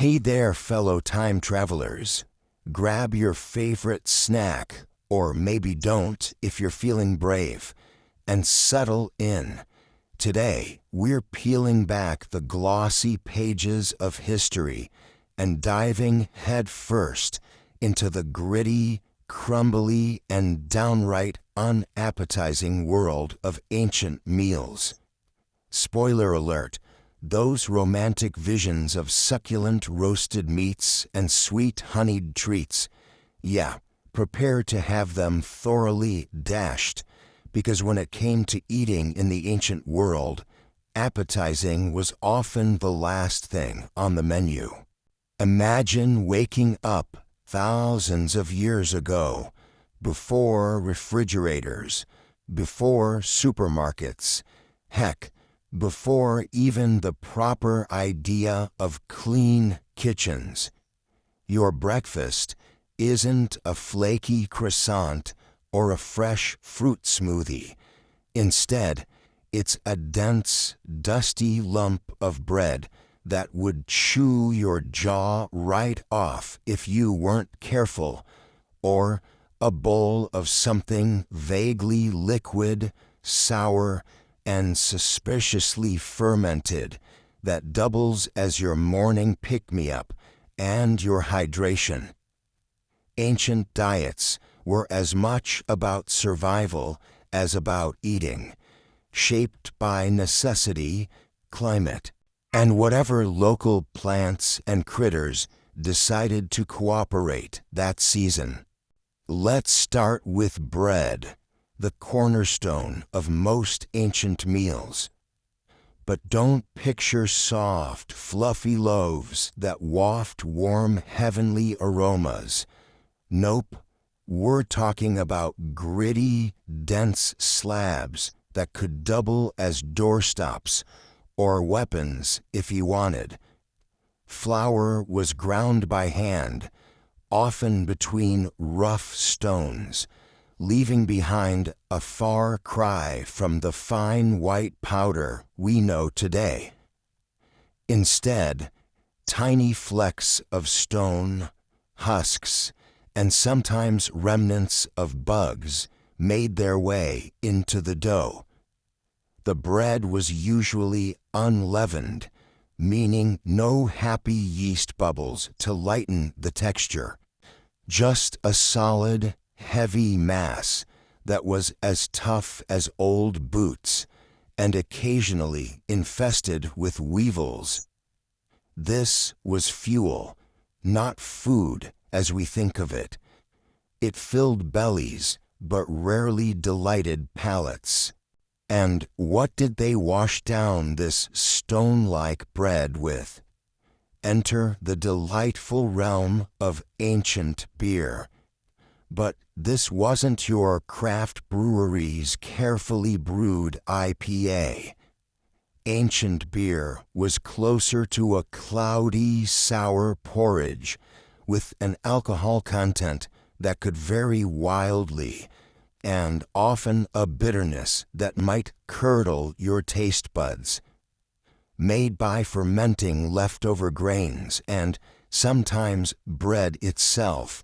Hey there, fellow time travelers. Grab your favorite snack, or maybe don't if you're feeling brave, and settle in. Today, we're peeling back the glossy pages of history and diving headfirst into the gritty, crumbly, and downright unappetizing world of ancient meals. Spoiler alert, those romantic visions of succulent roasted meats and sweet honeyed treats, yeah, prepare to have them thoroughly dashed, because when it came to eating in the ancient world, appetizing was often the last thing on the menu. Imagine waking up thousands of years ago, before refrigerators, before supermarkets, heck, before even the proper idea of clean kitchens. Your breakfast isn't a flaky croissant or a fresh fruit smoothie. Instead, it's a dense, dusty lump of bread that would chew your jaw right off if you weren't careful, or a bowl of something vaguely liquid, sour, and suspiciously fermented that doubles as your morning pick-me-up and your hydration. Ancient diets were as much about survival as about eating, shaped by necessity, climate, and whatever local plants and critters decided to cooperate that season. Let's start with bread, the cornerstone of most ancient meals. But don't picture soft, fluffy loaves that waft warm, heavenly aromas. Nope, we're talking about gritty, dense slabs that could double as doorstops or weapons if you wanted. Flour was ground by hand, often between rough stones, leaving behind a far cry from the fine white powder we know today. Instead, tiny flecks of stone, husks, and sometimes remnants of bugs made their way into the dough. The bread was usually unleavened, meaning no happy yeast bubbles to lighten the texture, just a solid, heavy mass that was as tough as old boots and occasionally infested with weevils. This was fuel, not food as we think of it. It filled bellies, but rarely delighted palates. And what did they wash down this stone-like bread with? Enter the delightful realm of ancient beer. But this wasn't your craft brewery's carefully brewed IPA. Ancient beer was closer to a cloudy, sour porridge with an alcohol content that could vary wildly, and often a bitterness that might curdle your taste buds. Made by fermenting leftover grains and sometimes bread itself,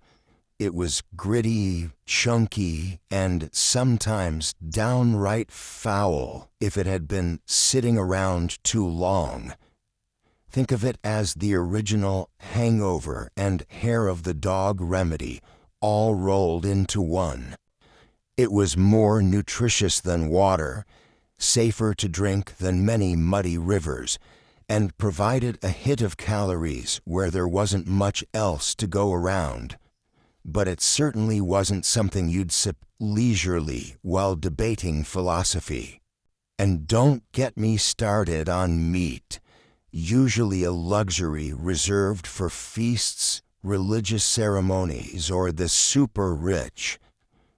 it was gritty, chunky, and sometimes downright foul if it had been sitting around too long. Think of it as the original hangover and hair of the dog remedy all rolled into one. It was more nutritious than water, safer to drink than many muddy rivers, and provided a hit of calories where there wasn't much else to go around. But it certainly wasn't something you'd sip leisurely while debating philosophy. And don't get me started on meat, usually a luxury reserved for feasts, religious ceremonies, or the super rich.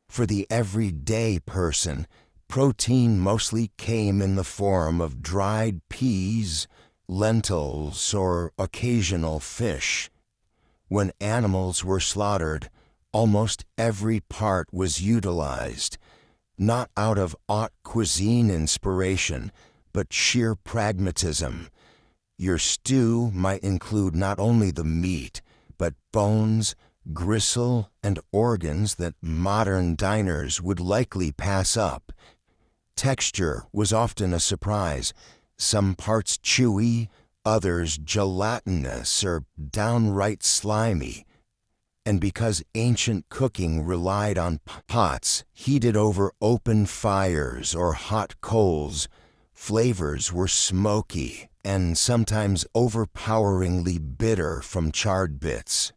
For the everyday person, protein mostly came in the form of dried peas, lentils, or occasional fish. When animals were slaughtered, almost every part was utilized, not out of haute cuisine inspiration, but sheer pragmatism. Your stew might include not only the meat, but bones, gristle, and organs that modern diners would likely pass up. Texture was often a surprise, some parts chewy, others gelatinous or downright slimy. And because ancient cooking relied on pots heated over open fires or hot coals, flavors were smoky and sometimes overpoweringly bitter from charred bits.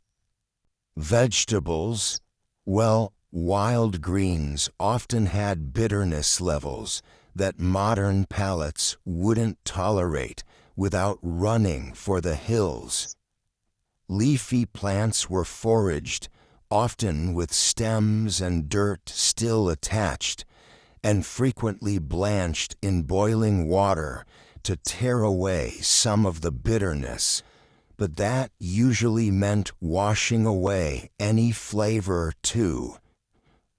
Vegetables, well, wild greens often had bitterness levels that modern palates wouldn't tolerate without running for the hills. Leafy plants were foraged, often with stems and dirt still attached, and frequently blanched in boiling water to tear away some of the bitterness, but that usually meant washing away any flavor too.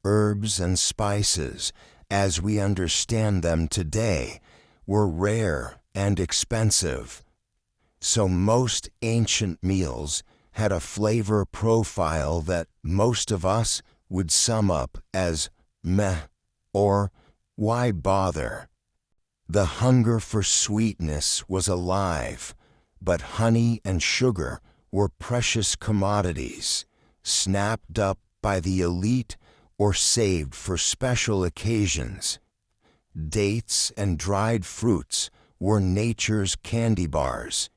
Herbs and spices, as we understand them today, were rare and expensive. So most ancient meals had a flavor profile that most of us would sum up as meh or why bother. The hunger for sweetness was alive, but honey and sugar were precious commodities, snapped up by the elite or saved for special occasions. Dates and dried fruits were nature's candy bars,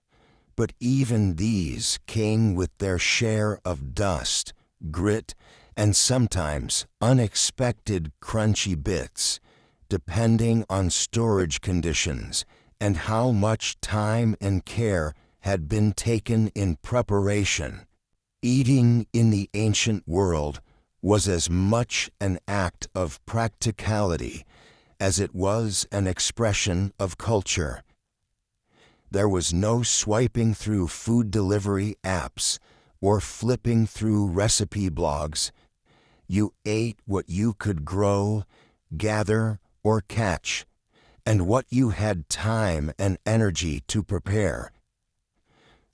but even these came with their share of dust, grit, and sometimes unexpected crunchy bits, depending on storage conditions and how much time and care had been taken in preparation. Eating in the ancient world was as much an act of practicality as it was an expression of culture. There was no swiping through food delivery apps or flipping through recipe blogs. You ate what you could grow, gather, or catch, and what you had time and energy to prepare.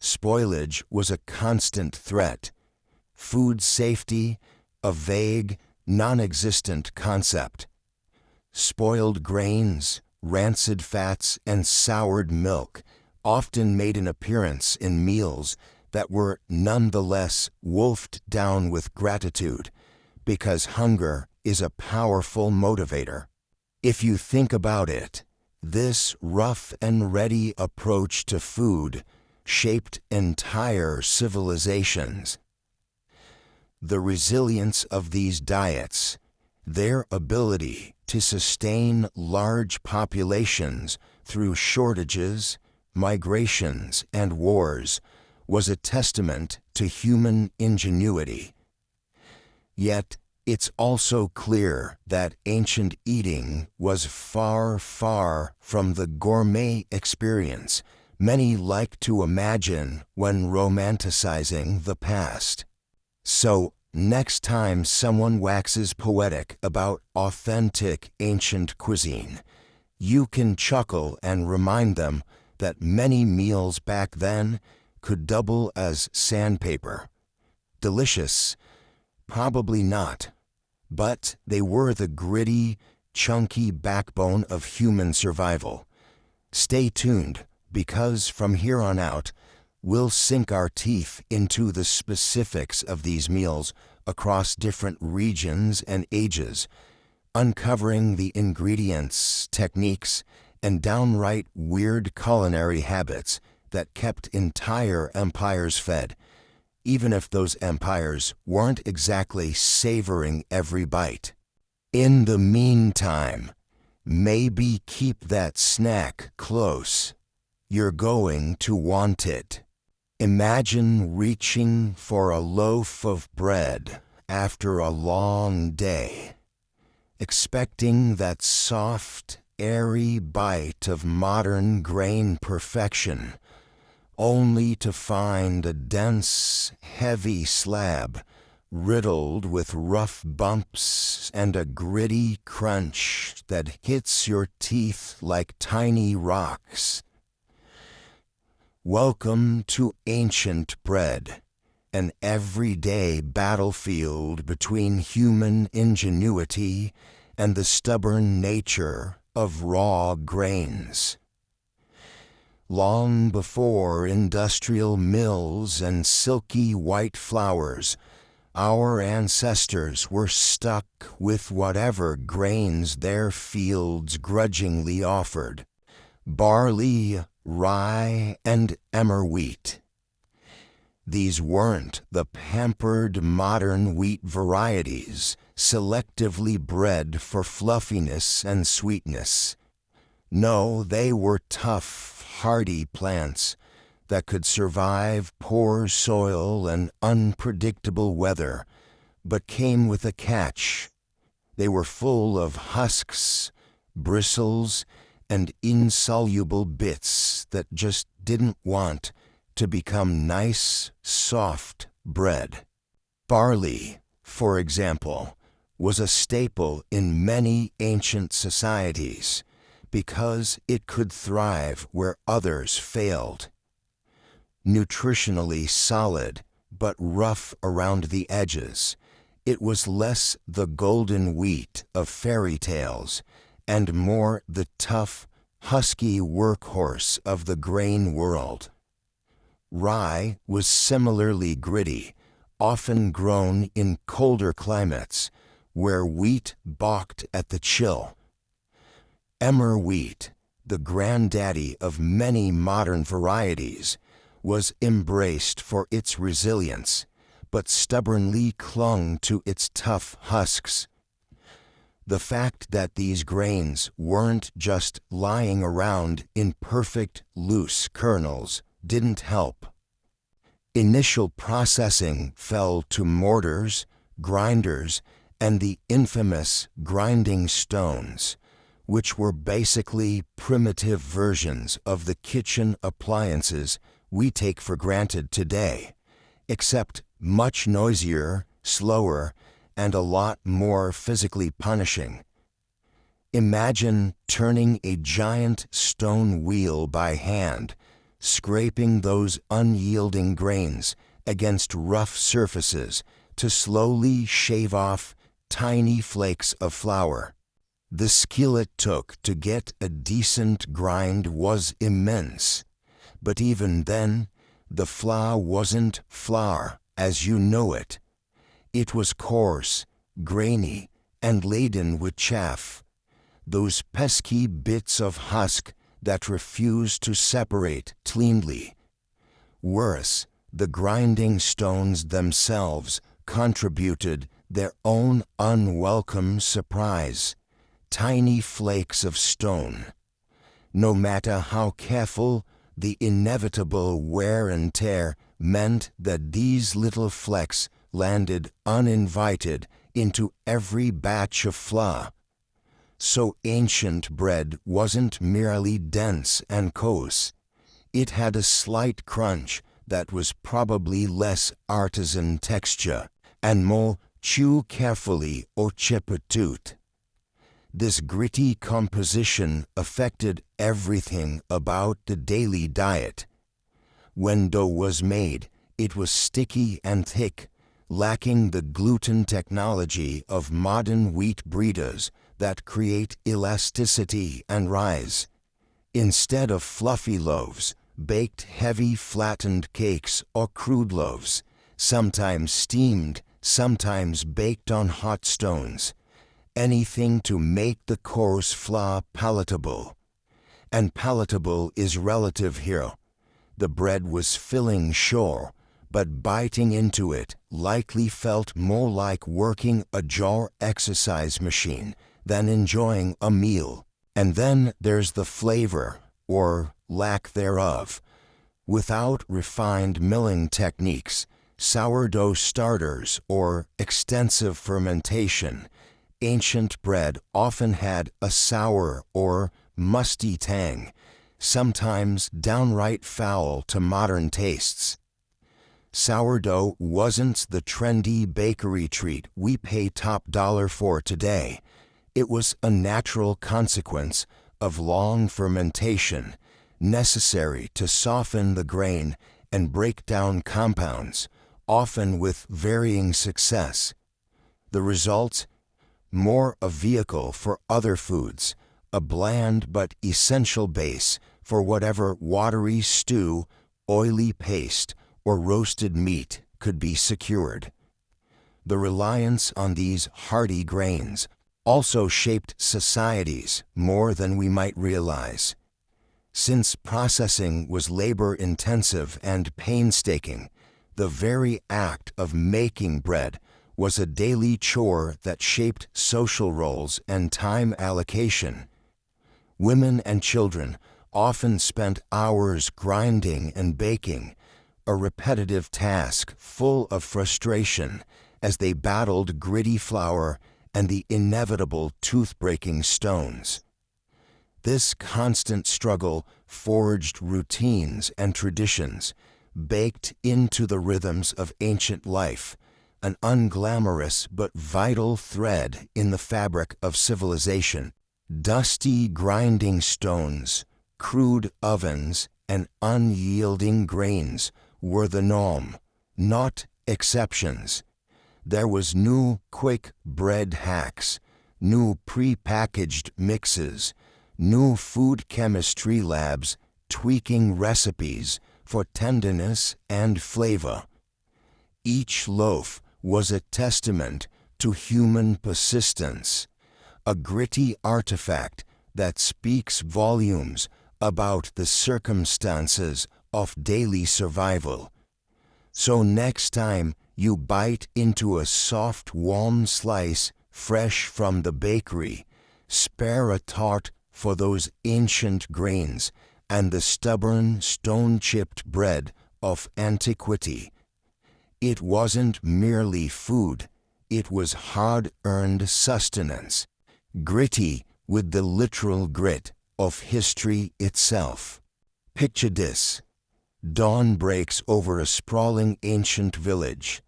Spoilage was a constant threat. Food safety, a vague, non-existent concept. Spoiled grains, rancid fats, and soured milk often made an appearance in meals that were nonetheless wolfed down with gratitude, because hunger is a powerful motivator. If you think about it, this rough and ready approach to food shaped entire civilizations. The resilience of these diets, their ability to sustain large populations through shortages, migrations, and wars, was a testament to human ingenuity. Yet, it's also clear that ancient eating was far, far from the gourmet experience many like to imagine when romanticizing the past. So, next time someone waxes poetic about authentic ancient cuisine, you can chuckle and remind them that many meals back then could double as sandpaper. Delicious? Probably not. But they were the gritty, chunky backbone of human survival. Stay tuned, because from here on out, we'll sink our teeth into the specifics of these meals across different regions and ages, uncovering the ingredients, techniques, and downright weird culinary habits that kept entire empires fed, even if those empires weren't exactly savoring every bite. In the meantime, maybe keep that snack close. You're going to want it. Imagine reaching for a loaf of bread after a long day, expecting that soft, airy bite of modern grain perfection, only to find a dense, heavy slab riddled with rough bumps and a gritty crunch that hits your teeth like tiny rocks. Welcome to ancient bread, an everyday battlefield between human ingenuity and the stubborn nature of raw grains. Long before industrial mills and silky white flours, our ancestors were stuck with whatever grains their fields grudgingly offered: barley, rye, and emmer wheat. These weren't the pampered modern wheat varieties selectively bred for fluffiness and sweetness. No, they were tough, hardy plants that could survive poor soil and unpredictable weather, but came with a catch. They were full of husks, bristles, and insoluble bits that just didn't want to become nice, soft bread. Barley, for example, was a staple in many ancient societies because it could thrive where others failed. Nutritionally solid, but rough around the edges, it was less the golden wheat of fairy tales and more the tough, husky workhorse of the grain world. Rye was similarly gritty, often grown in colder climates, where wheat balked at the chill. Emmer wheat, the granddaddy of many modern varieties, was embraced for its resilience, but stubbornly clung to its tough husks. The fact that these grains weren't just lying around in perfect, loose kernels didn't help. Initial processing fell to mortars, grinders, and the infamous grinding stones, which were basically primitive versions of the kitchen appliances we take for granted today, except much noisier, slower, and a lot more physically punishing. Imagine turning a giant stone wheel by hand, scraping those unyielding grains against rough surfaces to slowly shave off tiny flakes of flour. The skill it took to get a decent grind was immense, but even then, the flour wasn't flour as you know it. It was coarse, grainy, and laden with chaff, those pesky bits of husk that refused to separate cleanly. Worse, the grinding stones themselves contributed their own unwelcome surprise: tiny flakes of stone. No matter how careful, the inevitable wear and tear meant that these little flecks landed uninvited into every batch of flour. So ancient bread wasn't merely dense and coarse. It had a slight crunch that was probably less artisan texture and more chew carefully or chip a tooth. This gritty composition affected everything about the daily diet. When dough was made, it was sticky and thick, lacking the gluten technology of modern wheat breeders that create elasticity and rise. Instead of fluffy loaves, baked heavy flattened cakes or crude loaves, sometimes steamed, sometimes baked on hot stones. Anything to make the coarse flour palatable. And palatable is relative here. The bread was filling, sure, but biting into it likely felt more like working a jaw exercise machine than enjoying a meal. And then there's the flavor, or lack thereof. Without refined milling techniques, sourdough starters, or extensive fermentation, ancient bread often had a sour or musty tang, sometimes downright foul to modern tastes. Sourdough wasn't the trendy bakery treat we pay top dollar for today. It was a natural consequence of long fermentation, necessary to soften the grain and break down compounds, often with varying success. The result? More a vehicle for other foods, a bland but essential base for whatever watery stew, oily paste, or roasted meat could be secured. The reliance on these hardy grains also shaped societies more than we might realize. Since processing was labor-intensive and painstaking, the very act of making bread was a daily chore that shaped social roles and time allocation. Women and children often spent hours grinding and baking, a repetitive task full of frustration as they battled gritty flour and the inevitable tooth-breaking stones. This constant struggle forged routines and traditions, baked into the rhythms of ancient life, an unglamorous but vital thread in the fabric of civilization. Dusty grinding stones, crude ovens, and unyielding grains were the norm, not exceptions. There was new quick bread hacks, new pre-packaged mixes, new food chemistry labs tweaking recipes for tenderness and flavor. Each loaf was a testament to human persistence, a gritty artifact that speaks volumes about the circumstances of daily survival. So next time you bite into a soft, warm slice fresh from the bakery, spare a thought for those ancient grains and the stubborn, stone-chipped bread of antiquity. It wasn't merely food, it was hard-earned sustenance, gritty with the literal grit of history itself. Picture this. Dawn breaks over a sprawling ancient village.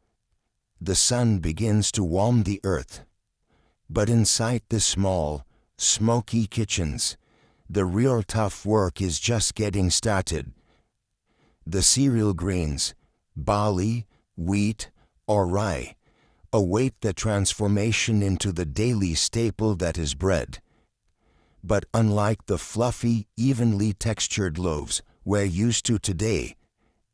The sun begins to warm the earth. But inside the small, smoky kitchens, the real tough work is just getting started. The cereal grains, barley, wheat, or rye, await the transformation into the daily staple that is bread. But unlike the fluffy, evenly textured loaves we're used to today,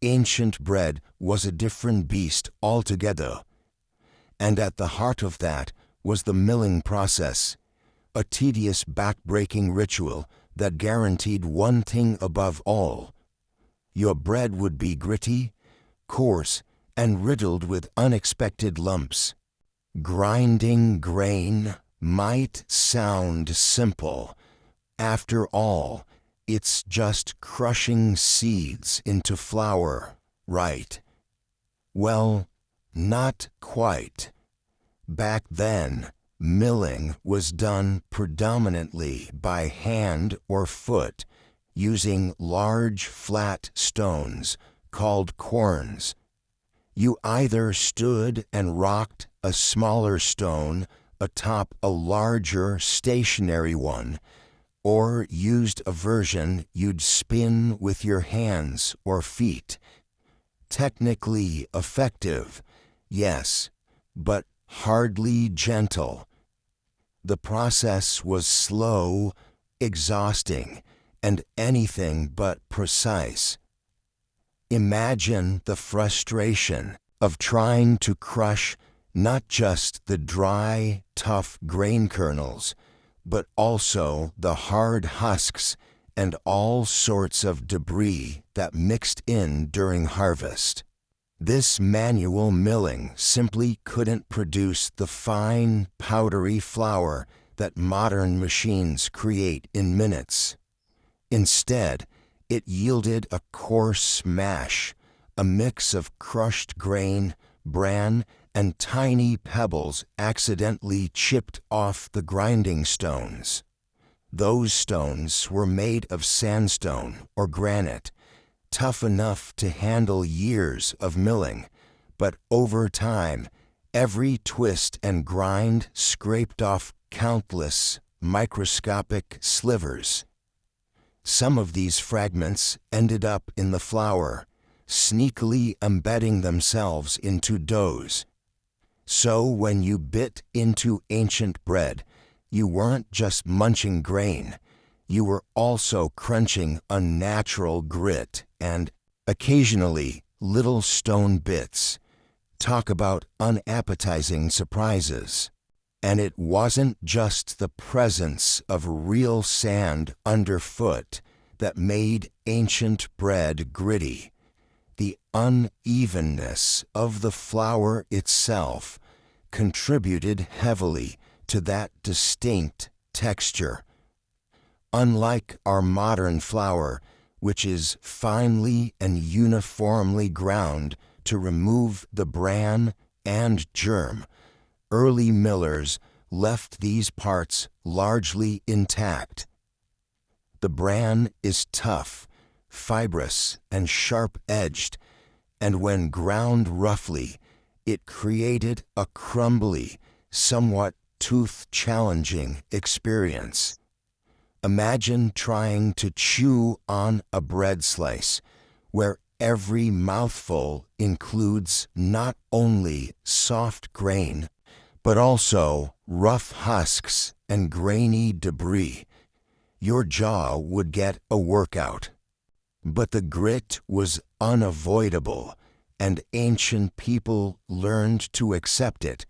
ancient bread was a different beast altogether. And at the heart of that was the milling process, a tedious back-breaking ritual that guaranteed one thing above all. Your bread would be gritty, coarse, and riddled with unexpected lumps. Grinding grain might sound simple. After all, it's just crushing seeds into flour, right? Well, not quite. Back then, milling was done predominantly by hand or foot, using large flat stones called querns. You either stood and rocked a smaller stone atop a larger stationary one, or used a version you'd spin with your hands or feet. Technically effective, yes, but hardly gentle. The process was slow, exhausting, and anything but precise. Imagine the frustration of trying to crush not just the dry, tough grain kernels, but also the hard husks and all sorts of debris that mixed in during harvest. This manual milling simply couldn't produce the fine, powdery flour that modern machines create in minutes. Instead, it yielded a coarse mash, a mix of crushed grain, bran, and tiny pebbles accidentally chipped off the grinding stones. Those stones were made of sandstone or granite, tough enough to handle years of milling, but over time, every twist and grind scraped off countless microscopic slivers. Some of these fragments ended up in the flour, sneakily embedding themselves into doughs. So when you bit into ancient bread, you weren't just munching grain, you were also crunching unnatural grit and, occasionally, little stone bits. Talk about unappetizing surprises. And it wasn't just the presence of real sand underfoot that made ancient bread gritty. The unevenness of the flour itself contributed heavily to that distinct texture. Unlike our modern flour, which is finely and uniformly ground to remove the bran and germ, early millers left these parts largely intact. The bran is tough, fibrous, and sharp-edged, and when ground roughly, it created a crumbly, somewhat tooth-challenging experience. Imagine trying to chew on a bread slice, where every mouthful includes not only soft grain, but also rough husks and grainy debris. Your jaw would get a workout. But the grit was unavoidable, and ancient people learned to accept it,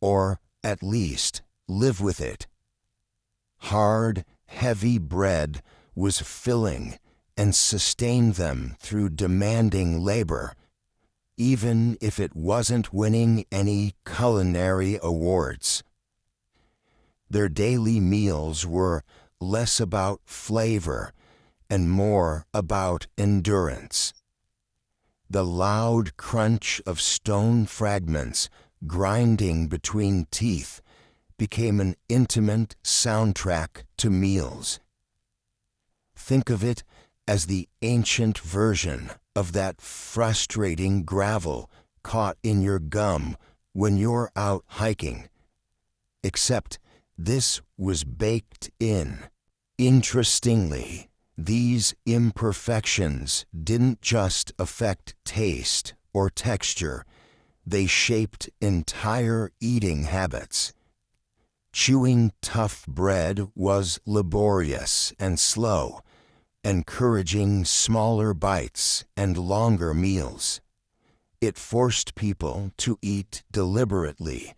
or at least live with it. Hard, heavy bread was filling and sustained them through demanding labor, even if it wasn't winning any culinary awards. Their daily meals were less about flavor and more about endurance. The loud crunch of stone fragments grinding between teeth became an intimate soundtrack to meals. Think of it as the ancient version of that frustrating gravel caught in your gum when you're out hiking. Except this was baked in. Interestingly, these imperfections didn't just affect taste or texture, they shaped entire eating habits. Chewing tough bread was laborious and slow, encouraging smaller bites and longer meals. It forced people to eat deliberately,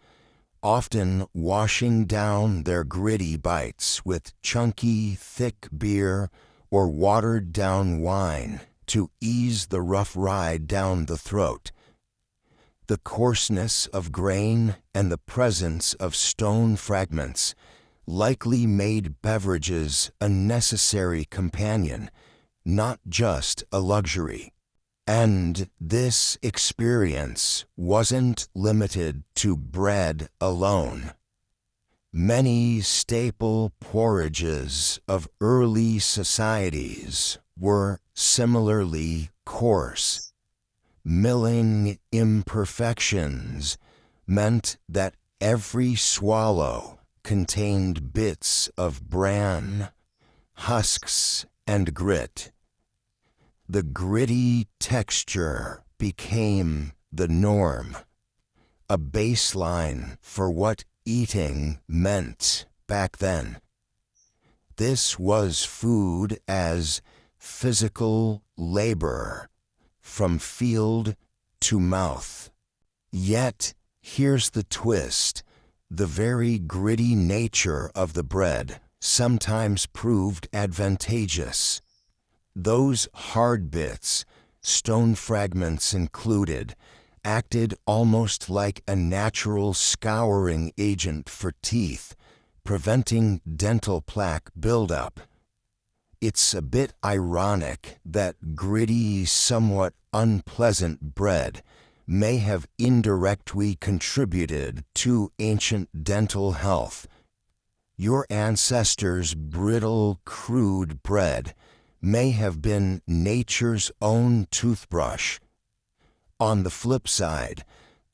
often washing down their gritty bites with chunky, thick beer or watered-down wine to ease the rough ride down the throat. The coarseness of grain and the presence of stone fragments likely made beverages a necessary companion, not just a luxury. And this experience wasn't limited to bread alone. Many staple porridges of early societies were similarly coarse. Milling imperfections meant that every swallow contained bits of bran, husks, and grit. The gritty texture became the norm, a baseline for what eating meant back then. This was food as physical labor, from field to mouth. Yet, here's the twist. The very gritty nature of the bread sometimes proved advantageous. Those hard bits, stone fragments included, acted almost like a natural scouring agent for teeth, preventing dental plaque buildup. It's a bit ironic that gritty, somewhat unpleasant bread may have indirectly contributed to ancient dental health. Your ancestors' brittle, crude bread may have been nature's own toothbrush. On the flip side,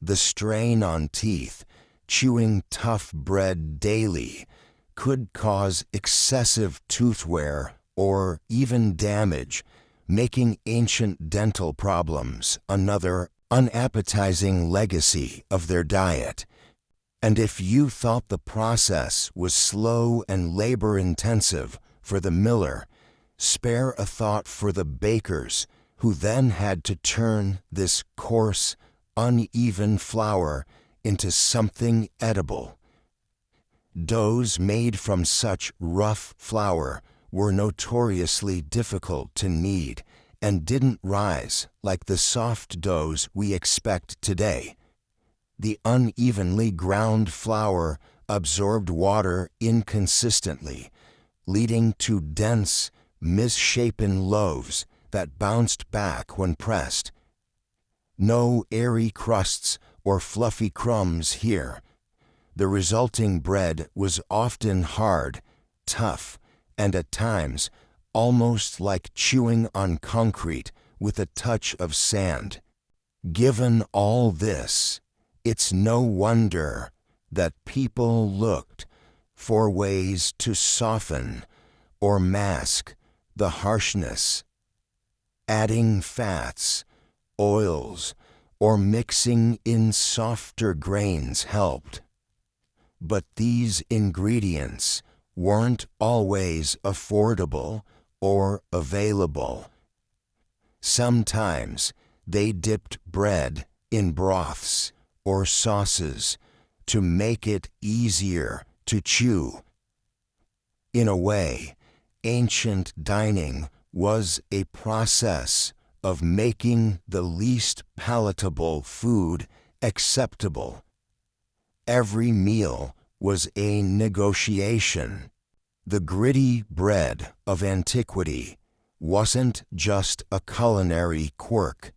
the strain on teeth, chewing tough bread daily, could cause excessive tooth wear or even damage, making ancient dental problems another unappetizing legacy of their diet. And if you thought the process was slow and labor-intensive for the miller, spare a thought for the bakers who then had to turn this coarse, uneven flour into something edible. Doughs made from such rough flour were notoriously difficult to knead and didn't rise like the soft doughs we expect today. The unevenly ground flour absorbed water inconsistently, leading to dense, misshapen loaves that bounced back when pressed. No airy crusts or fluffy crumbs here. The resulting bread was often hard, tough, and at times almost like chewing on concrete with a touch of sand. Given all this, it's no wonder that people looked for ways to soften or mask the harshness. Adding fats, oils, or mixing in softer grains helped. But these ingredients weren't always affordable or available. Sometimes they dipped bread in broths or sauces to make it easier to chew. In a way, ancient dining was a process of making the least palatable food acceptable. Every meal was a negotiation. The gritty bread of antiquity wasn't just a culinary quirk.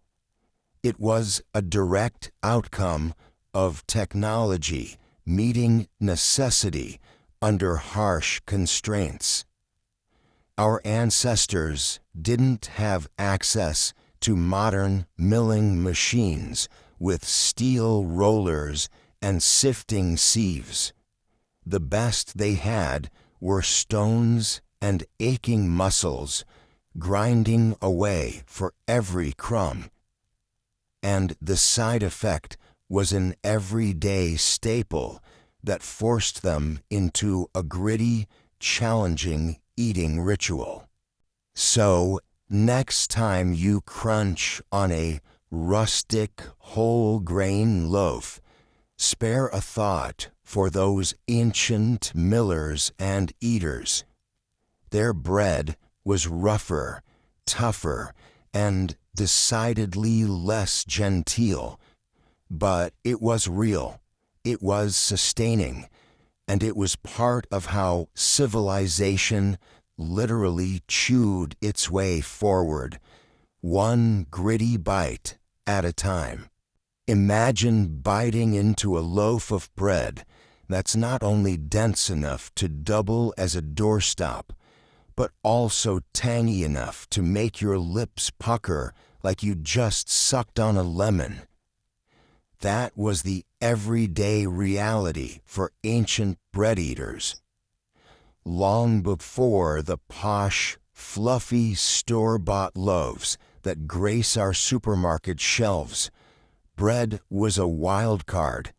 It was a direct outcome of technology meeting necessity under harsh constraints. Our ancestors didn't have access to modern milling machines with steel rollers and sifting sieves. The best they had were stones and aching muscles grinding away for every crumb. And the side effect was an everyday staple that forced them into a gritty, challenging eating ritual. So, next time you crunch on a rustic whole grain loaf, spare a thought for those ancient millers and eaters. Their bread was rougher, tougher, and decidedly less genteel, but it was real, it was sustaining, and it was part of how civilization literally chewed its way forward, one gritty bite at a time. Imagine biting into a loaf of bread that's not only dense enough to double as a doorstop, but also tangy enough to make your lips pucker like you just sucked on a lemon. That was the everyday reality for ancient bread eaters. Long before the posh, fluffy store-bought loaves that grace our supermarket shelves, bread was a wild card,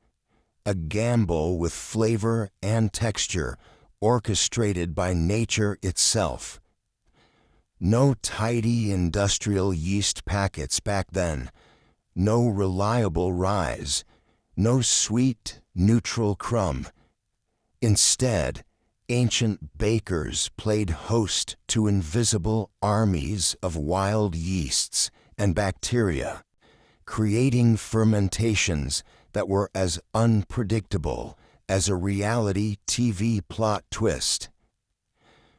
a gamble with flavor and texture orchestrated by nature itself. No tidy industrial yeast packets back then, no reliable rise, no sweet, neutral crumb. Instead, ancient bakers played host to invisible armies of wild yeasts and bacteria, creating fermentations that were as unpredictable as a reality TV plot twist.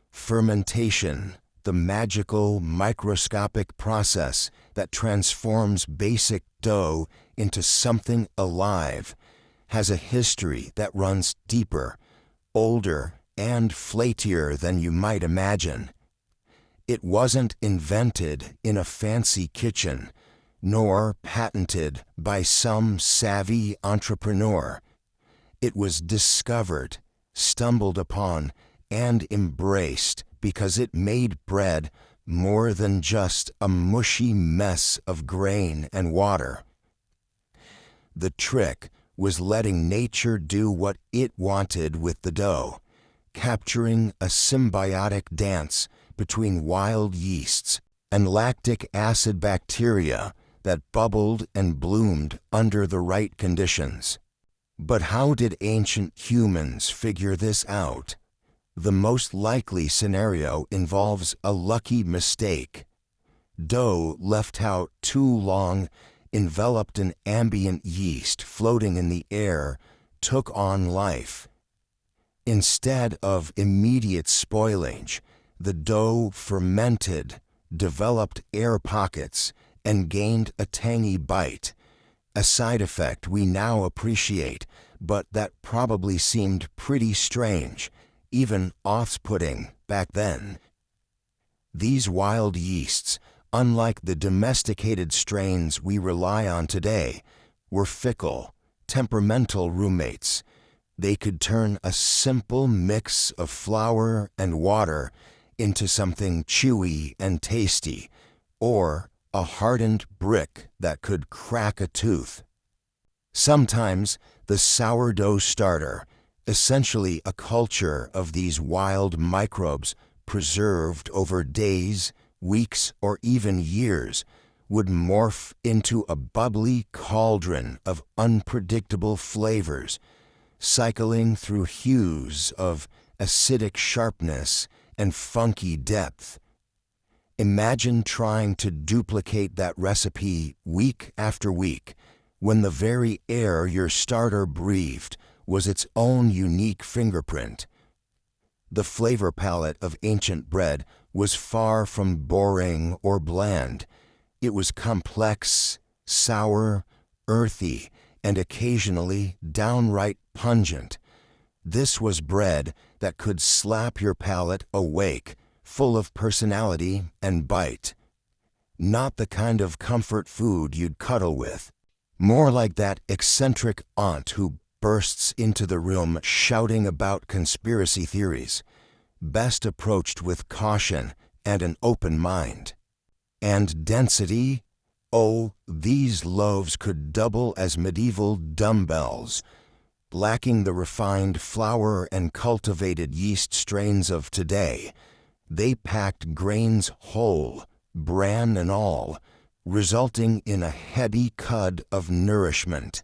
Fermentation, the magical microscopic process that transforms basic dough into something alive, has a history that runs deeper, older, and flakier than you might imagine. It wasn't invented in a fancy kitchen, nor patented by some savvy entrepreneur. It was discovered, stumbled upon, and embraced because it made bread more than just a mushy mess of grain and water. The trick was letting nature do what it wanted with the dough, capturing a symbiotic dance between wild yeasts and lactic acid bacteria that bubbled and bloomed under the right conditions. But how did ancient humans figure this out? The most likely scenario involves a lucky mistake. Dough left out too long, enveloped in ambient yeast floating in the air, took on life. Instead of immediate spoilage, the dough fermented, developed air pockets, and gained a tangy bite, a side effect we now appreciate, but that probably seemed pretty strange, even off-putting back then. These wild yeasts, unlike the domesticated strains we rely on today, were fickle, temperamental roommates. They could turn a simple mix of flour and water into something chewy and tasty, or a hardened brick that could crack a tooth. Sometimes the sourdough starter, essentially a culture of these wild microbes preserved over days, weeks, or even years, would morph into a bubbly cauldron of unpredictable flavors, cycling through hues of acidic sharpness and funky depth. Imagine trying to duplicate that recipe week after week, when the very air your starter breathed was its own unique fingerprint. The flavor palette of ancient bread was far from boring or bland. It was complex, sour, earthy, and occasionally downright pungent. This was bread that could slap your palate awake, full of personality and bite. Not the kind of comfort food you'd cuddle with. More like that eccentric aunt who bursts into the room shouting about conspiracy theories, best approached with caution and an open mind. And density? Oh, these loaves could double as medieval dumbbells. Lacking the refined flour and cultivated yeast strains of today, they packed grains whole, bran and all, resulting in a heady cud of nourishment.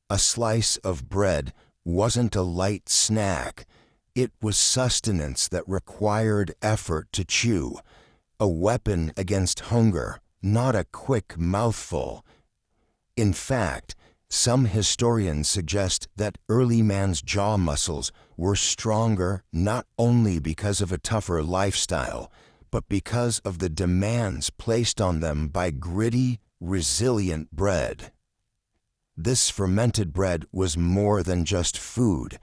A slice of bread wasn't a light snack. It was sustenance that required effort to chew, a weapon against hunger, not a quick mouthful. In fact, some historians suggest that early man's jaw muscles were stronger not only because of a tougher lifestyle, but because of the demands placed on them by gritty, resilient bread. This fermented bread was more than just food.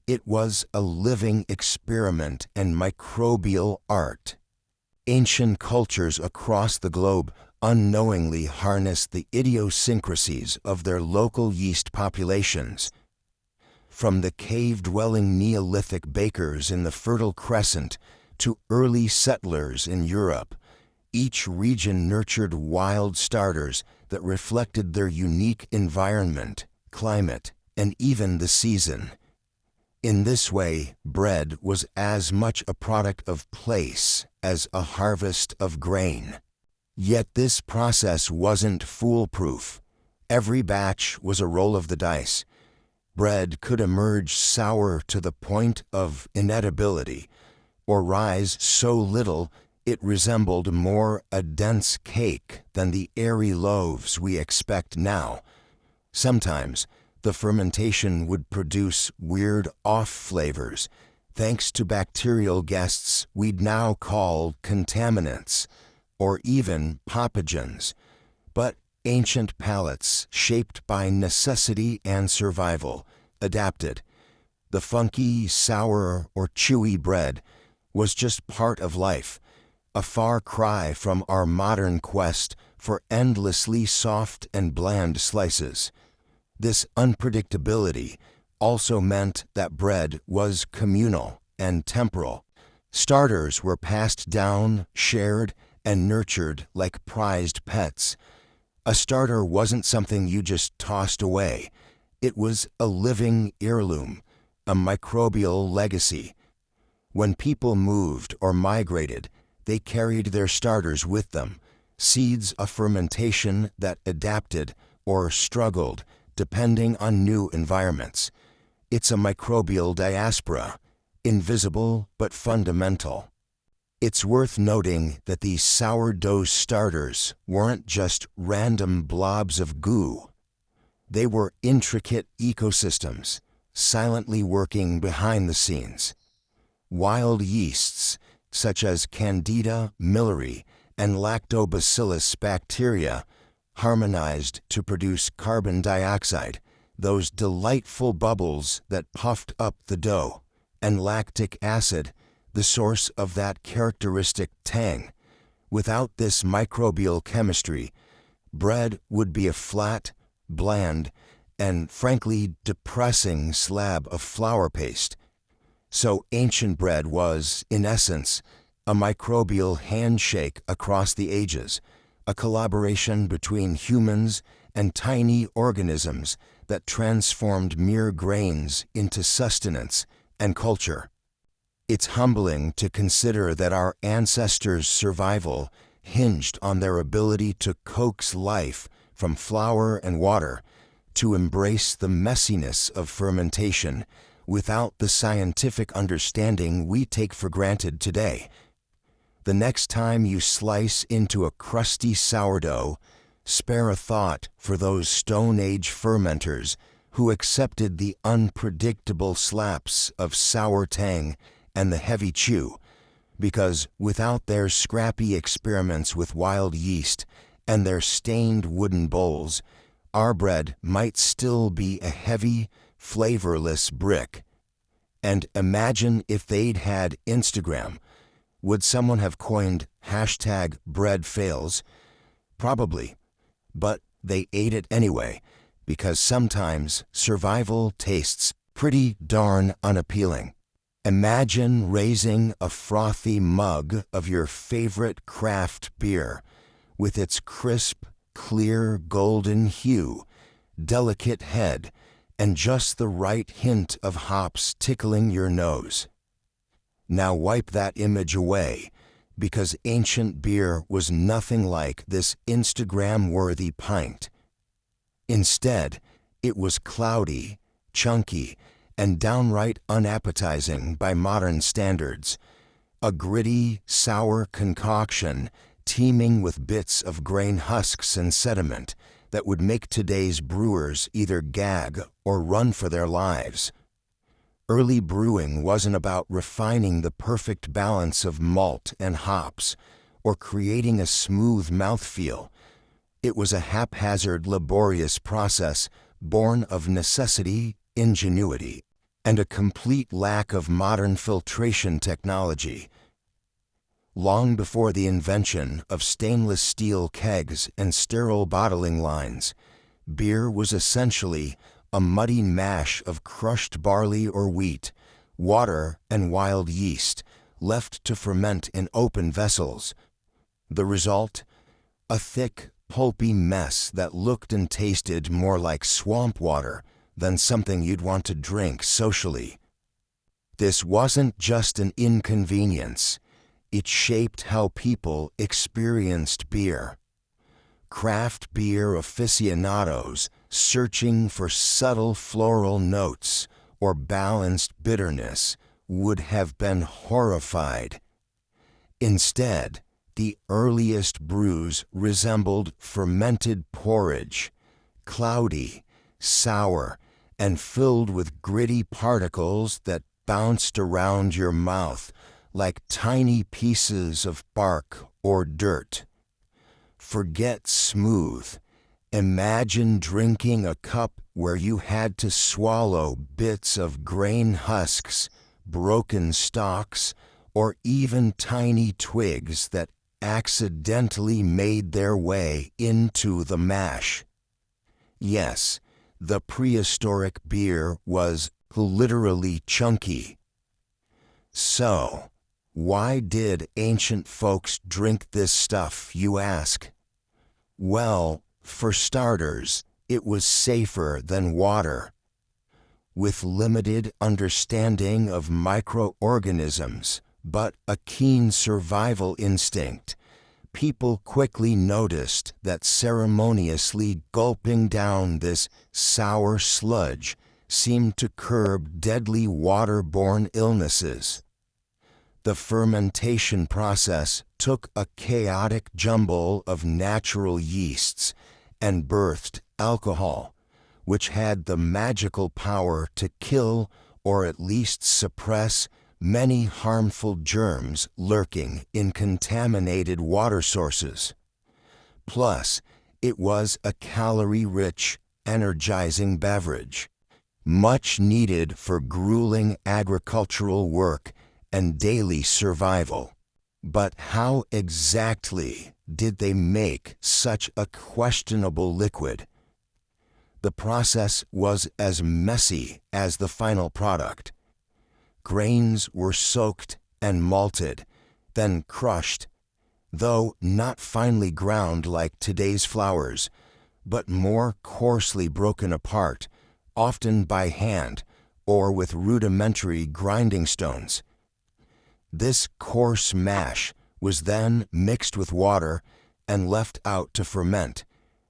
It was a living experiment and microbial art. Ancient cultures across the globe unknowingly harnessed the idiosyncrasies of their local yeast populations. From the cave-dwelling Neolithic bakers in the Fertile Crescent to early settlers in Europe, each region nurtured wild starters that reflected their unique environment, climate, and even the season. In this way, bread was as much a product of place as a harvest of grain. Yet this process wasn't foolproof. Every batch was a roll of the dice. Bread could emerge sour to the point of inedibility, or rise so little it resembled more a dense cake than the airy loaves we expect now. Sometimes the fermentation would produce weird off flavors, thanks to bacterial guests we'd now call contaminants, or even pathogens. But ancient palates, shaped by necessity and survival, adapted. The funky, sour, or chewy bread was just part of life, a far cry from our modern quest for endlessly soft and bland slices. This unpredictability also meant that bread was communal and temporal. Starters were passed down, shared, and nurtured like prized pets. A starter wasn't something you just tossed away. It was a living heirloom, a microbial legacy. When people moved or migrated, they carried their starters with them, seeds of fermentation that adapted or struggled depending on new environments. It's a microbial diaspora, invisible but fundamental. It's worth noting that these sourdough starters weren't just random blobs of goo. They were intricate ecosystems, silently working behind the scenes. Wild yeasts, such as Candida milleri and Lactobacillus bacteria, harmonized to produce carbon dioxide, those delightful bubbles that puffed up the dough, and lactic acid, the source of that characteristic tang. Without this microbial chemistry, bread would be a flat, bland, and frankly depressing slab of flour paste. So ancient bread was, in essence, a microbial handshake across the ages, a collaboration between humans and tiny organisms that transformed mere grains into sustenance and culture. It's humbling to consider that our ancestors' survival hinged on their ability to coax life from flour and water, to embrace the messiness of fermentation without the scientific understanding we take for granted today. The next time you slice into a crusty sourdough, spare a thought for those Stone Age fermenters who accepted the unpredictable slaps of sour tang and the heavy chew, because without their scrappy experiments with wild yeast and their stained wooden bowls, our bread might still be a heavy, flavorless brick. And imagine if they'd had Instagram. Would someone have coined #breadfails? Probably. But they ate it anyway, because sometimes survival tastes pretty darn unappealing. Imagine raising a frothy mug of your favorite craft beer with its crisp, clear golden hue, delicate head, and just the right hint of hops tickling your nose. Now wipe that image away, because ancient beer was nothing like this Instagram-worthy pint. Instead, it was cloudy, chunky, and downright unappetizing by modern standards. A gritty, sour concoction teeming with bits of grain husks and sediment that would make today's brewers either gag or run for their lives. Early brewing wasn't about refining the perfect balance of malt and hops or creating a smooth mouthfeel. It was a haphazard, laborious process born of necessity, ingenuity, and a complete lack of modern filtration technology. Long before the invention of stainless steel kegs and sterile bottling lines, beer was essentially a muddy mash of crushed barley or wheat, water, and wild yeast, left to ferment in open vessels. The result? A thick, pulpy mess that looked and tasted more like swamp water than something you'd want to drink socially. This wasn't just an inconvenience. It shaped how people experienced beer. Craft beer aficionados searching for subtle floral notes or balanced bitterness would have been horrified. Instead, the earliest brews resembled fermented porridge, cloudy, sour, and filled with gritty particles that bounced around your mouth like tiny pieces of bark or dirt. Forget smooth. Imagine drinking a cup where you had to swallow bits of grain husks, broken stalks, or even tiny twigs that accidentally made their way into the mash. Yes, the prehistoric beer was literally chunky. So, Why did ancient folks drink this stuff, you ask? Well, for starters, it was safer than water. With limited understanding of microorganisms, but a keen survival instinct, people quickly noticed that ceremoniously gulping down this sour sludge seemed to curb deadly waterborne illnesses. The fermentation process took a chaotic jumble of natural yeasts and birthed alcohol, which had the magical power to kill or at least suppress many harmful germs lurking in contaminated water sources. Plus, it was a calorie-rich, energizing beverage, much needed for grueling agricultural work and daily survival. But how exactly did they make such a questionable liquid? The process was as messy as the final product. Grains were soaked and malted, then crushed, though not finely ground like today's flours, but more coarsely broken apart, often by hand or with rudimentary grinding stones. This coarse mash was then mixed with water and left out to ferment,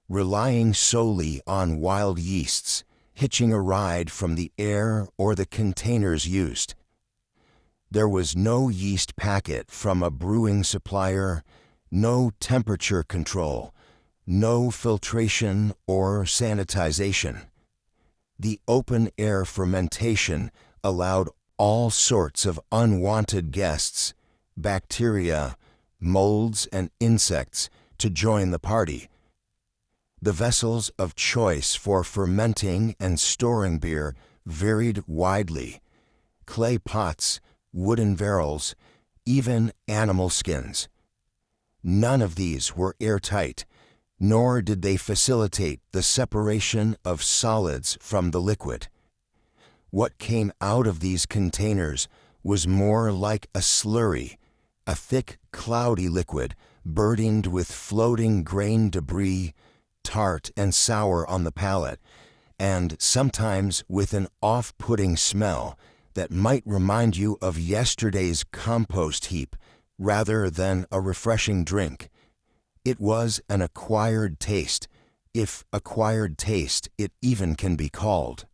relying solely on wild yeasts, hitching a ride from the air or the containers used. There was no yeast packet from a brewing supplier, no temperature control, no filtration or sanitization. The open-air fermentation allowed all sorts of unwanted guests, bacteria, molds, and insects to join the party. The vessels of choice for fermenting and storing beer varied widely: clay pots, wooden barrels, even animal skins. None of these were airtight, nor did they facilitate the separation of solids from the liquid. What came out of these containers was more like a slurry, a thick, cloudy liquid burdened with floating grain debris, tart and sour on the palate, and sometimes with an off-putting smell that might remind you of yesterday's compost heap rather than a refreshing drink. It was an acquired taste, if acquired taste it even can be called.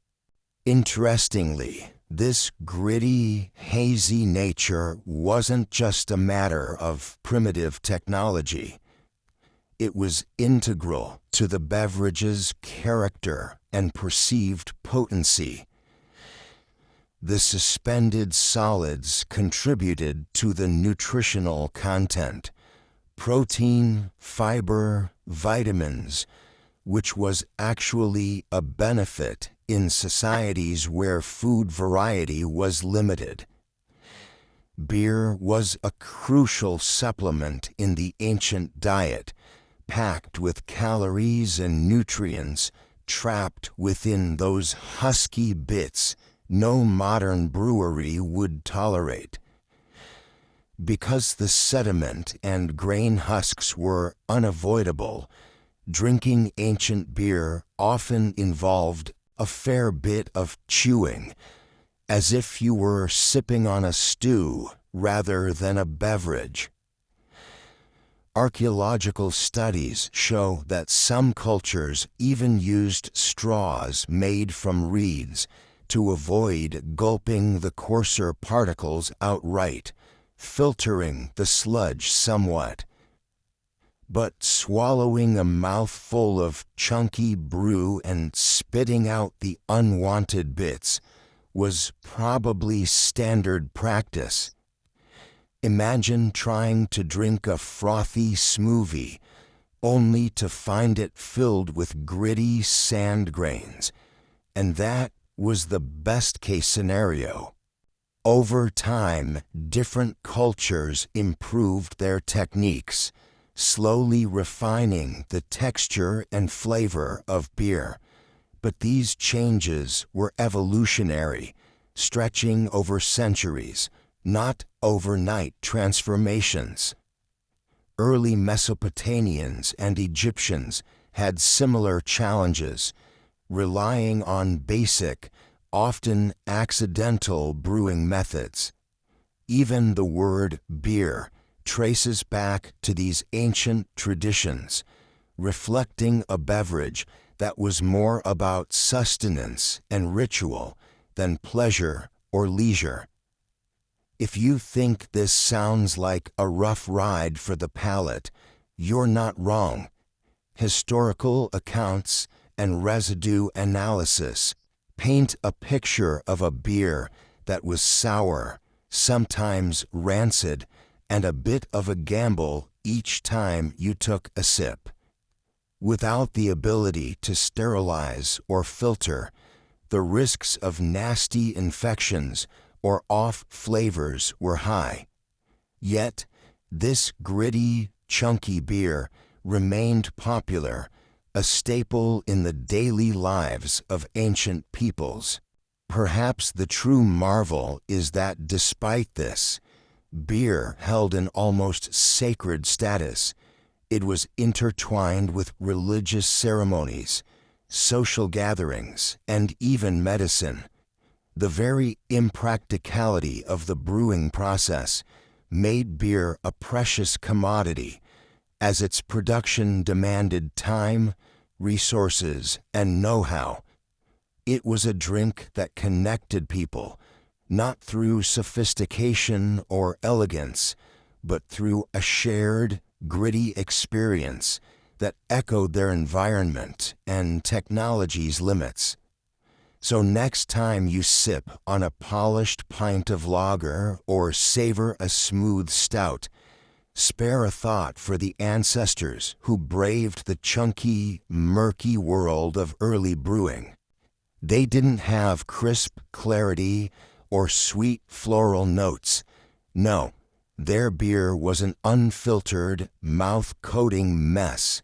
Interestingly, this gritty, hazy nature wasn't just a matter of primitive technology. It was integral to the beverage's character and perceived potency. The suspended solids contributed to the nutritional content: protein, fiber, vitamins, which was actually a benefit in societies where food variety was limited. Beer was a crucial supplement in the ancient diet, packed with calories and nutrients trapped within those husky bits no modern brewery would tolerate. Because the sediment and grain husks were unavoidable, drinking ancient beer often involved a fair bit of chewing, as if you were sipping on a stew rather than a beverage. Archaeological studies show that some cultures even used straws made from reeds to avoid gulping the coarser particles outright, filtering the sludge somewhat. But swallowing a mouthful of chunky brew and spitting out the unwanted bits was probably standard practice. Imagine trying to drink a frothy smoothie only to find it filled with gritty sand grains, and that was the best-case scenario. Over time, different cultures improved their techniques, slowly refining the texture and flavor of beer. But these changes were evolutionary, stretching over centuries, not overnight transformations. Early Mesopotamians and Egyptians had similar challenges, relying on basic, often accidental brewing methods. Even the word beer traces back to these ancient traditions, reflecting a beverage that was more about sustenance and ritual than pleasure or leisure. If you think this sounds like a rough ride for the palate, you're not wrong. Historical accounts and residue analysis paint a picture of a beer that was sour, sometimes rancid, and a bit of a gamble each time you took a sip. Without the ability to sterilize or filter, the risks of nasty infections or off flavors were high. Yet, this gritty, chunky beer remained popular, a staple in the daily lives of ancient peoples. Perhaps the true marvel is that despite this, beer held an almost sacred status. It was intertwined with religious ceremonies, social gatherings, and even medicine. The very impracticality of the brewing process made beer a precious commodity, as its production demanded time, resources, and know-how. It was a drink that connected people, not through sophistication or elegance, but through a shared, gritty experience that echoed their environment and technology's limits. So next time you sip on a polished pint of lager or savor a smooth stout, spare a thought for the ancestors who braved the chunky, murky world of early brewing. They didn't have crisp clarity or sweet floral notes. No, their beer was an unfiltered, mouth-coating mess,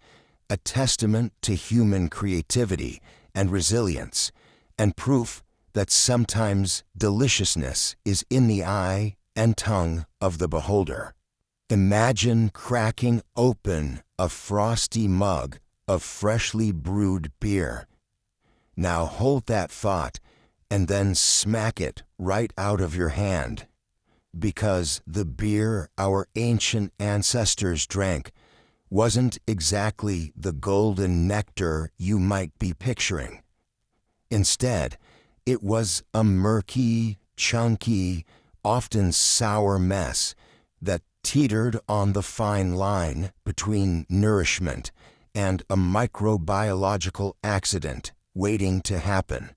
a testament to human creativity and resilience, and proof that sometimes deliciousness is in the eye and tongue of the beholder. Imagine cracking open a frosty mug of freshly brewed beer. Now hold that thought and then smack it right out of your hand, because the beer our ancient ancestors drank wasn't exactly the golden nectar you might be picturing. Instead, it was a murky, chunky, often sour mess that teetered on the fine line between nourishment and a microbiological accident waiting to happen.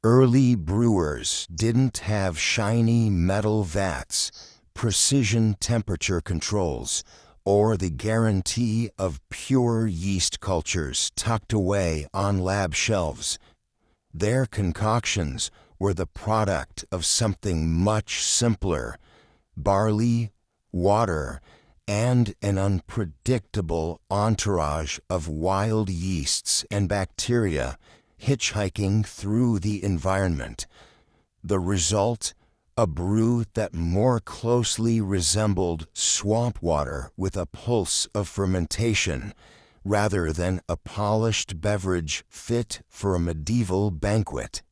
Early brewers didn't have shiny metal vats, precision temperature controls, or the guarantee of pure yeast cultures tucked away on lab shelves. Their concoctions were the product of something much simpler: barley, water, and an unpredictable entourage of wild yeasts and bacteria hitchhiking through the environment. The result, a brew that more closely resembled swamp water with a pulse of fermentation, rather than a polished beverage fit for a medieval banquet.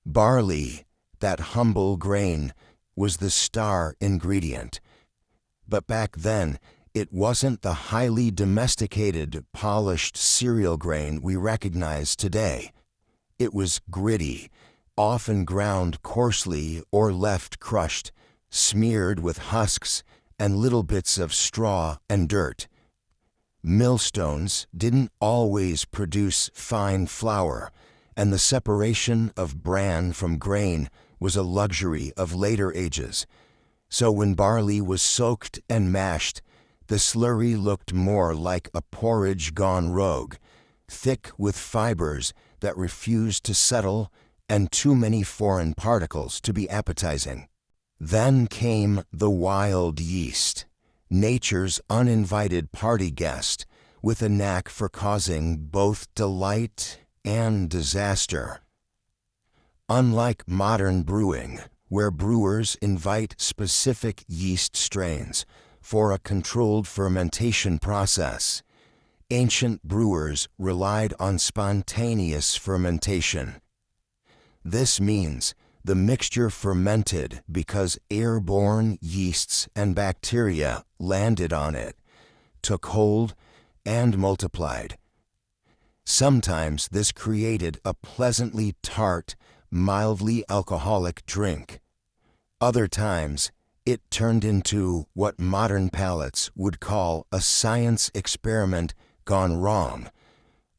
Barley, that humble grain, was the star ingredient. But back then, it wasn't the highly domesticated, polished cereal grain we recognize today. It was gritty, often ground coarsely or left crushed, smeared with husks and little bits of straw and dirt. Millstones didn't always produce fine flour, and the separation of bran from grain was a luxury of later ages. So when barley was soaked and mashed, the slurry looked more like a porridge gone rogue, thick with fibers that refused to settle and too many foreign particles to be appetizing. Then came the wild yeast, nature's uninvited party guest, with a knack for causing both delight and disaster. Unlike modern brewing, where brewers invite specific yeast strains for a controlled fermentation process. Ancient brewers relied on spontaneous fermentation. This means the mixture fermented because airborne yeasts and bacteria landed on it, took hold, and multiplied. Sometimes this created a pleasantly tart, mildly alcoholic drink. Other times, it turned into what modern palates would call a science experiment gone wrong,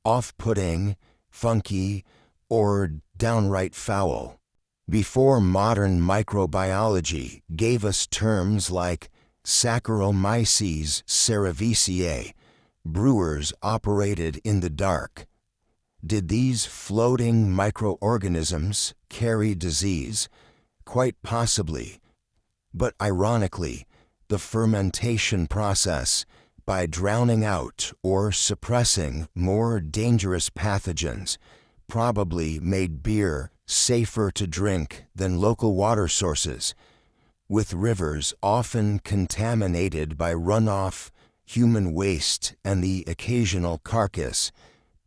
off-putting, funky, or downright foul. Before modern microbiology gave us terms like Saccharomyces cerevisiae, brewers operated in the dark. Did these floating microorganisms carry disease? Quite possibly. But ironically, the fermentation process, by drowning out or suppressing more dangerous pathogens, probably made beer safer to drink than local water sources, with rivers often contaminated by runoff, human waste, and the occasional carcass.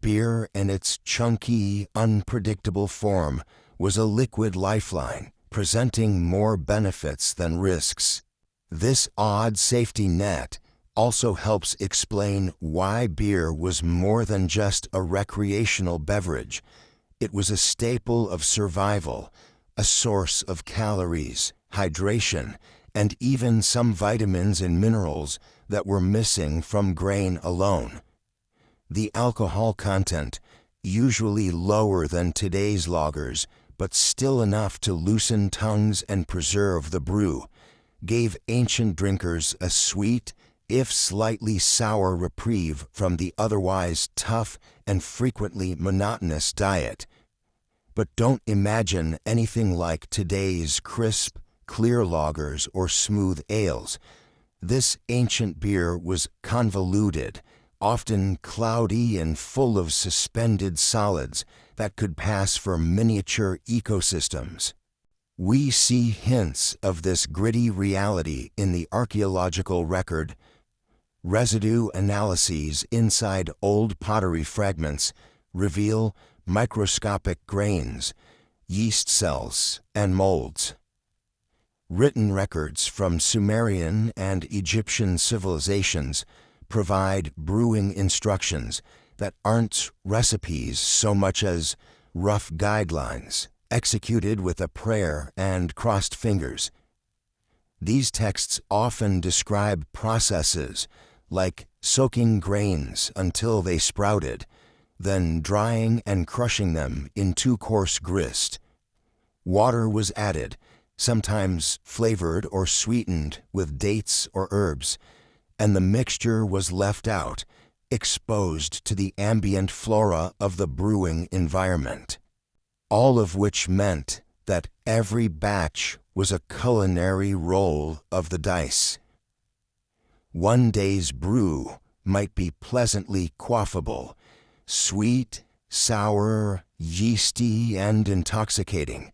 Beer in its chunky, unpredictable form was a liquid lifeline, presenting more benefits than risks. This odd safety net also helps explain why beer was more than just a recreational beverage. It was a staple of survival, a source of calories, hydration, and even some vitamins and minerals that were missing from grain alone. The alcohol content, usually lower than today's lagers, but still enough to loosen tongues and preserve the brew, gave ancient drinkers a sweet, if slightly sour reprieve from the otherwise tough and frequently monotonous diet. But don't imagine anything like today's crisp, clear lagers or smooth ales. This ancient beer was convoluted, often cloudy and full of suspended solids that could pass for miniature ecosystems. We see hints of this gritty reality in the archaeological record. Residue analyses inside old pottery fragments reveal microscopic grains, yeast cells, and molds. Written records from Sumerian and Egyptian civilizations provide brewing instructions that aren't recipes so much as rough guidelines executed with a prayer and crossed fingers. These texts often describe processes like soaking grains until they sprouted, then drying and crushing them into coarse grist. Water was added, sometimes flavored or sweetened with dates or herbs, and the mixture was left out, exposed to the ambient flora of the brewing environment. All of which meant that every batch was a culinary roll of the dice. One day's brew might be pleasantly quaffable, sweet, sour, yeasty, and intoxicating.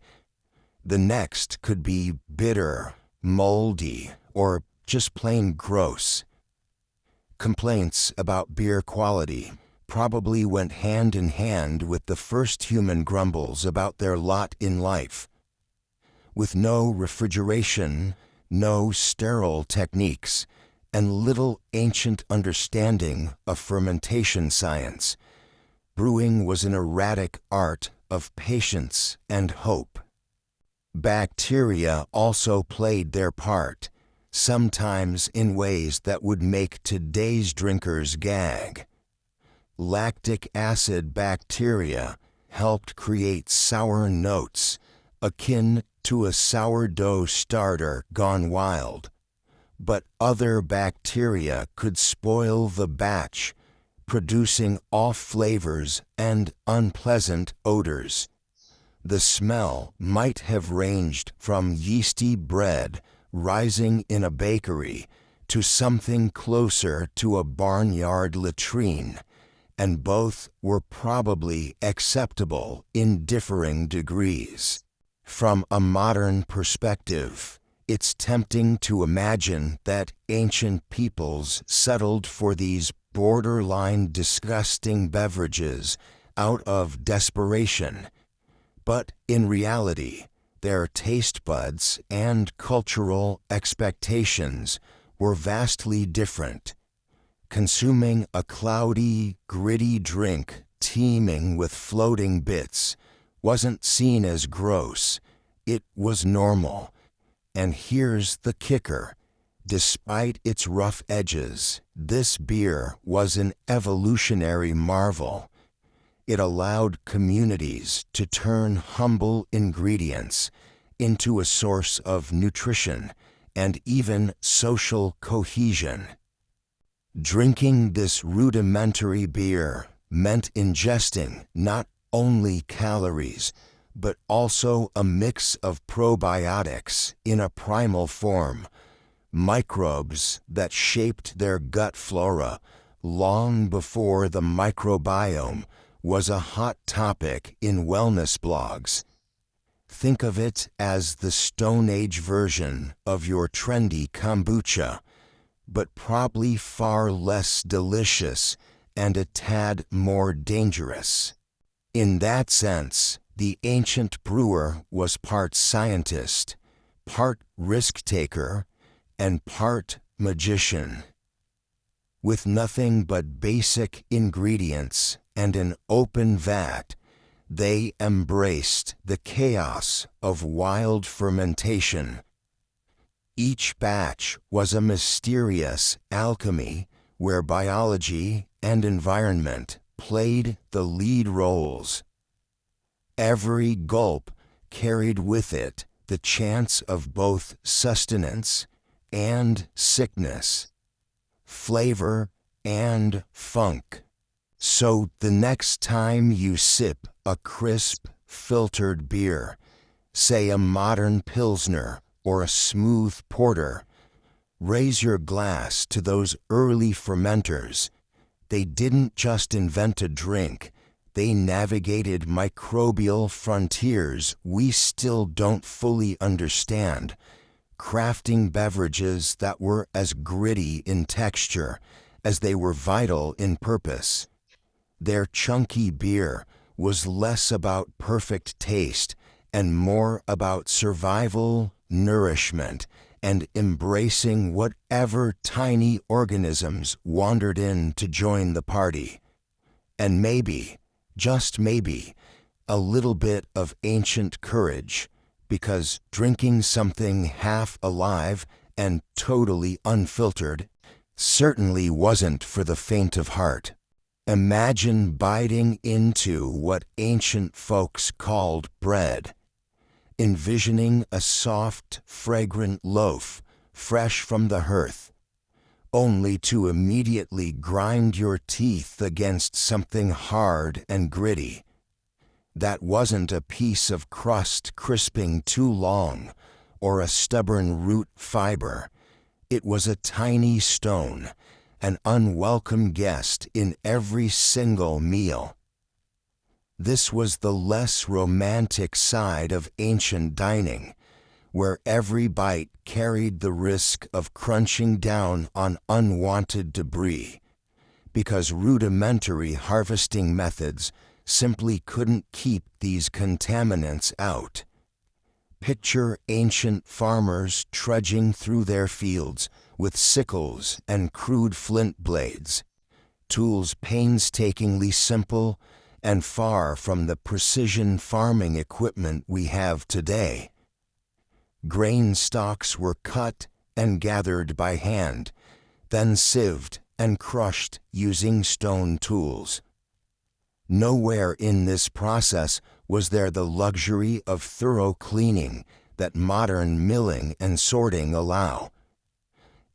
The next could be bitter, moldy, or just plain gross. Complaints about beer quality probably went hand in hand with the first human grumbles about their lot in life. With no refrigeration, no sterile techniques, and little ancient understanding of fermentation science, brewing was an erratic art of patience and hope. Bacteria also played their part, sometimes in ways that would make today's drinkers gag. Lactic acid bacteria helped create sour notes, akin to a sourdough starter gone wild. But other bacteria could spoil the batch, producing off flavors and unpleasant odors. The smell might have ranged from yeasty bread rising in a bakery to something closer to a barnyard latrine, and both were probably acceptable in differing degrees. From a modern perspective, it's tempting to imagine that ancient peoples settled for these borderline disgusting beverages out of desperation. But in reality, their taste buds and cultural expectations were vastly different. Consuming a cloudy, gritty drink teeming with floating bits wasn't seen as gross, it was normal. And here's the kicker. Despite its rough edges, this beer was an evolutionary marvel. It allowed communities to turn humble ingredients into a source of nutrition and even social cohesion. Drinking this rudimentary beer meant ingesting not only calories, but also a mix of probiotics in a primal form, microbes that shaped their gut flora long before the microbiome was a hot topic in wellness blogs. Think of it as the Stone Age version of your trendy kombucha, but probably far less delicious and a tad more dangerous. In that sense, the ancient brewer was part scientist, part risk-taker, and part magician. With nothing but basic ingredients and an open vat, they embraced the chaos of wild fermentation. Each batch was a mysterious alchemy where biology and environment played the lead roles. Every gulp carried with it the chance of both sustenance and sickness, flavor and funk. So the next time you sip a crisp, filtered beer, say a modern Pilsner or a smooth porter, raise your glass to those early fermenters. They didn't just invent a drink, they navigated microbial frontiers we still don't fully understand, crafting beverages that were as gritty in texture as they were vital in purpose. Their chunky beer was less about perfect taste and more about survival, nourishment, and embracing whatever tiny organisms wandered in to join the party. And maybe, just maybe, a little bit of ancient courage, because drinking something half alive and totally unfiltered certainly wasn't for the faint of heart. Imagine biting into what ancient folks called bread, envisioning a soft, fragrant loaf fresh from the hearth, only to immediately grind your teeth against something hard and gritty. That wasn't a piece of crust crisping too long or a stubborn root fiber. It was a tiny stone, an unwelcome guest in every single meal. This was the less romantic side of ancient dining, where every bite carried the risk of crunching down on unwanted debris, because rudimentary harvesting methods simply couldn't keep these contaminants out. Picture ancient farmers trudging through their fields with sickles and crude flint blades, tools painstakingly simple and far from the precision farming equipment we have today. Grain stalks were cut and gathered by hand, then sieved and crushed using stone tools. Nowhere in this process was there the luxury of thorough cleaning that modern milling and sorting allow.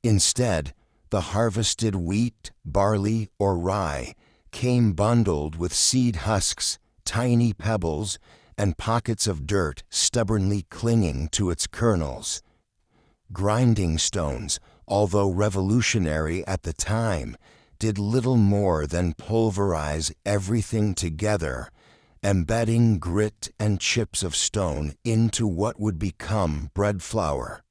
Instead, the harvested wheat, barley, or rye came bundled with seed husks, tiny pebbles, and pockets of dirt stubbornly clinging to its kernels. Grinding stones, although revolutionary at the time, did little more than pulverize everything together embedding grit and chips of stone into what would become bread flour.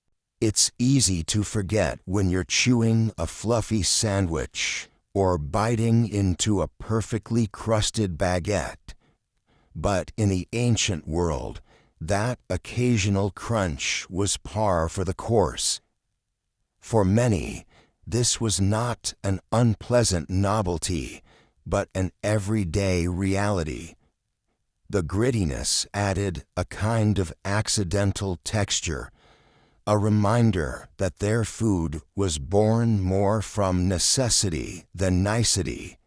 It's easy to forget when you're chewing a fluffy sandwich or biting into a perfectly crusted baguette. But in the ancient world, that occasional crunch was par for the course. For many, this was not an unpleasant novelty, but an everyday reality. The grittiness added a kind of accidental texture, a reminder that their food was born more from necessity than nicety,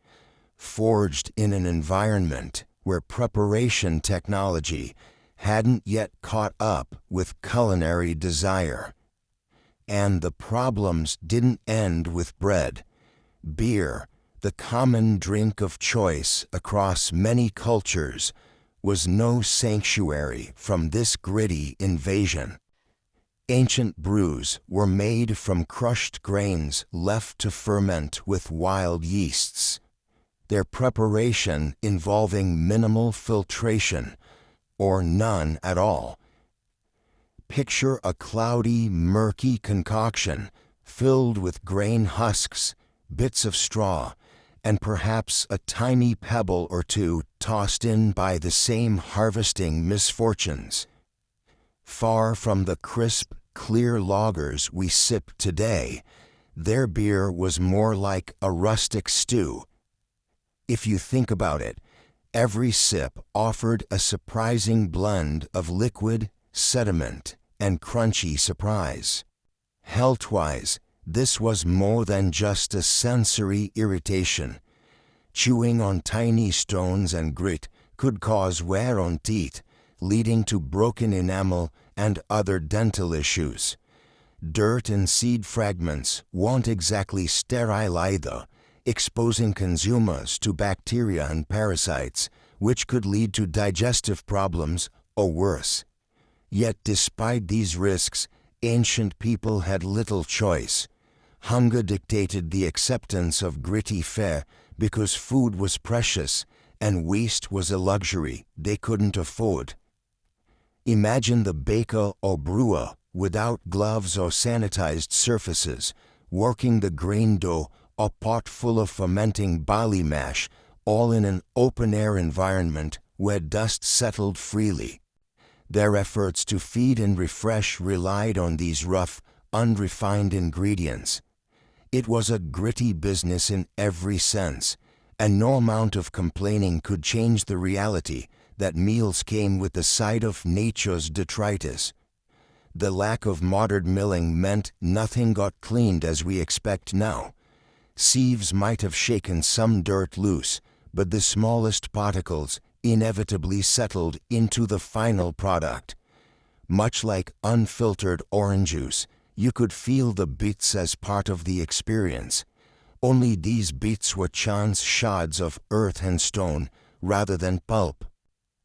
forged in an environment where preparation technology hadn't yet caught up with culinary desire. And the problems didn't end with bread. Beer, the common drink of choice across many cultures, was no sanctuary from this gritty invasion. Ancient brews were made from crushed grains left to ferment with wild yeasts, their preparation involving minimal filtration, or none at all. Picture a cloudy, murky concoction filled with grain husks, bits of straw, and perhaps a tiny pebble or two tossed in by the same harvesting misfortunes. Far from the crisp, clear lagers we sip today, their beer was more like a rustic stew. If you think about it, every sip offered a surprising blend of liquid, sediment, and crunchy surprise. Health-wise, this was more than just a sensory irritation. Chewing on tiny stones and grit could cause wear on teeth, leading to broken enamel and other dental issues. Dirt and seed fragments weren't exactly sterile either, exposing consumers to bacteria and parasites, which could lead to digestive problems or worse. Yet despite these risks, ancient people had little choice. Hunger dictated the acceptance of gritty fare because food was precious and waste was a luxury they couldn't afford. Imagine the baker or brewer, without gloves or sanitized surfaces, working the grain dough or pot full of fermenting barley mash, all in an open-air environment where dust settled freely. Their efforts to feed and refresh relied on these rough, unrefined ingredients. It was a gritty business in every sense, and no amount of complaining could change the reality that meals came with the side of nature's detritus. The lack of modern milling meant nothing got cleaned as we expect now. Sieves might have shaken some dirt loose, but the smallest particles inevitably settled into the final product. Much like unfiltered orange juice, you could feel the bits as part of the experience. Only these bits were chance shards of earth and stone rather than pulp.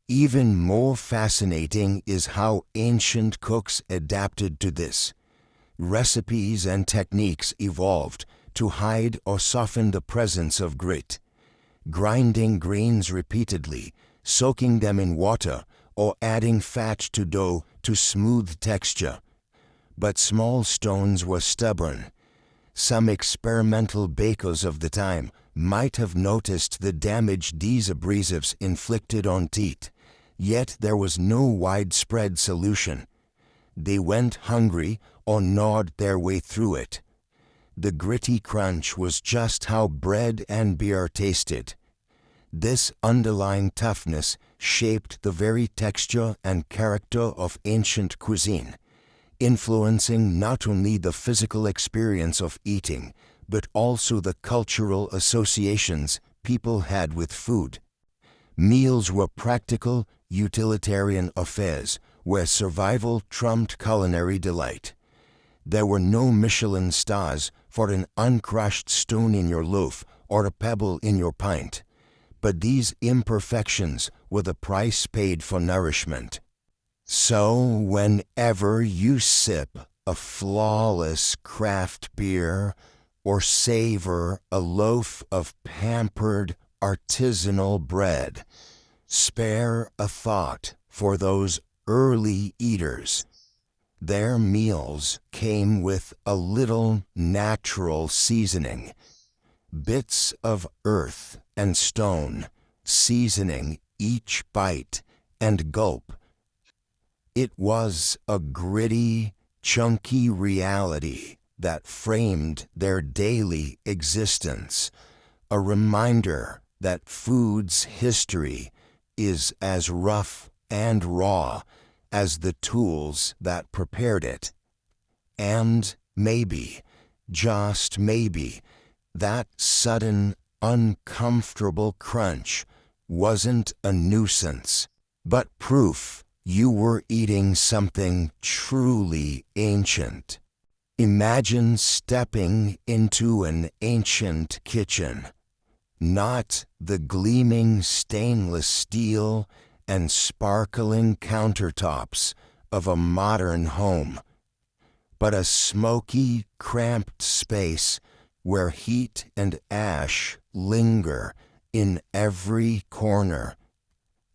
Even more fascinating is how ancient cooks adapted to this. Recipes and techniques evolved to hide or soften the presence of grit. Grinding grains repeatedly, soaking them in water, or adding fat to dough to smooth texture. But small stones were stubborn. Some experimental bakers of the time might have noticed the damage these abrasives inflicted on teeth, yet there was no widespread solution. They went hungry or gnawed their way through it. The gritty crunch was just how bread and beer tasted. This underlying toughness shaped the very texture and character of ancient cuisine, influencing not only the physical experience of eating, but also the cultural associations people had with food. Meals were practical, utilitarian affairs where survival trumped culinary delight. There were no Michelin stars for an uncrushed stone in your loaf or a pebble in your pint, but these imperfections were the price paid for nourishment. So whenever you sip a flawless craft beer or savor a loaf of pampered artisanal bread, Spare a thought for those early eaters. Their meals came with a little natural seasoning, bits of earth and stone seasoning each bite and gulp. It was a gritty, chunky reality that framed their daily existence, a reminder that food's history is as rough and raw as the tools that prepared it. And maybe, just maybe, that sudden, uncomfortable crunch wasn't a nuisance, but proof you were eating something truly ancient. Imagine stepping into an ancient kitchen, not the gleaming stainless steel and sparkling countertops of a modern home, but a smoky, cramped space where heat and ash linger in every corner,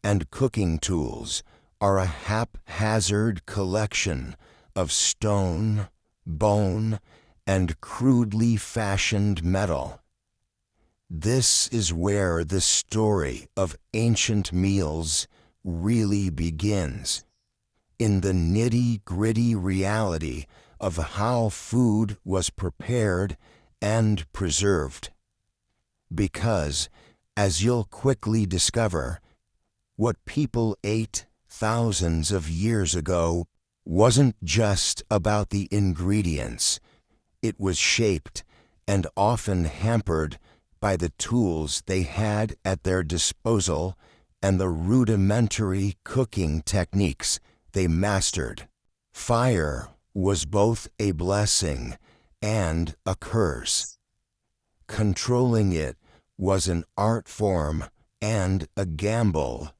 and cooking tools are a haphazard collection of stone, bone, and crudely fashioned metal. This is where the story of ancient meals really begins, in the nitty-gritty reality of how food was prepared and preserved. Because, as you'll quickly discover, what people ate thousands of years ago wasn't just about the ingredients. It was shaped and often hampered by the tools they had at their disposal and the rudimentary cooking techniques they mastered. Fire was both a blessing and a curse. Controlling it was an art form and a gamble.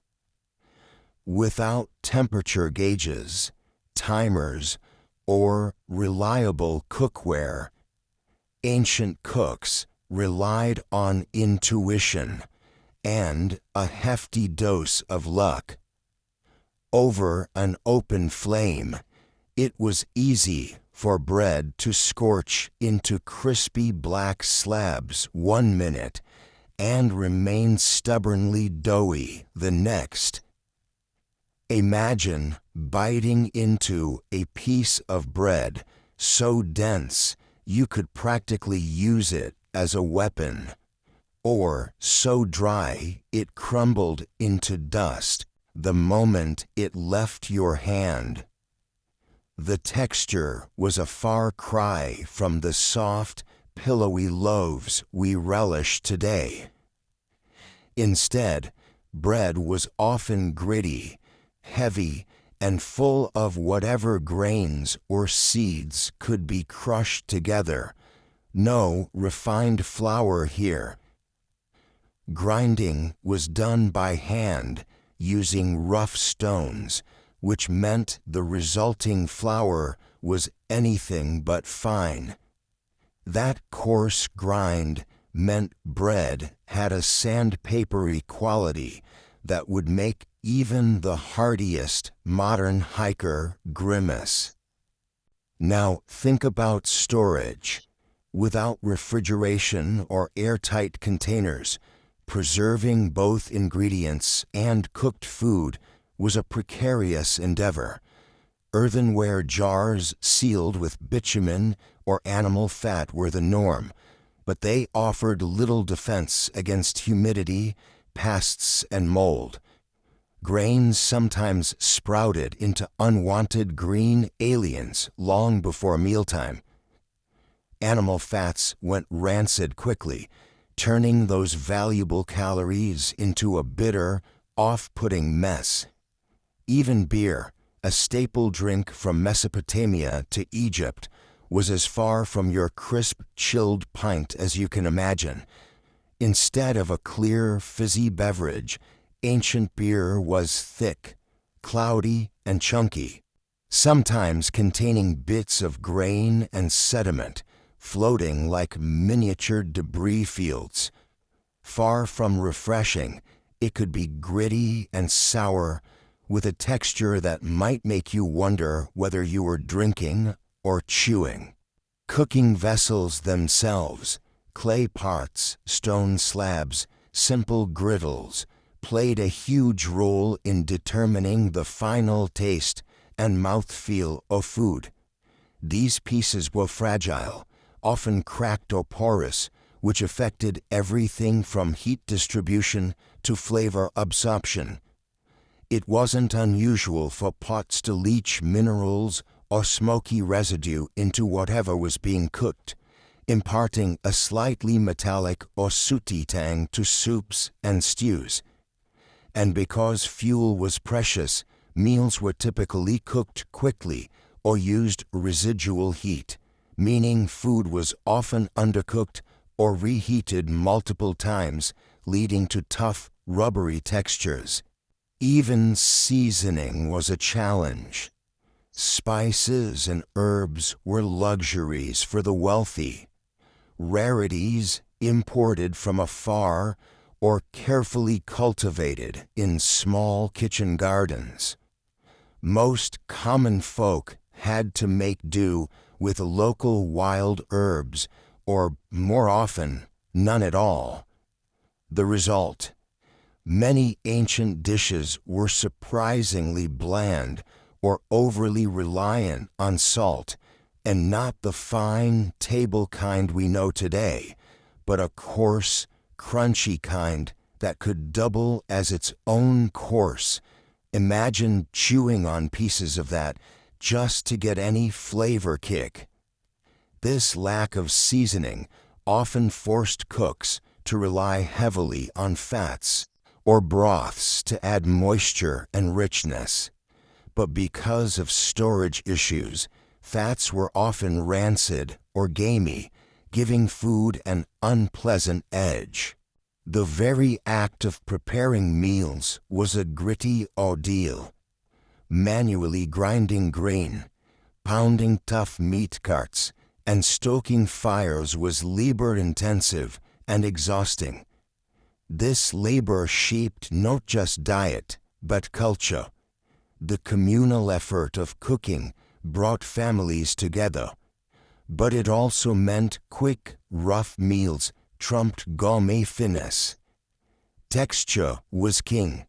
Without temperature gauges, timers, or reliable cookware, ancient cooks relied on intuition and a hefty dose of luck. Over an open flame, it was easy for bread to scorch into crispy black slabs 1 minute and remain stubbornly doughy the next. Imagine biting into a piece of bread so dense you could practically use it as a weapon, or so dry it crumbled into dust the moment it left your hand. The texture was a far cry from the soft, pillowy loaves we relish today. Instead, bread was often gritty, heavy, and full of whatever grains or seeds could be crushed together. No refined flour here. Grinding was done by hand, using rough stones, which meant the resulting flour was anything but fine. That coarse grind meant bread had a sandpapery quality that would make even the hardiest modern hiker grimace. Now think about storage. Without refrigeration or airtight containers, preserving both ingredients and cooked food was a precarious endeavor. Earthenware jars sealed with bitumen or animal fat were the norm, but they offered little defense against humidity, pests, and mold. Grains sometimes sprouted into unwanted green aliens long before mealtime. Animal fats went rancid quickly, turning those valuable calories into a bitter, off-putting mess. Even beer, a staple drink from Mesopotamia to Egypt, was as far from your crisp, chilled pint as you can imagine. Instead of a clear, fizzy beverage, ancient beer was thick, cloudy, and chunky, sometimes containing bits of grain and sediment, floating like miniature debris fields. Far from refreshing, It could be gritty and sour, with a texture that might make you wonder whether you were drinking or chewing. Cooking vessels themselves, clay pots, stone slabs, simple griddles, played a huge role in determining the final taste and mouthfeel of food. These pieces were fragile, often cracked or porous, which affected everything from heat distribution to flavor absorption. It wasn't unusual for pots to leach minerals or smoky residue into whatever was being cooked, imparting a slightly metallic or sooty tang to soups and stews. And because fuel was precious, meals were typically cooked quickly or used residual heat, meaning food was often undercooked or reheated multiple times, leading to tough, rubbery textures. Even seasoning was a challenge. Spices and herbs were luxuries for the wealthy, rarities imported from afar or carefully cultivated in small kitchen gardens. Most common folk had to make do with local wild herbs, or more often, none at all. The result: many ancient dishes were surprisingly bland or overly reliant on salt, and not the fine table kind we know today, but a coarse, crunchy kind that could double as its own course. Imagine chewing on pieces of that just to get any flavor kick. This lack of seasoning often forced cooks to rely heavily on fats or broths to add moisture and richness. But because of storage issues, fats were often rancid or gamey, giving food an unpleasant edge. The very act of preparing meals was a gritty ordeal. Manually grinding grain, pounding tough meat carts, and stoking fires was labor-intensive and exhausting. This labor shaped not just diet, but culture. The communal effort of cooking brought families together, but it also meant quick, rough meals trumped gourmet finesse. Texture was king.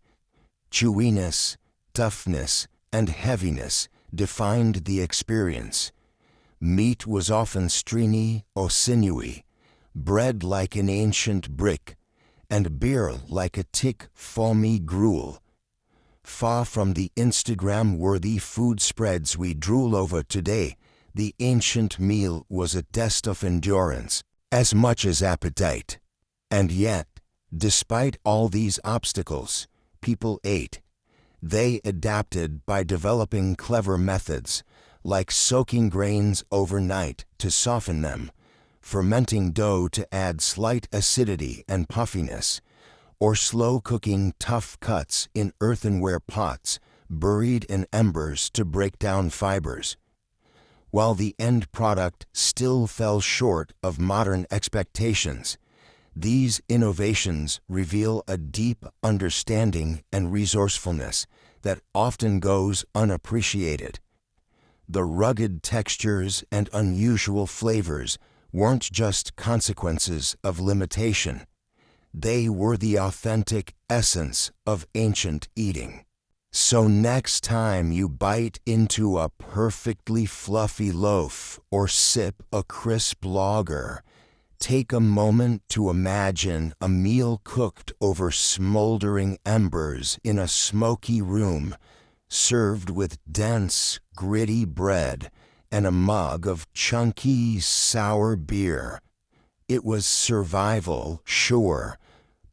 Chewiness, toughness, and heaviness defined the experience. Meat was often stringy or sinewy, bread like an ancient brick, and beer like a thick, foamy gruel. Far from the Instagram-worthy food spreads we drool over today, the ancient meal was a test of endurance, as much as appetite. And yet, despite all these obstacles, people ate. They adapted by developing clever methods, like soaking grains overnight to soften them, fermenting dough to add slight acidity and puffiness, or slow cooking tough cuts in earthenware pots buried in embers to break down fibers. While the end product still fell short of modern expectations, these innovations reveal a deep understanding and resourcefulness that often goes unappreciated. The rugged textures and unusual flavors weren't just consequences of limitation. They were the authentic essence of ancient eating. So next time you bite into a perfectly fluffy loaf or sip a crisp lager, take a moment to imagine a meal cooked over smoldering embers in a smoky room, served with dense, gritty bread and a mug of chunky, sour beer. It was survival, sure,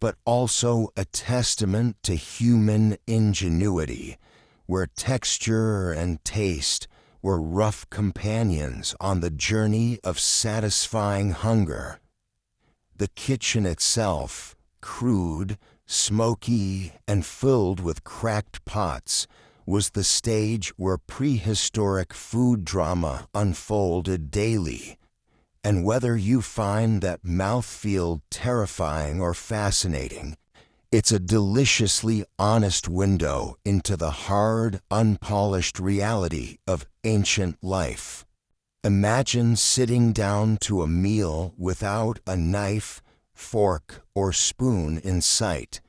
but also a testament to human ingenuity, where texture and taste were rough companions on the journey of satisfying hunger. The kitchen itself, crude, smoky, and filled with cracked pots, was the stage where prehistoric food drama unfolded daily. And whether you find that mouthfeel terrifying or fascinating, It's a deliciously honest window into the hard, unpolished reality of ancient life. Imagine sitting down to a meal without a knife, fork, or spoon in sight.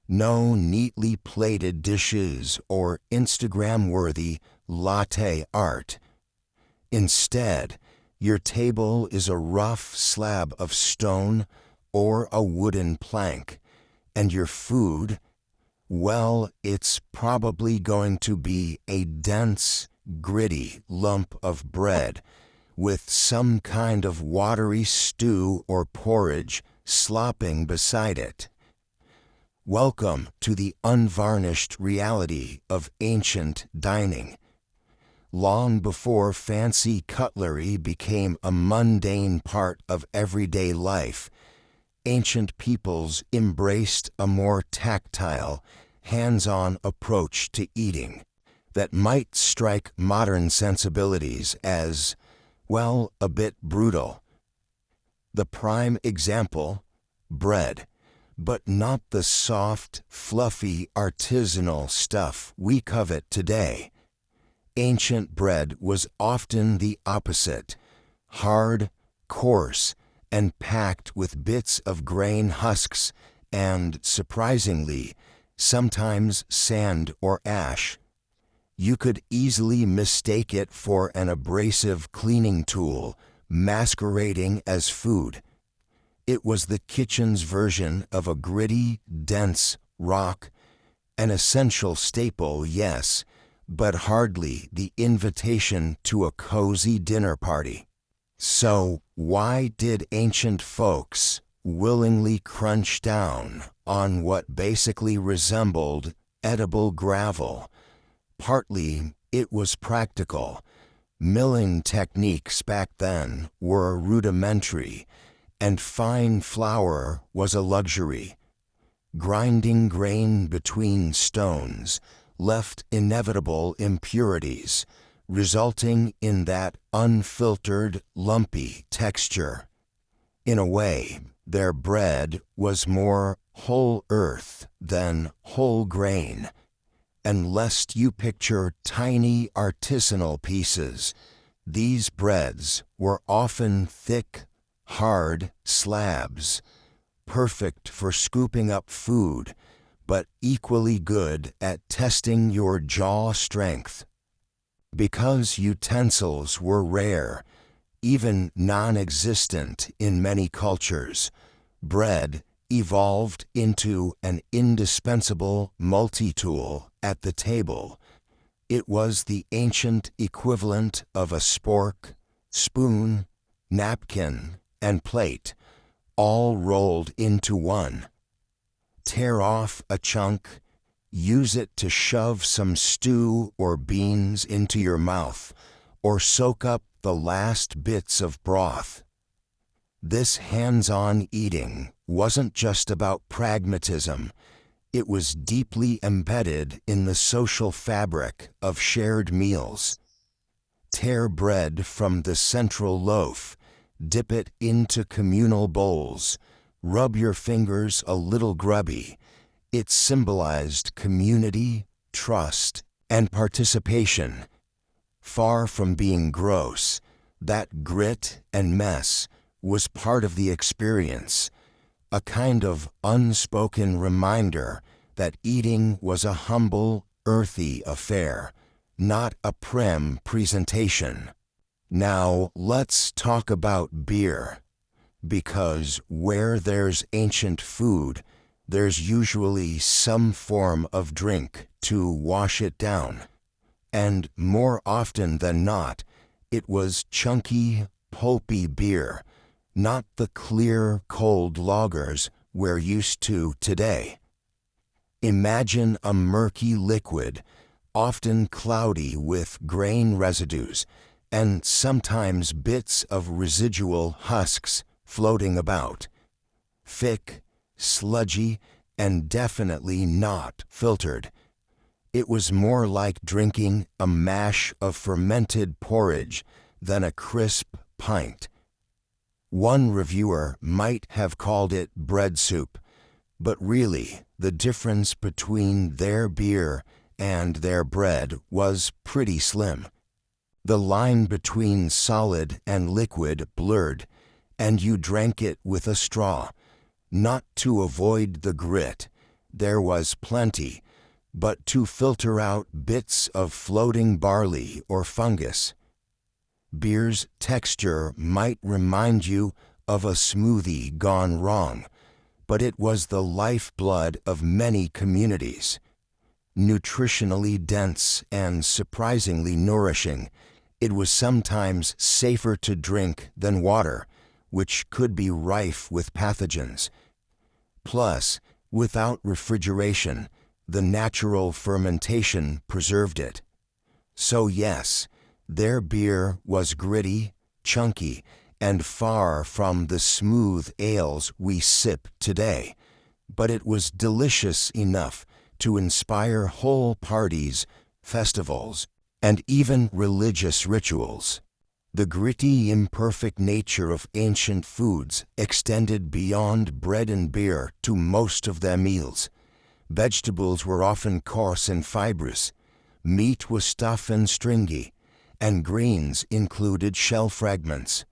No neatly plated dishes or Instagram-worthy latte art. Instead, your table is a rough slab of stone or a wooden plank, and your food, well, it's probably going to be a dense, gritty lump of bread with some kind of watery stew or porridge slopping beside it. Welcome to the unvarnished reality of ancient dining. Long before fancy cutlery became a mundane part of everyday life, ancient peoples embraced a more tactile, hands-on approach to eating that might strike modern sensibilities as, well, a bit brutal. The prime example, bread, but not the soft, fluffy, artisanal stuff we covet today. Ancient bread was often the opposite, hard, coarse, and packed with bits of grain husks and, surprisingly, sometimes sand or ash. You could easily mistake it for an abrasive cleaning tool masquerading as food. It was the kitchen's version of a gritty, dense rock, an essential staple, yes, but hardly the invitation to a cozy dinner party. So, why did ancient folks willingly crunch down on what basically resembled edible gravel? Partly, it was practical. Milling techniques back then were rudimentary, and fine flour was a luxury. Grinding grain between stones left inevitable impurities, resulting in that unfiltered, lumpy texture. In a way, their bread was more whole earth than whole grain. And lest you picture tiny artisanal pieces, these breads were often thick, hard slabs, perfect for scooping up food, but equally good at testing your jaw strength. Because utensils were rare, even non-existent in many cultures, bread evolved into an indispensable multi-tool at the table. It was the ancient equivalent of a spork, spoon, napkin, and plate, all rolled into one. Tear off a chunk, use it to shove some stew or beans into your mouth, or soak up the last bits of broth. This hands-on eating wasn't just about pragmatism, it was deeply embedded in the social fabric of shared meals. Tear bread from the central loaf, dip it into communal bowls, rub your fingers a little grubby. It symbolized community, trust, and participation. Far from being gross, that grit and mess was part of the experience, a kind of unspoken reminder that eating was a humble, earthy affair, not a presentation. Now let's talk about beer, because where there's ancient food, there's usually some form of drink to wash it down. And more often than not, it was chunky, pulpy beer, not the clear, cold lagers we're used to today. Imagine a murky liquid, often cloudy with grain residues, and sometimes bits of residual husks floating about. Thick, sludgy, and definitely not filtered. It was more like drinking a mash of fermented porridge than a crisp pint. One reviewer might have called it bread soup, but really, the difference between their beer and their bread was pretty slim. The line between solid and liquid blurred, and you drank it with a straw, not to avoid the grit, there was plenty, but to filter out bits of floating barley or fungus. Beer's texture might remind you of a smoothie gone wrong, but it was the lifeblood of many communities. Nutritionally dense and surprisingly nourishing, it was sometimes safer to drink than water, which could be rife with pathogens. Plus, without refrigeration, the natural fermentation preserved it. So yes, their beer was gritty, chunky, and far from the smooth ales we sip today, but it was delicious enough to inspire whole parties, festivals, and even religious rituals. The gritty, imperfect nature of ancient foods extended beyond bread and beer to most of their meals. Vegetables were often coarse and fibrous, meat was tough and stringy, and grains included shell fragments.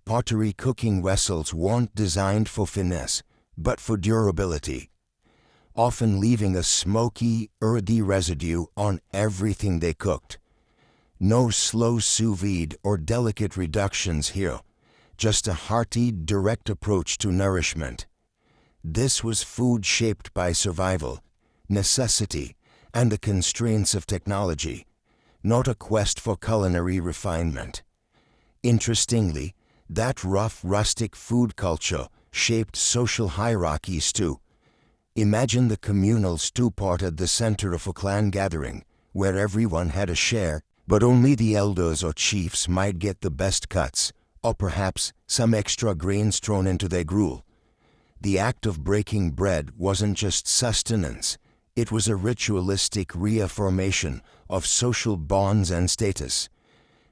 Pottery cooking vessels weren't designed for finesse, but for durability, often leaving a smoky, earthy residue on everything they cooked. No slow sous vide or delicate reductions here, just a hearty, direct approach to nourishment. This was food shaped by survival, necessity, and the constraints of technology, not a quest for culinary refinement. Interestingly, that rough, rustic food culture shaped social hierarchies too. Imagine the communal stew pot at the center of a clan gathering, where everyone had a share, but only the elders or chiefs might get the best cuts, or perhaps some extra grains thrown into their gruel. The act of breaking bread wasn't just sustenance, it was a ritualistic reaffirmation of social bonds and status.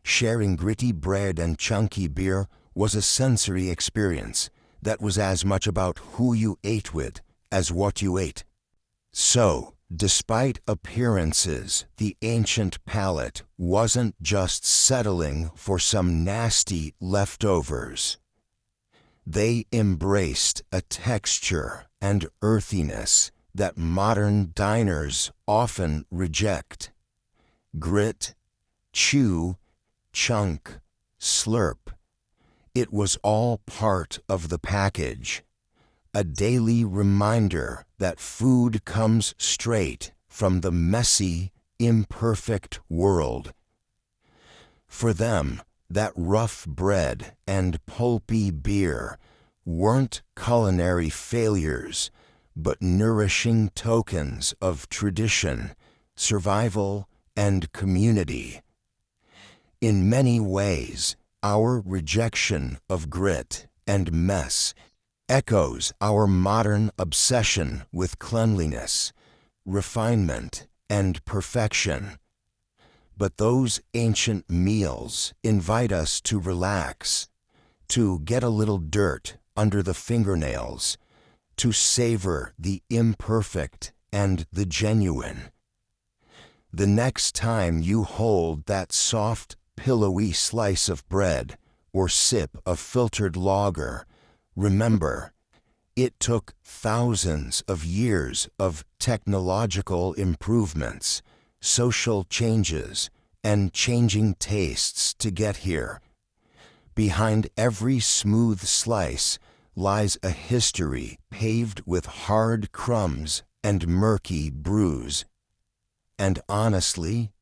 Sharing gritty bread and chunky beer was a sensory experience that was as much about who you ate with as what you ate. So, despite appearances, the ancient palate wasn't just settling for some nasty leftovers. They embraced a texture and earthiness that modern diners often reject. Grit, chew, chunk, slurp. It was all part of the package, a daily reminder that food comes straight from the messy, imperfect world. For them, that rough bread and pulpy beer weren't culinary failures, but nourishing tokens of tradition, survival, and community. In many ways, our rejection of grit and mess echoes our modern obsession with cleanliness, refinement, and perfection. But those ancient meals invite us to relax, to get a little dirt under the fingernails, to savor the imperfect and the genuine. The next time you hold that soft, pillowy slice of bread or sip of filtered lager, remember, it took thousands of years of technological improvements, social changes, and changing tastes to get here. Behind every smooth slice lies a history paved with hard crumbs and murky brews. And honestly,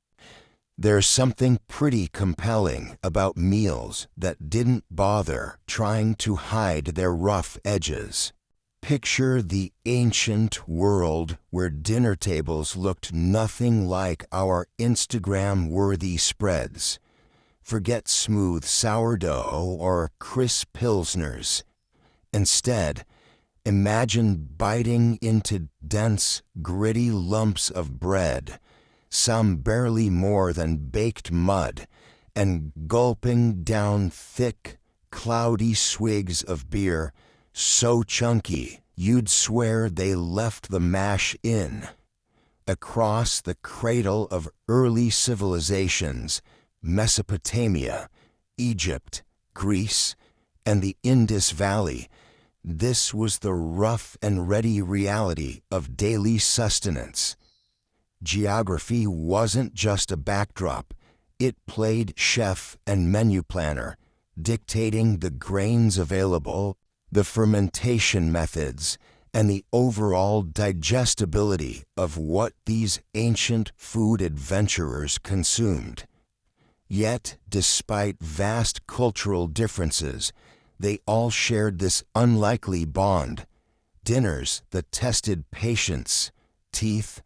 there's something pretty compelling about meals that didn't bother trying to hide their rough edges. Picture the ancient world where dinner tables looked nothing like our Instagram-worthy spreads. Forget smooth sourdough or crisp pilsners. Instead, imagine biting into dense, gritty lumps of bread, some barely more than baked mud, and gulping down thick, cloudy swigs of beer so chunky you'd swear they left the mash in. Across the cradle of early civilizations, Mesopotamia, Egypt, Greece, and the Indus Valley, this was the rough and ready reality of daily sustenance. Geography wasn't just a backdrop, it played chef and menu planner, dictating the grains available, the fermentation methods, and the overall digestibility of what these ancient food adventurers consumed. Yet, despite vast cultural differences, they all shared this unlikely bond, dinners that tested patience, teeth,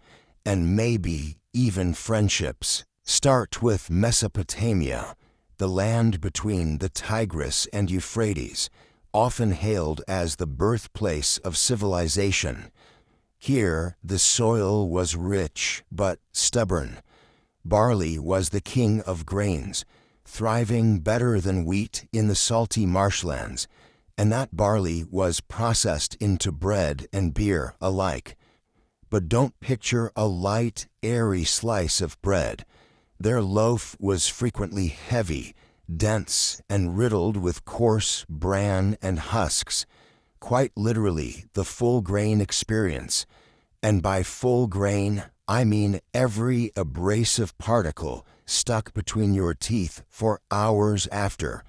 and maybe even friendships. Start with Mesopotamia, the land between the Tigris and Euphrates, often hailed as the birthplace of civilization. Here, the soil was rich but stubborn. Barley was the king of grains, thriving better than wheat in the salty marshlands, and that barley was processed into bread and beer alike. But don't picture a light, airy slice of bread. Their loaf was frequently heavy, dense, and riddled with coarse bran and husks, quite literally the full grain experience. And by full grain, I mean every abrasive particle stuck between your teeth for hours after.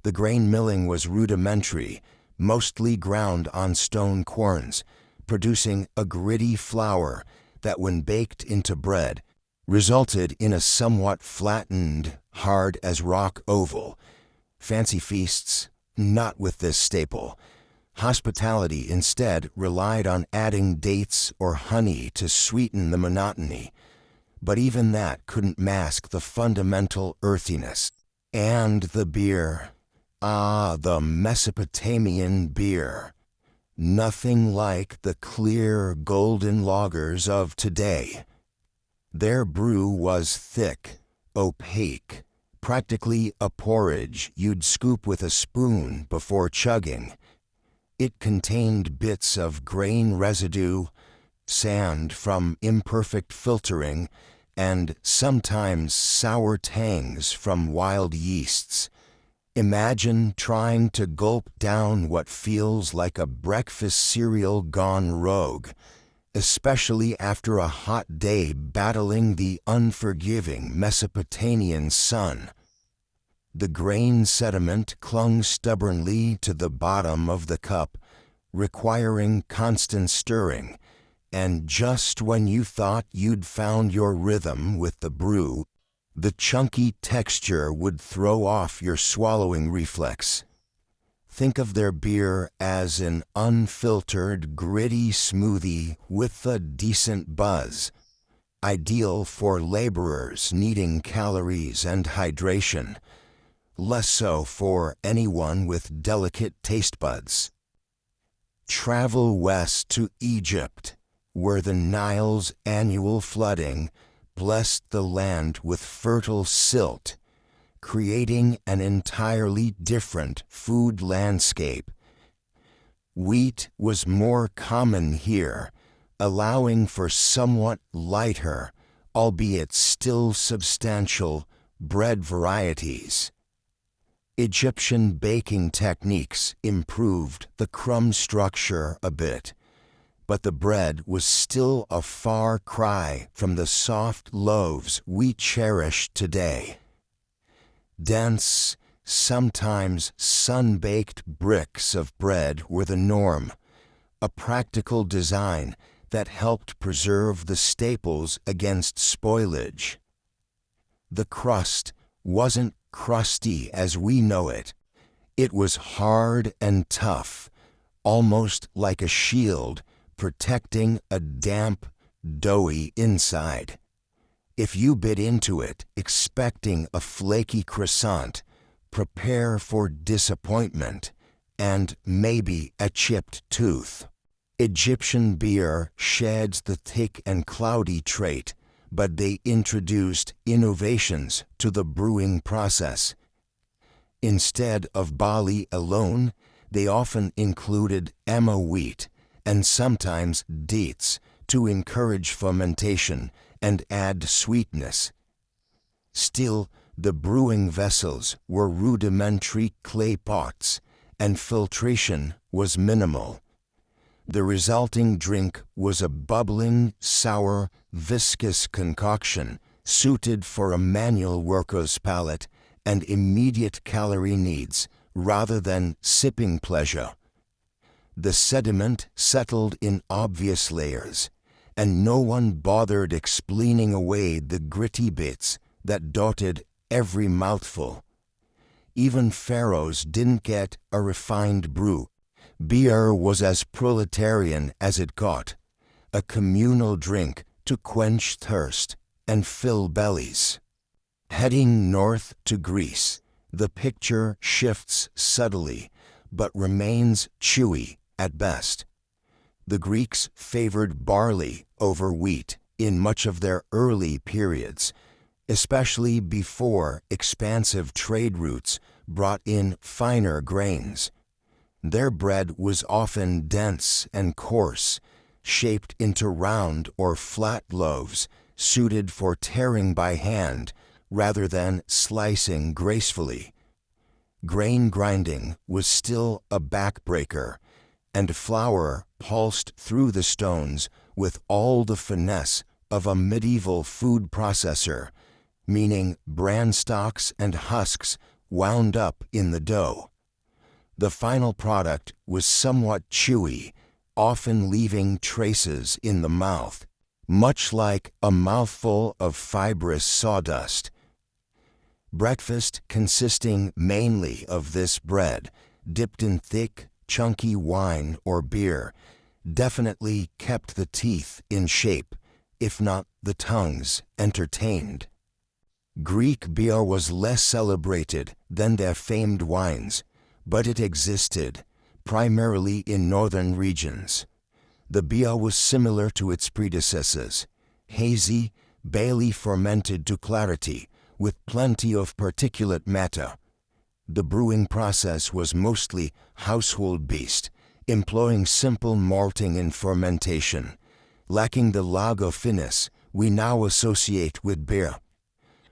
The grain milling was rudimentary, mostly ground on stone querns, producing a gritty flour that, when baked into bread, resulted in a somewhat flattened, hard-as-rock oval. Fancy feasts, not with this staple. Hospitality instead relied on adding dates or honey to sweeten the monotony. But even that couldn't mask the fundamental earthiness. And the beer. Ah, the Mesopotamian beer. Nothing like the clear, golden lagers of today. Their brew was thick, opaque, practically a porridge you'd scoop with a spoon before chugging. It contained bits of grain residue, sand from imperfect filtering, and sometimes sour tangs from wild yeasts. Imagine trying to gulp down what feels like a breakfast cereal gone rogue, especially after a hot day battling the unforgiving Mesopotamian sun. The grain sediment clung stubbornly to the bottom of the cup, requiring constant stirring, and just when you thought you'd found your rhythm with the brew, the chunky texture would throw off your swallowing reflex. Think of their beer as an unfiltered, gritty smoothie with a decent buzz, ideal for laborers needing calories and hydration, less so for anyone with delicate taste buds. Travel west to Egypt, where the Nile's annual flooding blessed the land with fertile silt, creating an entirely different food landscape. Wheat was more common here, allowing for somewhat lighter, albeit still substantial, bread varieties. Egyptian baking techniques improved the crumb structure a bit, but the bread was still a far cry from the soft loaves we cherish today. Dense, sometimes sun-baked bricks of bread were the norm, a practical design that helped preserve the staples against spoilage. The crust wasn't crusty as we know it. It was hard and tough, almost like a shield protecting a damp, doughy inside. If you bit into it expecting a flaky croissant, prepare for disappointment and maybe a chipped tooth. Egyptian beer sheds the thick and cloudy trait, but they introduced innovations to the brewing process. Instead of barley alone, they often included emma wheat, and sometimes dates to encourage fermentation and add sweetness. Still, the brewing vessels were rudimentary clay pots, and filtration was minimal. The resulting drink was a bubbling, sour, viscous concoction suited for a manual worker's palate and immediate calorie needs rather than sipping pleasure. The sediment settled in obvious layers, and no one bothered explaining away the gritty bits that dotted every mouthful. Even pharaohs didn't get a refined brew. Beer was as proletarian as it got, a communal drink to quench thirst and fill bellies. Heading north to Greece, the picture shifts subtly, but remains chewy at best. The Greeks favored barley over wheat in much of their early periods, especially before expansive trade routes brought in finer grains. Their bread was often dense and coarse, shaped into round or flat loaves suited for tearing by hand rather than slicing gracefully. Grain grinding was still a backbreaker, and flour pulsed through the stones with all the finesse of a medieval food processor, meaning bran stalks and husks wound up in the dough. The final product was somewhat chewy, often leaving traces in the mouth, much like a mouthful of fibrous sawdust. Breakfast consisting mainly of this bread, dipped in thick, chunky wine or beer, definitely kept the teeth in shape, if not the tongues entertained. Greek beer was less celebrated than their famed wines, but it existed, primarily in northern regions. The beer was similar to its predecessors, hazy, barely fermented to clarity, with plenty of particulate matter. The brewing process was mostly household-based, employing simple malting and fermentation, lacking the lager finesse we now associate with beer.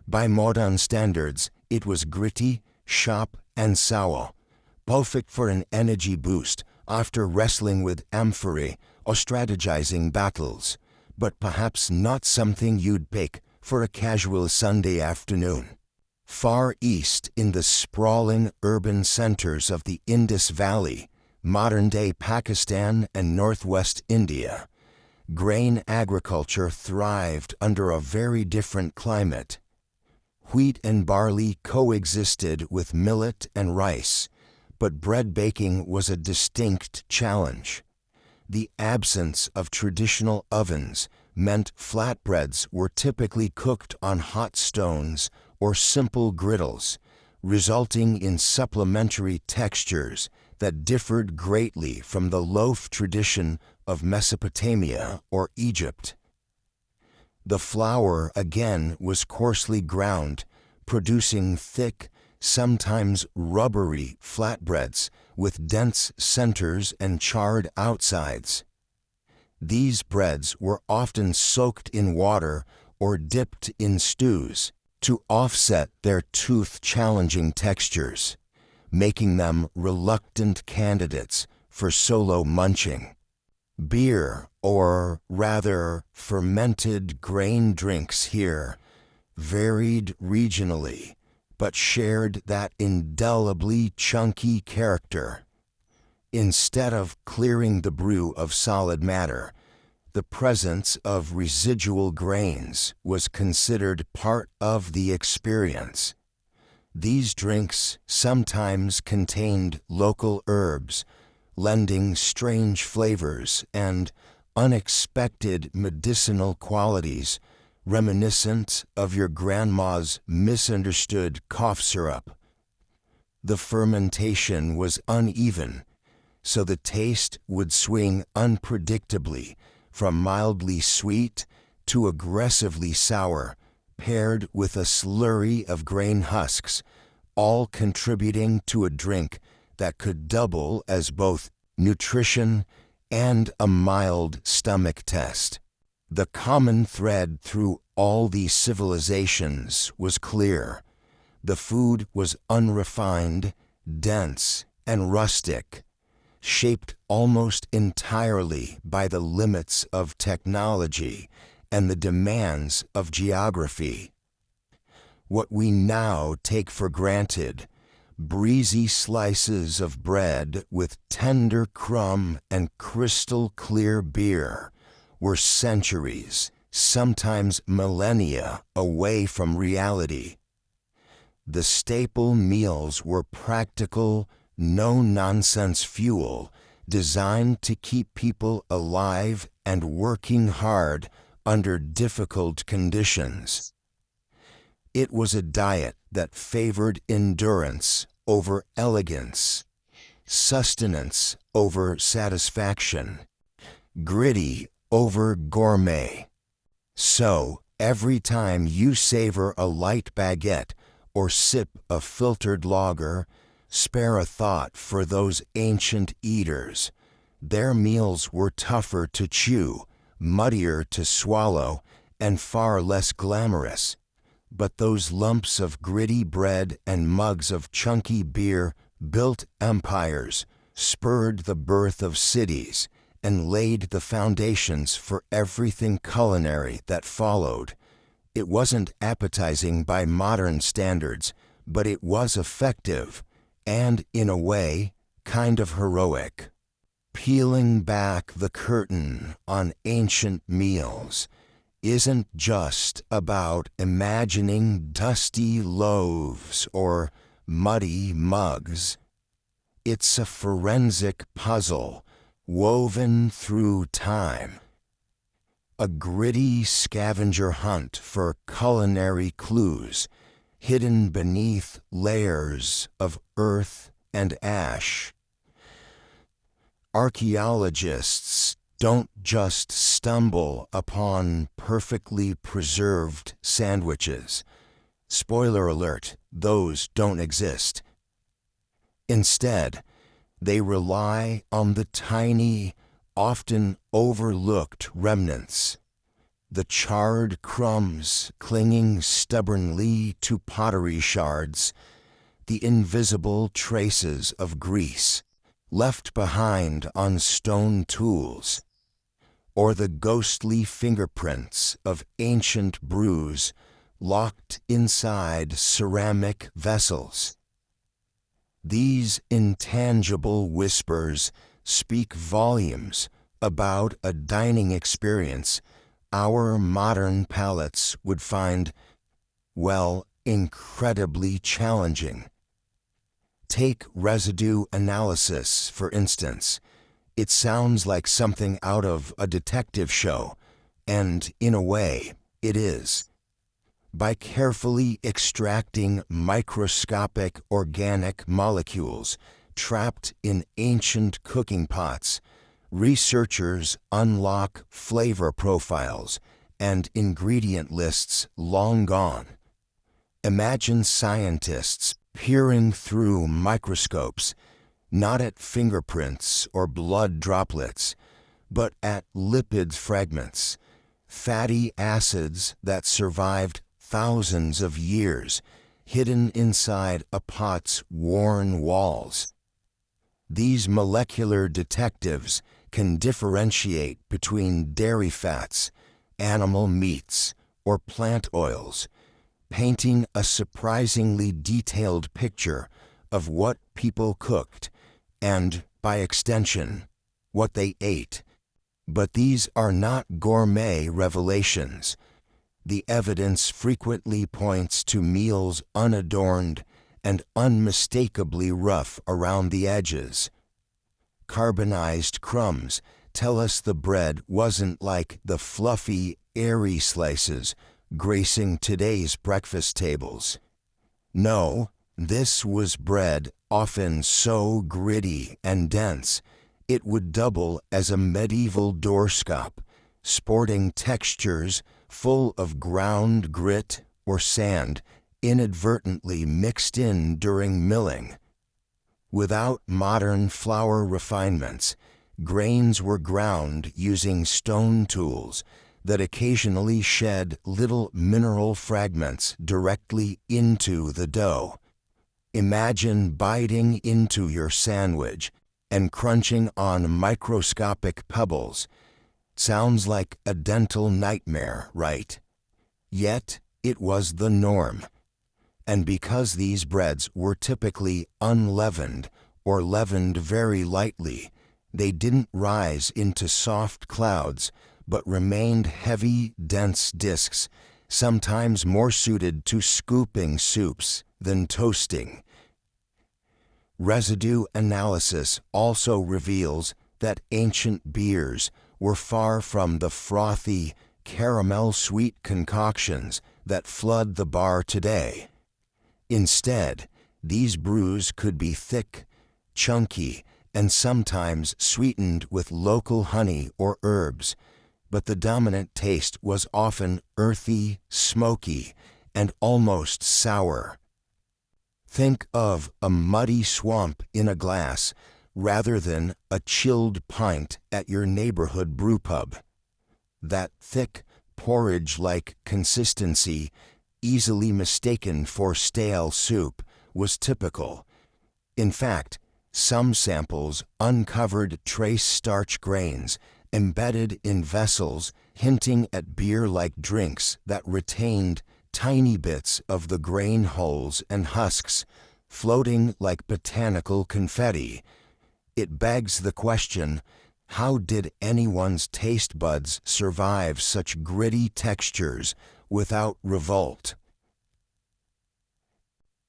By modern standards, it was gritty, sharp, and sour, perfect for an energy boost after wrestling with amphorae or strategizing battles, but perhaps not something you'd pick for a casual Sunday afternoon. Far east in the sprawling urban centers of the Indus Valley, modern-day Pakistan and northwest India, grain agriculture thrived under a very different climate. Wheat and barley coexisted with millet and rice, but bread baking was a distinct challenge. The absence of traditional ovens meant flatbreads were typically cooked on hot stones or simple griddles, resulting in supplementary textures that differed greatly from the loaf tradition of Mesopotamia or Egypt. The flour again was coarsely ground, producing thick, sometimes rubbery flatbreads with dense centers and charred outsides. These breads were often soaked in water or dipped in stews to offset their tooth-challenging textures, making them reluctant candidates for solo munching. Beer, or rather fermented grain drinks here, varied regionally, but shared that indelibly chunky character. Instead of clearing the brew of solid matter, the presence of residual grains was considered part of the experience. These drinks sometimes contained local herbs, lending strange flavors and unexpected medicinal qualities reminiscent of your grandma's misunderstood cough syrup. The fermentation was uneven, so the taste would swing unpredictably from mildly sweet to aggressively sour, paired with a slurry of grain husks, all contributing to a drink that could double as both nutrition and a mild stomach test. The common thread through all these civilizations was clear. The food was unrefined, dense, and rustic, shaped almost entirely by the limits of technology and the demands of geography. What we now take for granted, breezy slices of bread with tender crumb and crystal clear beer, were centuries, sometimes millennia, away from reality. The staple meals were practical, no-nonsense fuel designed to keep people alive and working hard under difficult conditions. It was a diet that favored endurance over elegance, sustenance over satisfaction, gritty over gourmet. So, every time you savor a light baguette or sip a filtered lager, spare a thought for those ancient eaters. Their meals were tougher to chew, muddier to swallow, and far less glamorous. But those lumps of gritty bread and mugs of chunky beer built empires, spurred the birth of cities, and laid the foundations for everything culinary that followed. It wasn't appetizing by modern standards, but it was effective, and in a way, kind of heroic. Peeling back the curtain on ancient meals isn't just about imagining dusty loaves or muddy mugs. It's a forensic puzzle woven through time, a gritty scavenger hunt for culinary clues hidden beneath layers of earth and ash. Archaeologists don't just stumble upon perfectly preserved sandwiches. Spoiler alert, those don't exist. Instead, they rely on the tiny, often overlooked remnants, the charred crumbs clinging stubbornly to pottery shards, the invisible traces of grease left behind on stone tools, or the ghostly fingerprints of ancient brews locked inside ceramic vessels. These intangible whispers speak volumes about a dining experience our modern palates would find, well, incredibly challenging. Take residue analysis, for instance. It sounds like something out of a detective show, and in a way, it is. By carefully extracting microscopic organic molecules trapped in ancient cooking pots, researchers unlock flavor profiles and ingredient lists long gone. Imagine scientists peering through microscopes, not at fingerprints or blood droplets, but at lipid fragments, fatty acids that survived thousands of years, hidden inside a pot's worn walls. These molecular detectives can differentiate between dairy fats, animal meats, or plant oils, painting a surprisingly detailed picture of what people cooked and, by extension, what they ate. But these are not gourmet revelations. The evidence frequently points to meals unadorned and unmistakably rough around the edges. Carbonized crumbs tell us the bread wasn't like the fluffy, airy slices gracing today's breakfast tables. No, this was bread often so gritty and dense it would double as a medieval doorstop, sporting textures full of ground grit or sand inadvertently mixed in during milling. Without modern flour refinements, Grains were ground using stone tools that occasionally shed little mineral fragments directly into the dough. Imagine biting into your sandwich and crunching on microscopic pebbles. Sounds like a dental nightmare, right? Yet, it was the norm. And because these breads were typically unleavened or leavened very lightly, they didn't rise into soft clouds, but remained heavy, dense discs, sometimes more suited to scooping soups than toasting. Residue analysis also reveals that ancient beers were far from the frothy, caramel-sweet concoctions that flood the bar today. Instead, these brews could be thick, chunky, and sometimes sweetened with local honey or herbs, but the dominant taste was often earthy, smoky, and almost sour. Think of a muddy swamp in a glass rather than a chilled pint at your neighborhood brewpub. That thick, porridge-like consistency, easily mistaken for stale soup, was typical. In fact, some samples uncovered trace starch grains embedded in vessels, hinting at beer-like drinks that retained tiny bits of the grain hulls and husks, floating like botanical confetti. It begs the question, how did anyone's taste buds survive such gritty textures without revolt?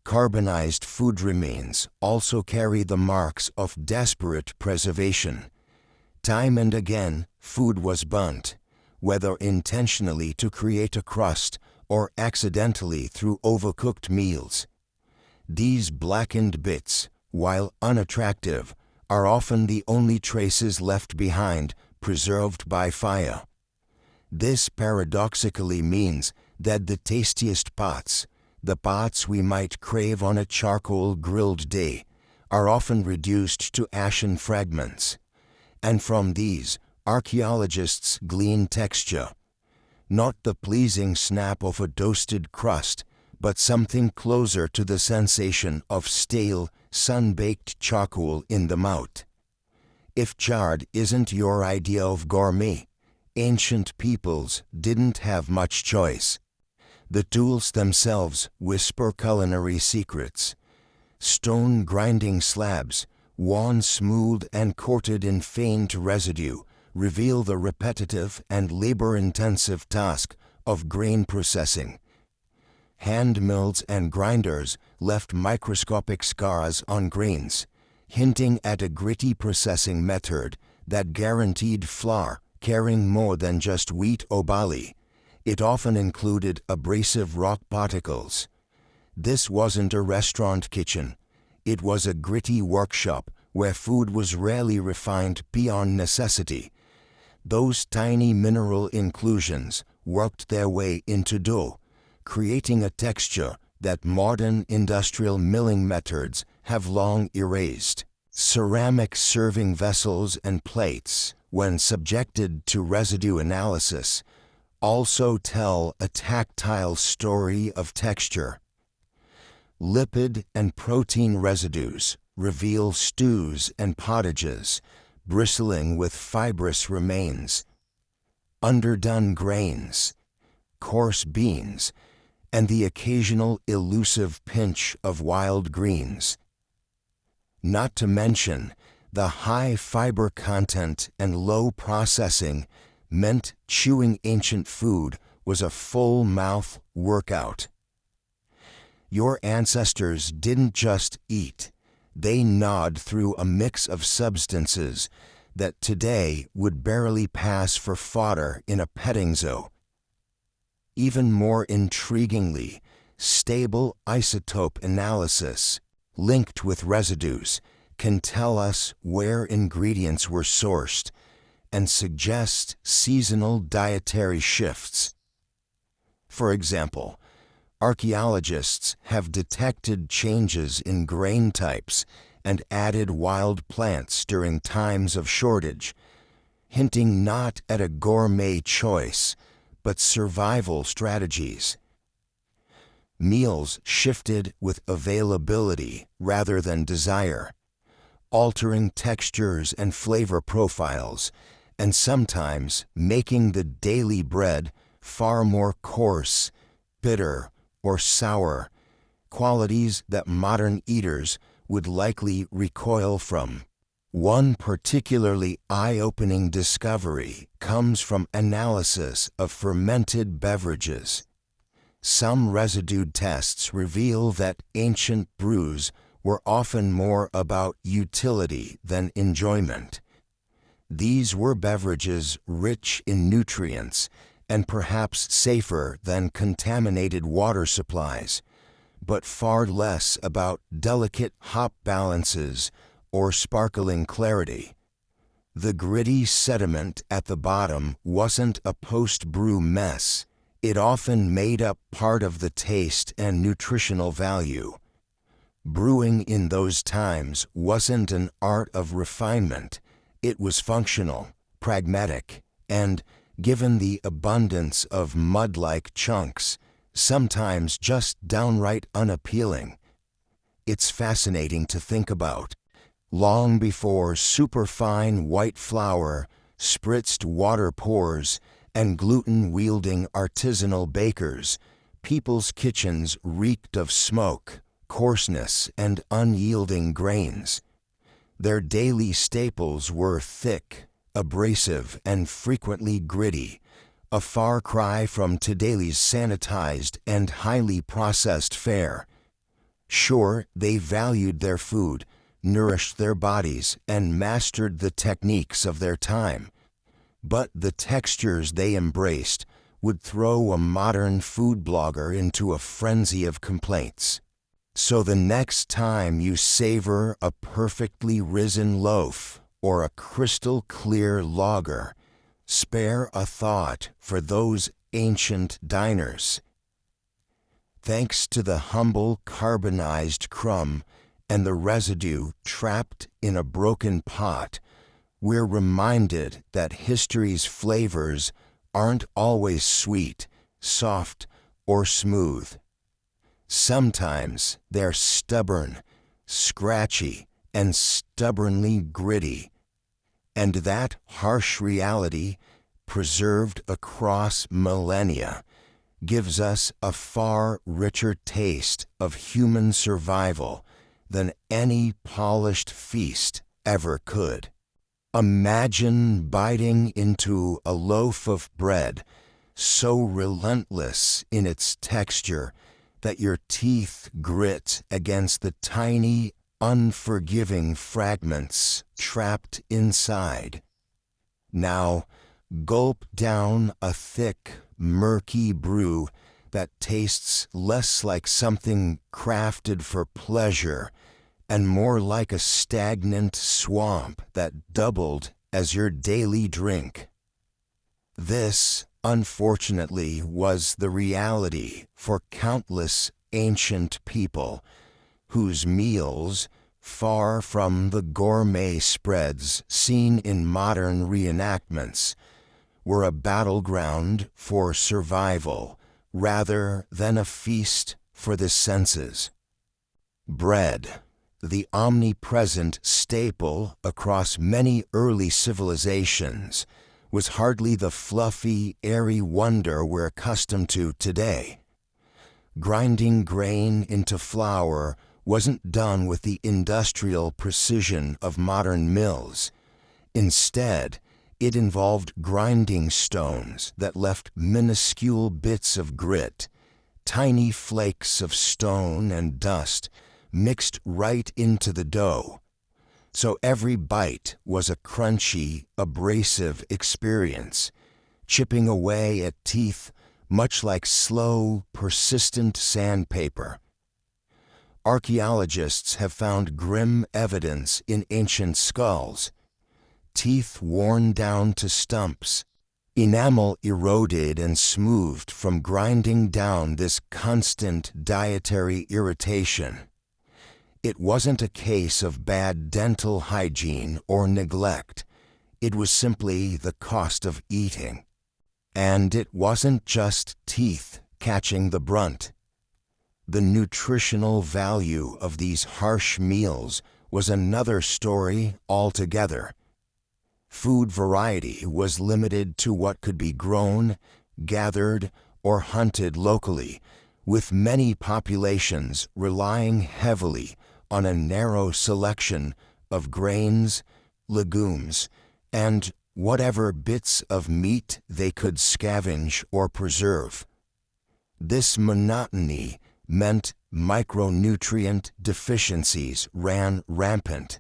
Carbonized food remains also carry the marks of desperate preservation. Time and again, food was burnt, whether intentionally to create a crust or accidentally through overcooked meals. These blackened bits, while unattractive, are often the only traces left behind, preserved by fire. This paradoxically means that the tastiest parts, the parts we might crave on a charcoal-grilled day, are often reduced to ashen fragments. And from these, archaeologists glean texture. Not the pleasing snap of a toasted crust, but something closer to the sensation of stale, sun-baked charcoal in the mouth. If charred isn't your idea of gourmet, ancient peoples didn't have much choice. The tools themselves whisper culinary secrets. Stone grinding slabs, worn smooth and coated in faint residue, reveal the repetitive and labor-intensive task of grain processing. Hand mills and grinders left microscopic scars on grains, hinting at a gritty processing method that guaranteed flour carrying more than just wheat or barley. It often included abrasive rock particles. This wasn't a restaurant kitchen. It was a gritty workshop where food was rarely refined beyond necessity. Those tiny mineral inclusions worked their way into dough, creating a texture that modern industrial milling methods have long erased. Ceramic serving vessels and plates, when subjected to residue analysis, also tell a tactile story of texture. Lipid and protein residues reveal stews and pottages, bristling with fibrous remains. Underdone grains, coarse beans, and the occasional elusive pinch of wild greens. Not to mention, the high fiber content and low processing meant chewing ancient food was a full-mouth workout. Your ancestors didn't just eat, they gnawed through a mix of substances that today would barely pass for fodder in a petting zoo. Even more intriguingly, stable isotope analysis, linked with residues, can tell us where ingredients were sourced and suggest seasonal dietary shifts. For example, archaeologists have detected changes in grain types and added wild plants during times of shortage, hinting not at a gourmet choice, but survival strategies. Meals shifted with availability rather than desire, altering textures and flavor profiles, and sometimes making the daily bread far more coarse, bitter, or sour, qualities that modern eaters would likely recoil from. One particularly eye-opening discovery comes from analysis of fermented beverages. Some residue tests reveal that ancient brews were often more about utility than enjoyment. These were beverages rich in nutrients and perhaps safer than contaminated water supplies, but far less about delicate hop balances or sparkling clarity. The gritty sediment at the bottom wasn't a post-brew mess. It often made up part of the taste and nutritional value. Brewing in those times wasn't an art of refinement. It was functional, pragmatic, and, given the abundance of mud-like chunks, sometimes just downright unappealing. It's fascinating to think about. Long before superfine white flour, spritzed water pours, and gluten-wielding artisanal bakers, people's kitchens reeked of smoke, coarseness, and unyielding grains. Their daily staples were thick, abrasive, and frequently gritty, a far cry from today's sanitized and highly processed fare. Sure, they valued their food, nourished their bodies, and mastered the techniques of their time. But the textures they embraced would throw a modern food blogger into a frenzy of complaints. So the next time you savor a perfectly risen loaf or a crystal-clear lager, spare a thought for those ancient diners. Thanks to the humble carbonized crumb and the residue trapped in a broken pot, we're reminded that history's flavors aren't always sweet, soft, or smooth. Sometimes they're stubborn, scratchy, and stubbornly gritty. And that harsh reality, preserved across millennia, gives us a far richer taste of human survival than any polished feast ever could. Imagine biting into a loaf of bread so relentless in its texture that your teeth grit against the tiny, unforgiving fragments trapped inside. Now, gulp down a thick, murky brew that tastes less like something crafted for pleasure and more like a stagnant swamp that doubled as your daily drink. This, unfortunately, was the reality for countless ancient people whose meals, far from the gourmet spreads seen in modern reenactments, were a battleground for survival rather than a feast for the senses. Bread, the omnipresent staple across many early civilizations, was hardly the fluffy, airy wonder we're accustomed to today. Grinding grain into flour wasn't done with the industrial precision of modern mills. Instead, it involved grinding stones that left minuscule bits of grit, tiny flakes of stone and dust mixed right into the dough. So every bite was a crunchy, abrasive experience, chipping away at teeth much like slow, persistent sandpaper. Archaeologists have found grim evidence in ancient skulls, teeth worn down to stumps, enamel eroded and smoothed from grinding down this constant dietary irritation. It wasn't a case of bad dental hygiene or neglect. It was simply the cost of eating. And it wasn't just teeth catching the brunt. The nutritional value of these harsh meals was another story altogether. Food variety was limited to what could be grown, gathered, or hunted locally, with many populations relying heavily on a narrow selection of grains, legumes, and whatever bits of meat they could scavenge or preserve. This monotony meant micronutrient deficiencies ran rampant.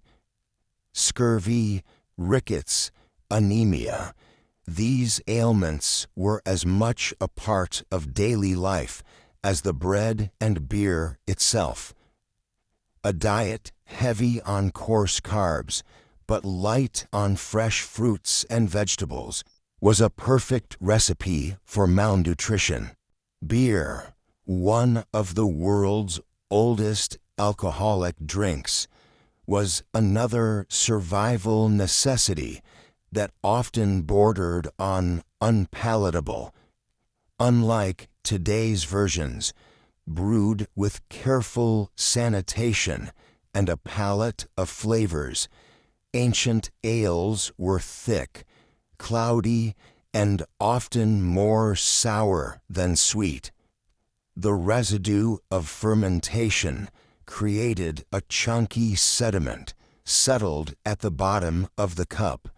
Scurvy, rickets, anemia, these ailments were as much a part of daily life as the bread and beer itself. A diet heavy on coarse carbs, but light on fresh fruits and vegetables, was a perfect recipe for malnutrition. Beer, one of the world's oldest alcoholic drinks, was another survival necessity that often bordered on unpalatable. Unlike today's versions, brewed with careful sanitation and a palette of flavors, ancient ales were thick, cloudy, and often more sour than sweet. The residue of fermentation created a chunky sediment settled at the bottom of the cup,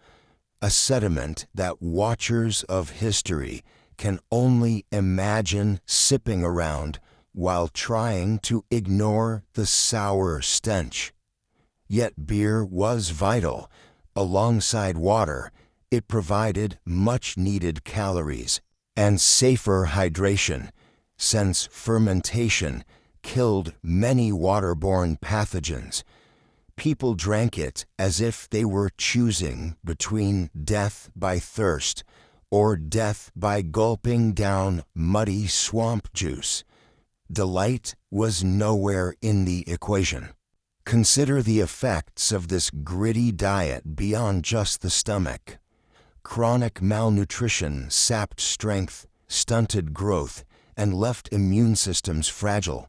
a sediment that watchers of history can only imagine sipping around while trying to ignore the sour stench. Yet beer was vital. Alongside water, it provided much-needed calories and safer hydration, since fermentation killed many waterborne pathogens. People drank it as if they were choosing between death by thirst or death by gulping down muddy swamp juice. Delight was nowhere in the equation. Consider the effects of this gritty diet beyond just the stomach. Chronic malnutrition sapped strength, stunted growth, and left immune systems fragile.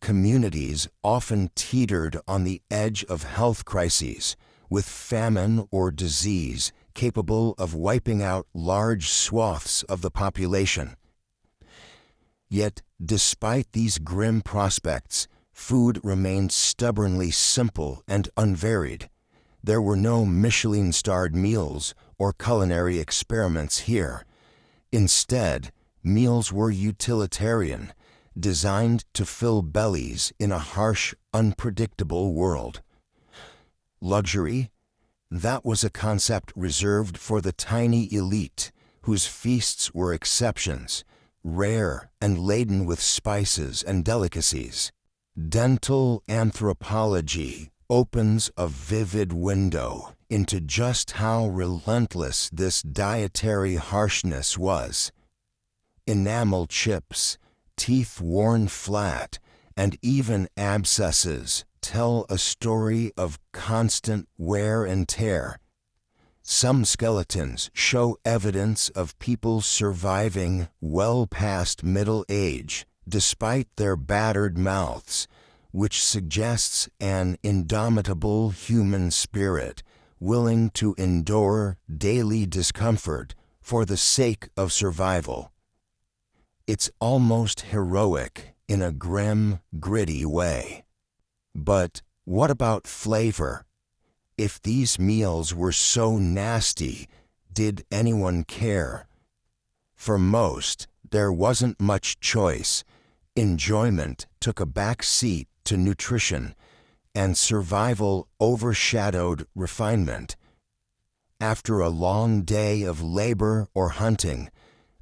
Communities often teetered on the edge of health crises, with famine or disease capable of wiping out large swaths of the population. Yet, despite these grim prospects, food remained stubbornly simple and unvaried. There were no Michelin-starred meals or culinary experiments here. Instead, meals were utilitarian, designed to fill bellies in a harsh, unpredictable world. Luxury? That was a concept reserved for the tiny elite, whose feasts were exceptions, rare and laden with spices and delicacies. Dental anthropology opens a vivid window into just how relentless this dietary harshness was. Enamel chips, teeth worn flat, and even abscesses tell a story of constant wear and tear. Some skeletons show evidence of people surviving well past middle age despite their battered mouths, which suggests an indomitable human spirit willing to endure daily discomfort for the sake of survival. It's almost heroic in a grim, gritty way. But what about flavor? If these meals were so nasty, did anyone care? For most, there wasn't much choice. Enjoyment took a back seat to nutrition, and survival overshadowed refinement. After a long day of labor or hunting,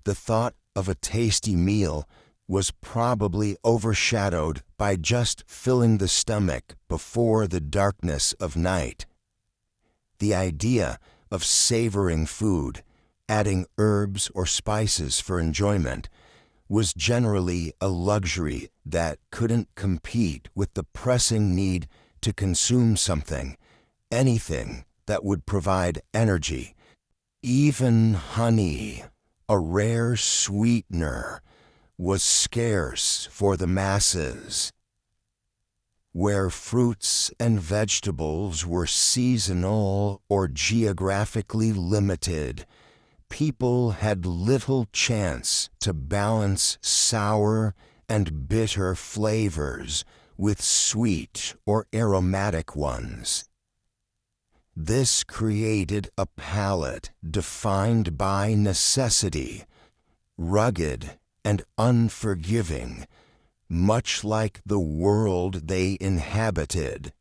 the thought of a tasty meal was probably overshadowed by just filling the stomach before the darkness of night. The idea of savoring food, adding herbs or spices for enjoyment, was generally a luxury that couldn't compete with the pressing need to consume something, anything that would provide energy. Even honey, a rare sweetener, was scarce for the masses. Where fruits and vegetables were seasonal or geographically limited, people had little chance to balance sour and bitter flavors with sweet or aromatic ones. This created a palate defined by necessity, rugged and unforgiving, much like the world they inhabited.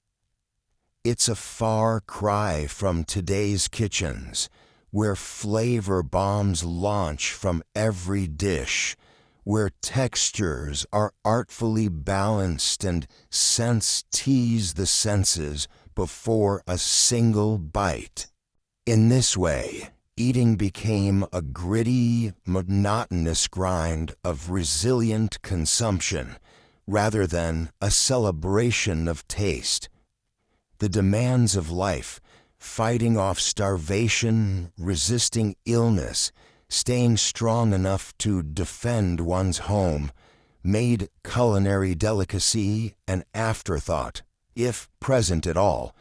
It's a far cry from today's kitchens, where flavor bombs launch from every dish, where textures are artfully balanced and scents tease the senses before a single bite. In this way, eating became a gritty, monotonous grind of resilient consumption rather than a celebration of taste. The demands of life, fighting off starvation, resisting illness, staying strong enough to defend one's home, made culinary delicacy an afterthought, if present at all.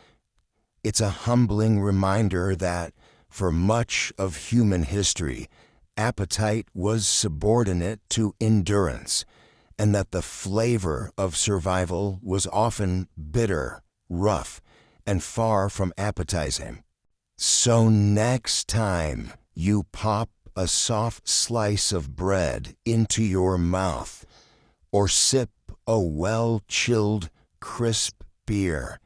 It's a humbling reminder that, for much of human history, appetite was subordinate to endurance, and that the flavor of survival was often bitter, rough, and far from appetizing. So next time you pop a soft slice of bread into your mouth, or sip a well-chilled, crisp beer,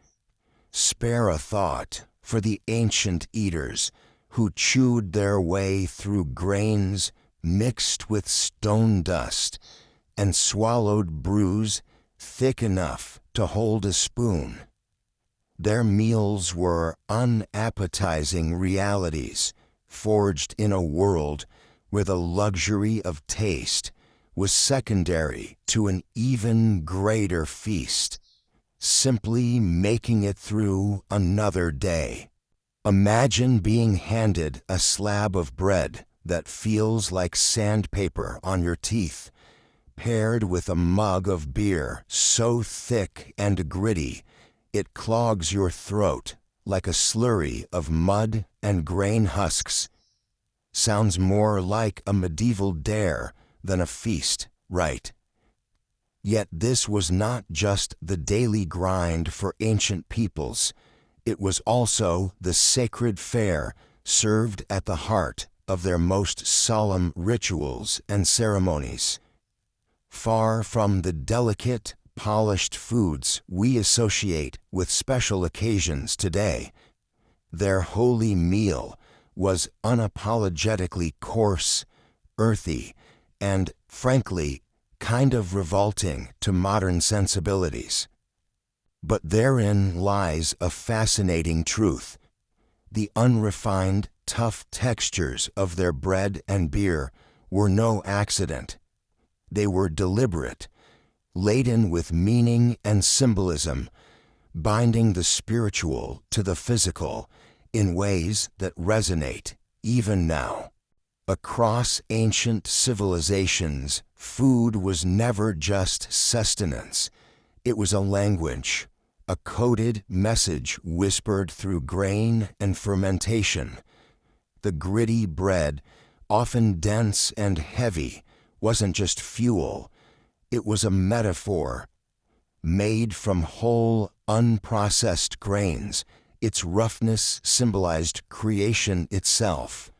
spare a thought for the ancient eaters who chewed their way through grains mixed with stone dust and swallowed brews thick enough to hold a spoon. Their meals were unappetizing realities, forged in a world where the luxury of taste was secondary to an even greater feast, simply making it through another day. Imagine being handed a slab of bread that feels like sandpaper on your teeth, paired with a mug of beer so thick and gritty it clogs your throat like a slurry of mud and grain husks. Sounds more like a medieval dare than a feast, right? Yet this was not just the daily grind for ancient peoples. It was also the sacred fare served at the heart of their most solemn rituals and ceremonies. Far from the delicate, polished foods we associate with special occasions today, their holy meal was unapologetically coarse, earthy, and, frankly, kind of revolting to modern sensibilities. But therein lies a fascinating truth. The unrefined, tough textures of their bread and beer were no accident. They were deliberate, laden with meaning and symbolism, binding the spiritual to the physical in ways that resonate even now. Across ancient civilizations, food was never just sustenance. It was a language, a coded message whispered through grain and fermentation. The gritty bread, often dense and heavy, wasn't just fuel. It was a metaphor. Made from whole, unprocessed grains, its roughness symbolized creation itself.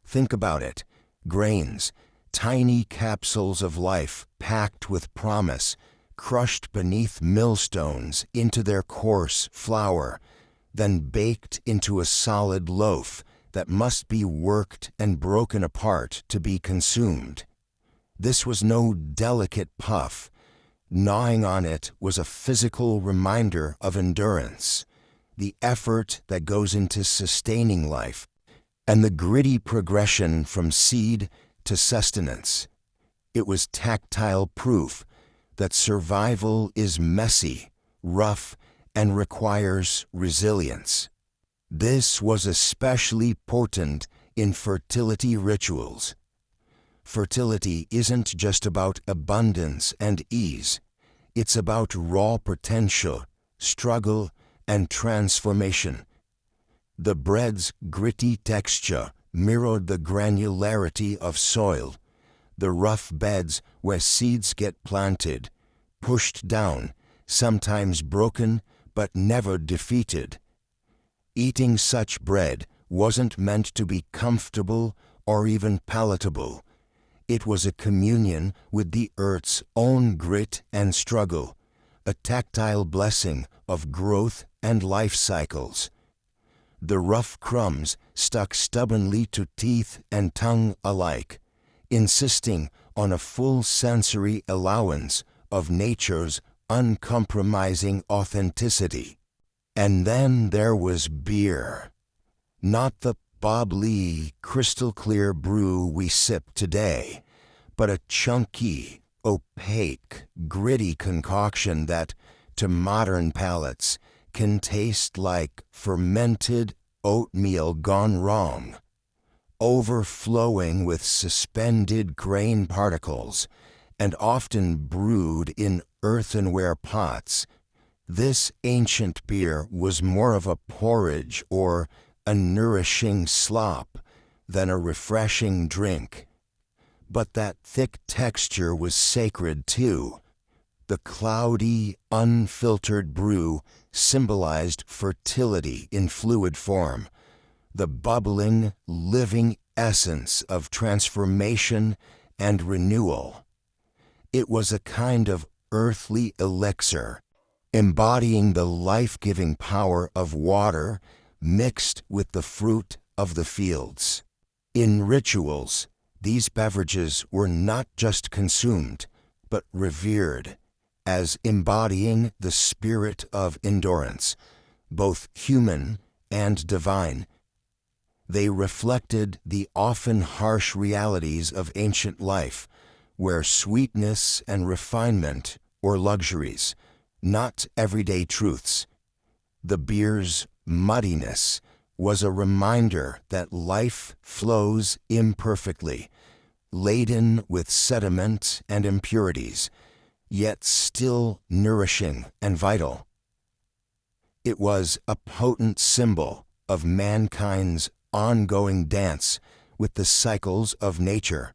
Think about it. Grains, tiny capsules of life packed with promise, crushed beneath millstones into their coarse flour, then baked into a solid loaf that must be worked and broken apart to be consumed. This was no delicate puff. Gnawing on it was a physical reminder of endurance, the effort that goes into sustaining life, and the gritty progression from seed to sustenance. It was tactile proof that survival is messy, rough, and requires resilience. This was especially potent in fertility rituals. Fertility isn't just about abundance and ease. It's about raw potential, struggle, and transformation. The bread's gritty texture mirrored the granularity of soil, the rough beds where seeds get planted, pushed down, sometimes broken, but never defeated. Eating such bread wasn't meant to be comfortable or even palatable. It was a communion with the earth's own grit and struggle, a tactile blessing of growth and life cycles. The rough crumbs stuck stubbornly to teeth and tongue alike, insisting on a full sensory allowance of nature's uncompromising authenticity. And then there was beer. Not the bubbly, crystal-clear brew we sip today, but a chunky, opaque, gritty concoction that, to modern palates, can taste like fermented oatmeal gone wrong. Overflowing with suspended grain particles, and often brewed in earthenware pots, this ancient beer was more of a porridge or a nourishing slop than a refreshing drink. But that thick texture was sacred too. The cloudy, unfiltered brew symbolized fertility in fluid form, the bubbling, living essence of transformation and renewal. It was a kind of earthly elixir, embodying the life-giving power of water mixed with the fruit of the fields. In rituals, these beverages were not just consumed, but revered, as embodying the spirit of endurance, both human and divine. They reflected the often harsh realities of ancient life, where sweetness and refinement were luxuries, not everyday truths. The beer's muddiness was a reminder that life flows imperfectly, laden with sediment and impurities, yet still nourishing and vital. It was a potent symbol of mankind's ongoing dance with the cycles of nature,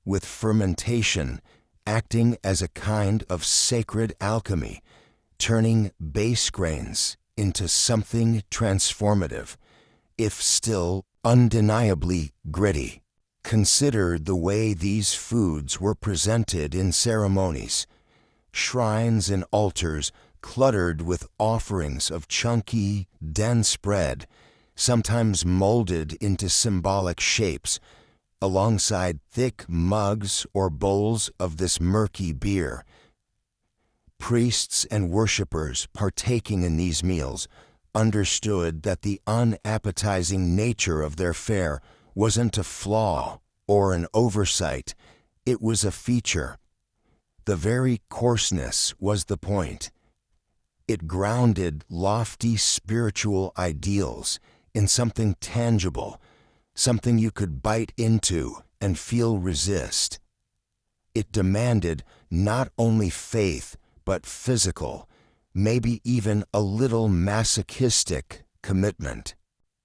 with fermentation acting as a kind of sacred alchemy, turning base grains into something transformative, if still undeniably gritty. Consider the way these foods were presented in ceremonies. Shrines and altars cluttered with offerings of chunky, dense bread, sometimes molded into symbolic shapes, alongside thick mugs or bowls of this murky beer. Priests and worshippers partaking in these meals understood that the unappetizing nature of their fare wasn't a flaw or an oversight, it was a feature. The very coarseness was the point. It grounded lofty spiritual ideals in something tangible, something you could bite into and feel resist. It demanded not only faith, but physical, maybe even a little masochistic commitment.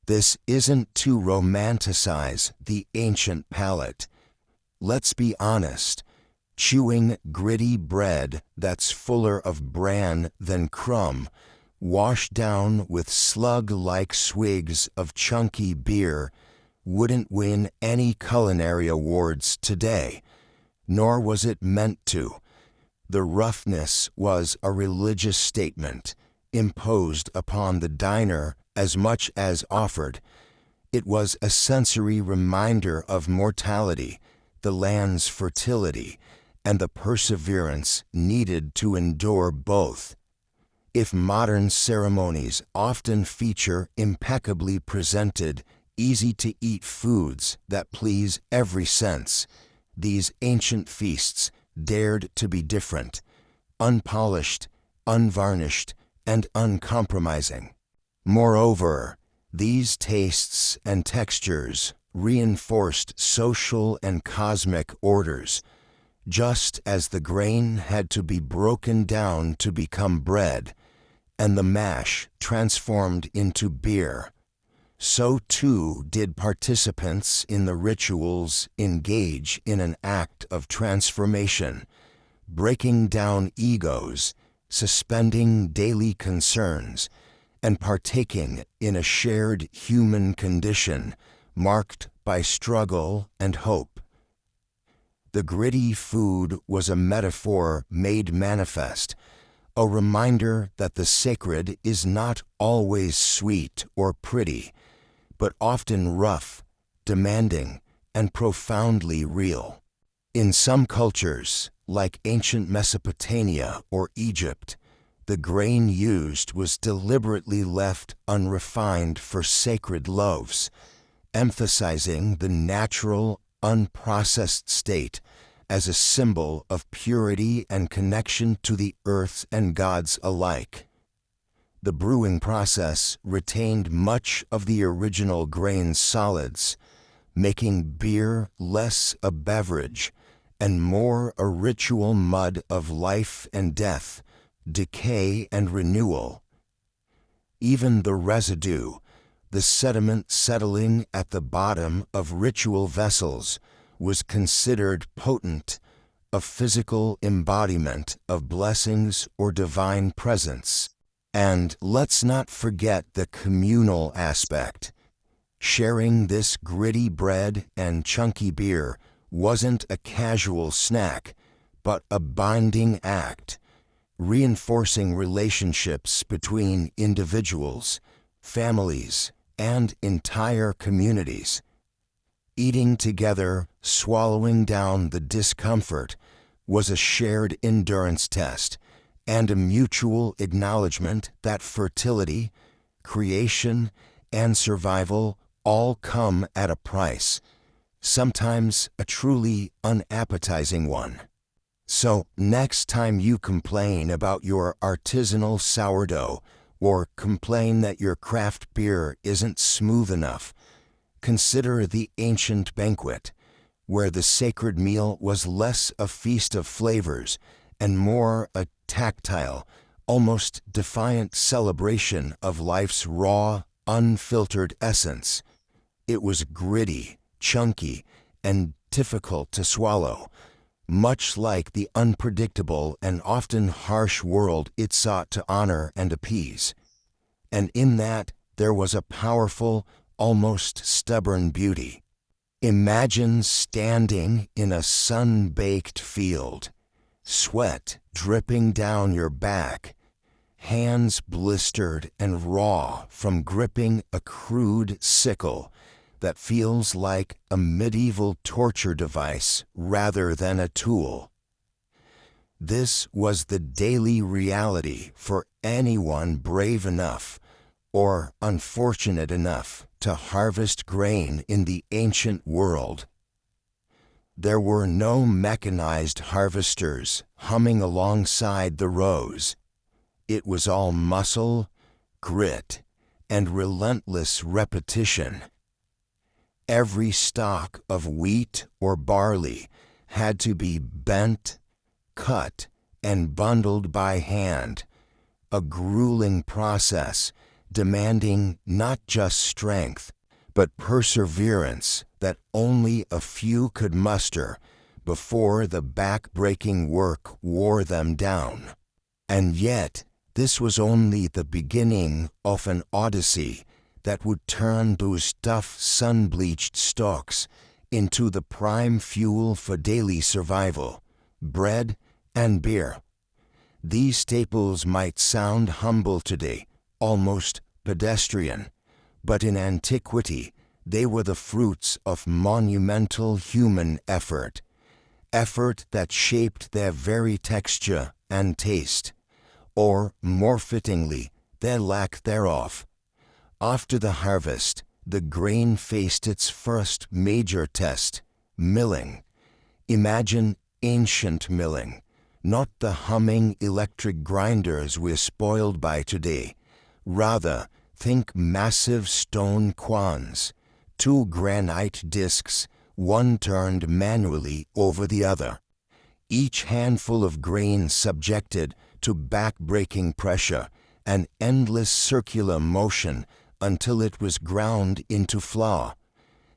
This isn't to romanticize the ancient palate. Let's be honest, chewing gritty bread that's fuller of bran than crumb, washed down with slug-like swigs of chunky beer, wouldn't win any culinary awards today, nor was it meant to. The roughness was a religious statement, imposed upon the diner as much as offered. It was a sensory reminder of mortality, the land's fertility, and the perseverance needed to endure both. If modern ceremonies often feature impeccably presented, easy-to-eat foods that please every sense, these ancient feasts dared to be different, unpolished, unvarnished, and uncompromising. Moreover, these tastes and textures reinforced social and cosmic orders, just as the grain had to be broken down to become bread, and the mash transformed into beer. So too did participants in the rituals engage in an act of transformation, breaking down egos, suspending daily concerns, and partaking in a shared human condition marked by struggle and hope. The gritty food was a metaphor made manifest, a reminder that the sacred is not always sweet or pretty, but often rough, demanding, and profoundly real. In some cultures, like ancient Mesopotamia or Egypt, the grain used was deliberately left unrefined for sacred loaves, emphasizing the natural, unprocessed state as a symbol of purity and connection to the earth and gods alike. The brewing process retained much of the original grain solids, making beer less a beverage and more a ritual mud of life and death, decay and renewal. Even the residue, the sediment settling at the bottom of ritual vessels, was considered potent, a physical embodiment of blessings or divine presence. And let's not forget the communal aspect. Sharing this gritty bread and chunky beer wasn't a casual snack, but a binding act, reinforcing relationships between individuals, families, and entire communities. Eating together, swallowing down the discomfort, was a shared endurance test and a mutual acknowledgement that fertility, creation, and survival all come at a price, sometimes a truly unappetizing one. So next time you complain about your artisanal sourdough or complain that your craft beer isn't smooth enough, consider the ancient banquet, where the sacred meal was less a feast of flavors and more a tactile, almost defiant celebration of life's raw, unfiltered essence. It was gritty, chunky, and difficult to swallow, much like the unpredictable and often harsh world it sought to honor and appease. And in that there was a powerful, almost stubborn beauty. Imagine standing in a sun-baked field, sweat dripping down your back, hands blistered and raw from gripping a crude sickle that feels like a medieval torture device rather than a tool. This was the daily reality for anyone brave enough or unfortunate enough to harvest grain in the ancient world. There were no mechanized harvesters humming alongside the rows. It was all muscle, grit, and relentless repetition. Every stalk of wheat or barley had to be bent, cut, and bundled by hand, a grueling process demanding not just strength, but perseverance that only a few could muster before the back-breaking work wore them down. And yet, this was only the beginning of an odyssey that would turn those tough sun-bleached stalks into the prime fuel for daily survival, bread and beer. These staples might sound humble today, almost pedestrian, but in antiquity they were the fruits of monumental human effort that shaped their very texture and taste, or, more fittingly, their lack thereof. After the harvest, the grain faced its first major test, milling. Imagine ancient milling, not the humming electric grinders we're spoiled by today. Rather, think massive stone quans, two granite discs, one turned manually over the other. Each handful of grain subjected to back-breaking pressure, an endless circular motion until it was ground into flour.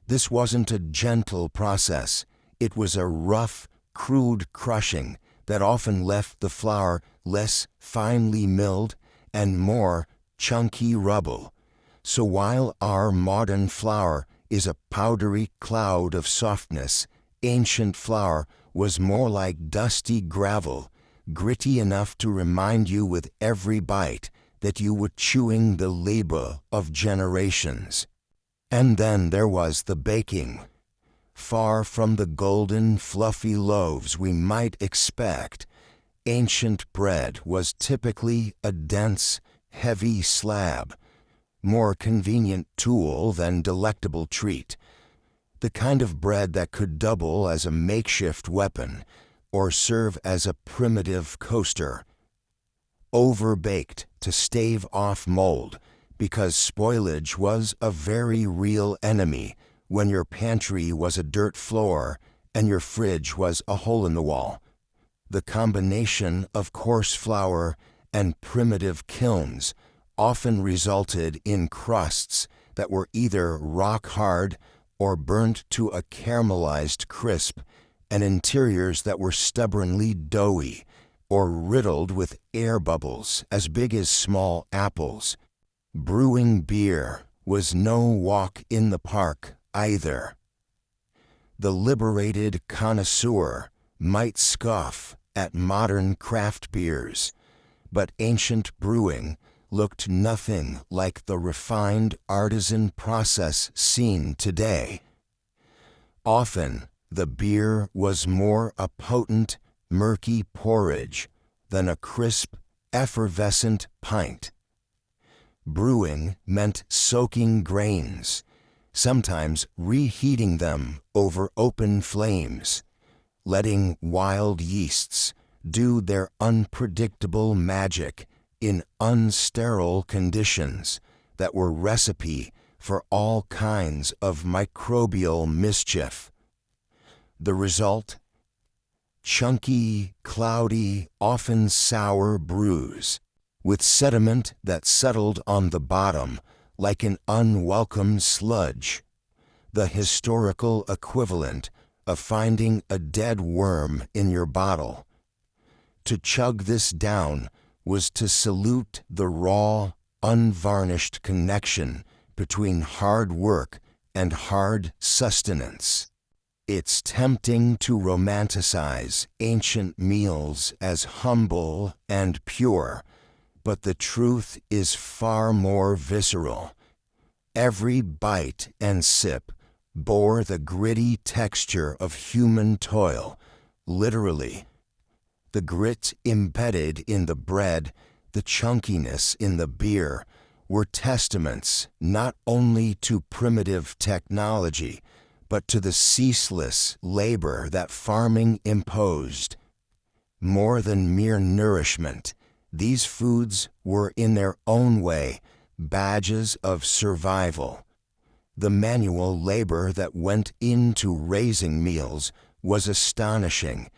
This wasn't a gentle process. It was a rough, crude crushing that often left the flour less finely milled and more chunky rubble. So while our modern flour is a powdery cloud of softness, ancient flour was more like dusty gravel, gritty enough to remind you with every bite that you were chewing the labor of generations. And then there was the baking. Far from the golden, fluffy loaves we might expect, ancient bread was typically a dense, heavy slab, more convenient tool than delectable treat, the kind of bread that could double as a makeshift weapon or serve as a primitive coaster. Overbaked to stave off mold, because spoilage was a very real enemy when your pantry was a dirt floor and your fridge was a hole in the wall. The combination of coarse flour and primitive kilns often resulted in crusts that were either rock hard or burnt to a caramelized crisp, and interiors that were stubbornly doughy or riddled with air bubbles as big as small apples. Brewing beer was no walk in the park either. The liberated connoisseur might scoff at modern craft beers, but ancient brewing looked nothing like the refined artisan process seen today. Often, the beer was more a potent, murky porridge than a crisp, effervescent pint. Brewing meant soaking grains, sometimes reheating them over open flames, letting wild yeasts do their unpredictable magic in unsterile conditions that were recipe for all kinds of microbial mischief. The result? Chunky, cloudy, often sour brews, with sediment that settled on the bottom like an unwelcome sludge, the historical equivalent of finding a dead worm in your bottle. To chug this down was to salute the raw, unvarnished connection between hard work and hard sustenance. It's tempting to romanticize ancient meals as humble and pure, but the truth is far more visceral. Every bite and sip bore the gritty texture of human toil, literally. The grit embedded in the bread, the chunkiness in the beer, were testaments not only to primitive technology, but to the ceaseless labor that farming imposed. More than mere nourishment, these foods were in their own way badges of survival. The manual labor that went into raising meals was astonishing.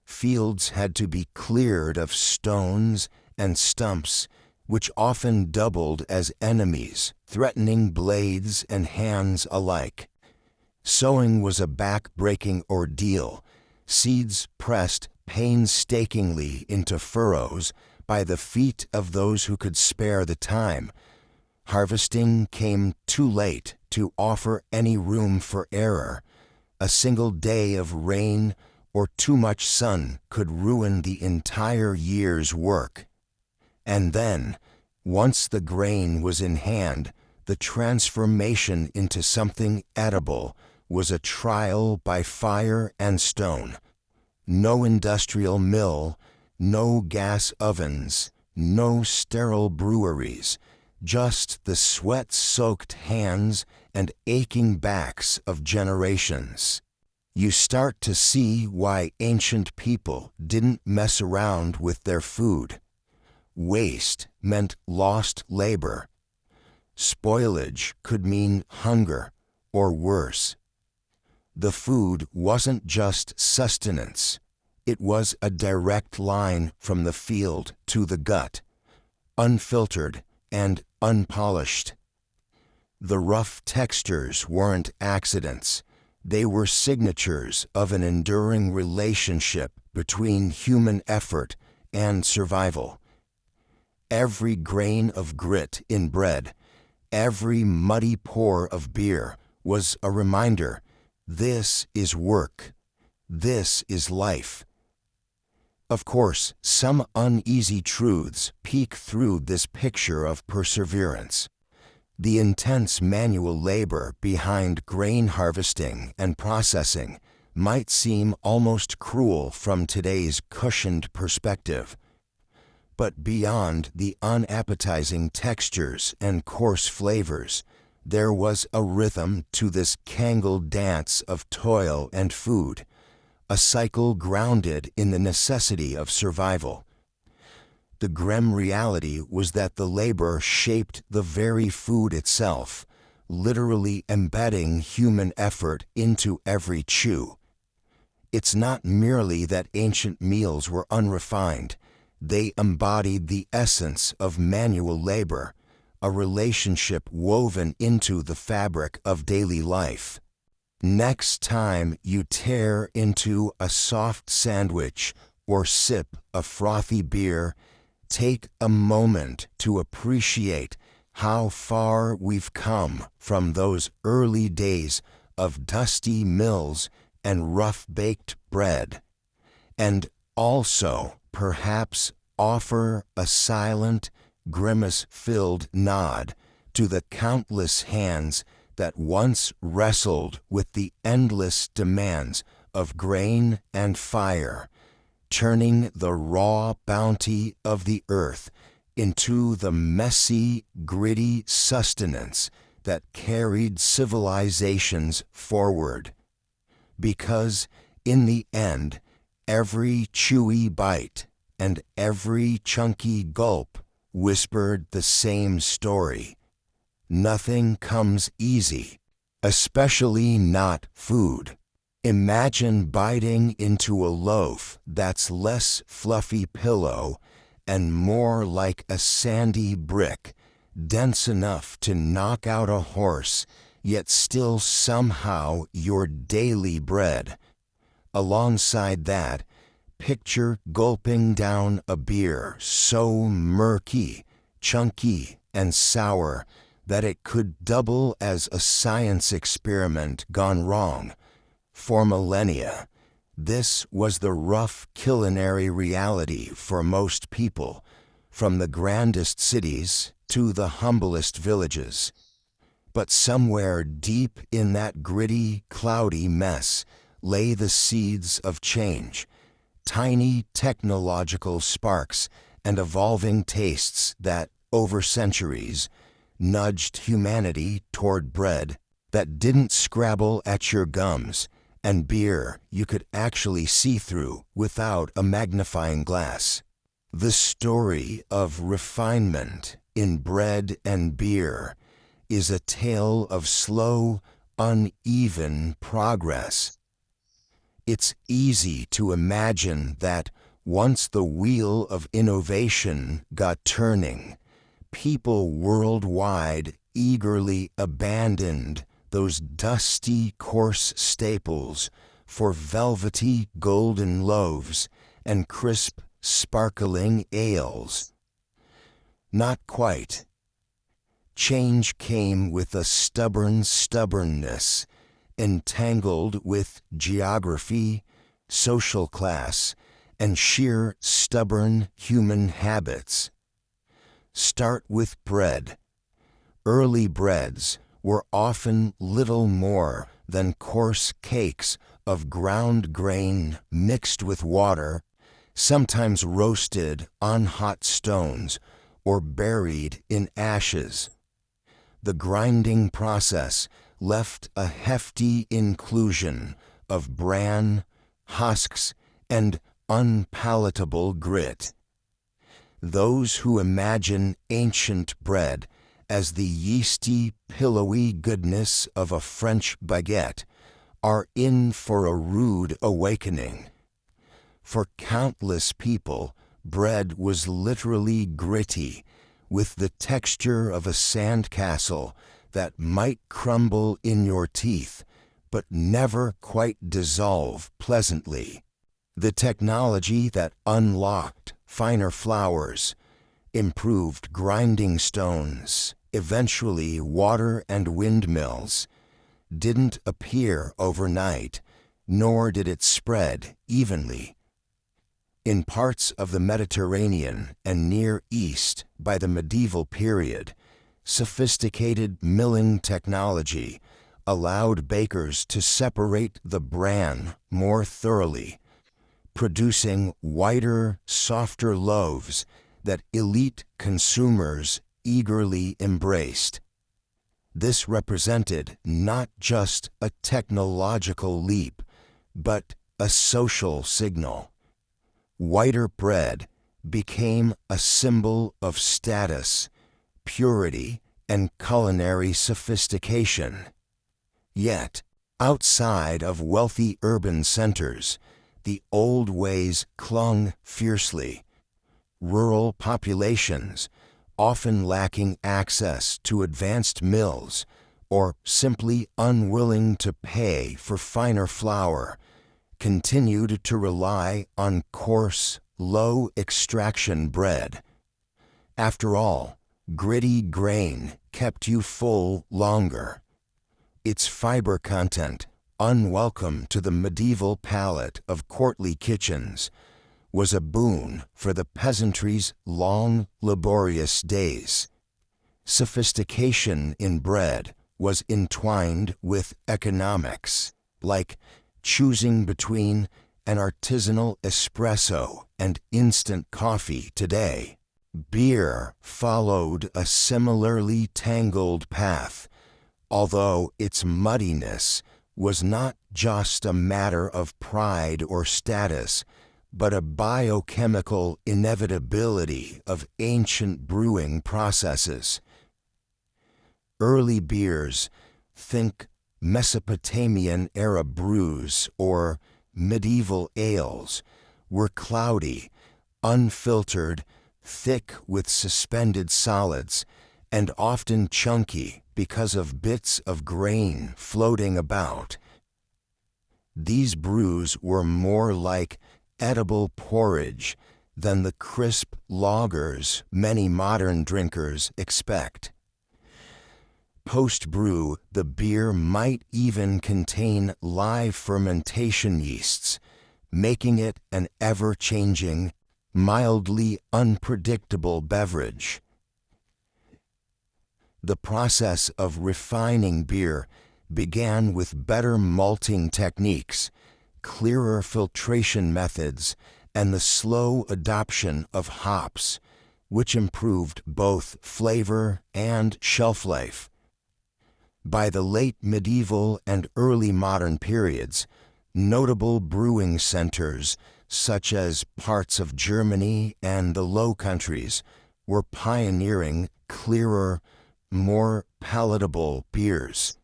Fields had to be cleared of stones and stumps, which often doubled as enemies, threatening blades and hands alike. Sowing was a back-breaking ordeal, seeds pressed painstakingly into furrows by the feet of those who could spare the time. Harvesting came too late to offer any room for error. A single day of rain or too much sun could ruin the entire year's work. And then, once the grain was in hand, the transformation into something edible was a trial by fire and stone. No industrial mill, no gas ovens, no sterile breweries, just the sweat-soaked hands and aching backs of generations. You start to see why ancient people didn't mess around with their food. Waste meant lost labor. Spoilage could mean hunger, or worse. The food wasn't just sustenance. It was a direct line from the field to the gut, unfiltered and unpolished. The rough textures weren't accidents. They were signatures of an enduring relationship between human effort and survival. Every grain of grit in bread, every muddy pour of beer was a reminder: this is work. This is life. Of course, some uneasy truths peek through this picture of perseverance. The intense manual labor behind grain harvesting and processing might seem almost cruel from today's cushioned perspective. But beyond the unappetizing textures and coarse flavors, there was a rhythm to this tangled dance of toil and food, a cycle grounded in the necessity of survival. The grim reality was that the labor shaped the very food itself, literally embedding human effort into every chew. It's not merely that ancient meals were unrefined. They embodied the essence of manual labor, a relationship woven into the fabric of daily life. Next time you tear into a soft sandwich or sip a frothy beer, take a moment to appreciate how far we've come from those early days of dusty mills and rough-baked bread, and also perhaps offer a silent, grimace-filled nod to the countless hands that once wrestled with the endless demands of grain and fire, turning the raw bounty of the earth into the messy, gritty sustenance that carried civilizations forward. Because, in the end, every chewy bite and every chunky gulp whispered the same story. Nothing comes easy, especially not food. Imagine biting into a loaf that's less fluffy pillow and more like a sandy brick, dense enough to knock out a horse, yet still somehow your daily bread. Alongside that, picture gulping down a beer so murky, chunky, and sour that it could double as a science experiment gone wrong. For millennia, this was the rough culinary reality for most people, from the grandest cities to the humblest villages. But somewhere deep in that gritty, cloudy mess lay the seeds of change, tiny technological sparks and evolving tastes that, over centuries, nudged humanity toward bread that didn't scrabble at your gums, and beer you could actually see through without a magnifying glass. The story of refinement in bread and beer is a tale of slow, uneven progress. It's easy to imagine that once the wheel of innovation got turning, people worldwide eagerly abandoned those dusty, coarse staples for velvety, golden loaves and crisp, sparkling ales. Not quite. Change came with a stubborn stubbornness, entangled with geography, social class, and sheer stubborn human habits. Start with bread. Early breads were often little more than coarse cakes of ground grain mixed with water, sometimes roasted on hot stones or buried in ashes. The grinding process left a hefty inclusion of bran, husks, and unpalatable grit. Those who imagine ancient bread as the yeasty, pillowy goodness of a French baguette are in for a rude awakening. For countless people, bread was literally gritty, with the texture of a sandcastle that might crumble in your teeth, but never quite dissolve pleasantly. The technology that unlocked finer flours, improved grinding stones, eventually water and windmills, didn't appear overnight, nor did it spread evenly. In parts of the Mediterranean and Near East by the medieval period, sophisticated milling technology allowed bakers to separate the bran more thoroughly, producing whiter, softer loaves that elite consumers eagerly embraced. This represented not just a technological leap, but a social signal. Whiter bread became a symbol of status, purity, and culinary sophistication. Yet, outside of wealthy urban centers, the old ways clung fiercely. Rural populations, often lacking access to advanced mills or simply unwilling to pay for finer flour, continued to rely on coarse, low-extraction bread. After all, gritty grain kept you full longer. Its fiber content, unwelcome to the medieval palate of courtly kitchens, was a boon for the peasantry's long, laborious days. Sophistication in bread was entwined with economics, like choosing between an artisanal espresso and instant coffee today. Beer followed a similarly tangled path, although its muddiness was not just a matter of pride or status, but a biochemical inevitability of ancient brewing processes. Early beers, think Mesopotamian-era brews or medieval ales, were cloudy, unfiltered, thick with suspended solids, and often chunky because of bits of grain floating about. These brews were more like edible porridge than the crisp lagers many modern drinkers expect. Post-brew, the beer might even contain live fermentation yeasts, making it an ever-changing, mildly unpredictable beverage. The process of refining beer began with better malting techniques, clearer filtration methods, and the slow adoption of hops, which improved both flavor and shelf life. By the late medieval and early modern periods, notable brewing centers, such as parts of Germany and the Low Countries, were pioneering clearer, more palatable beers.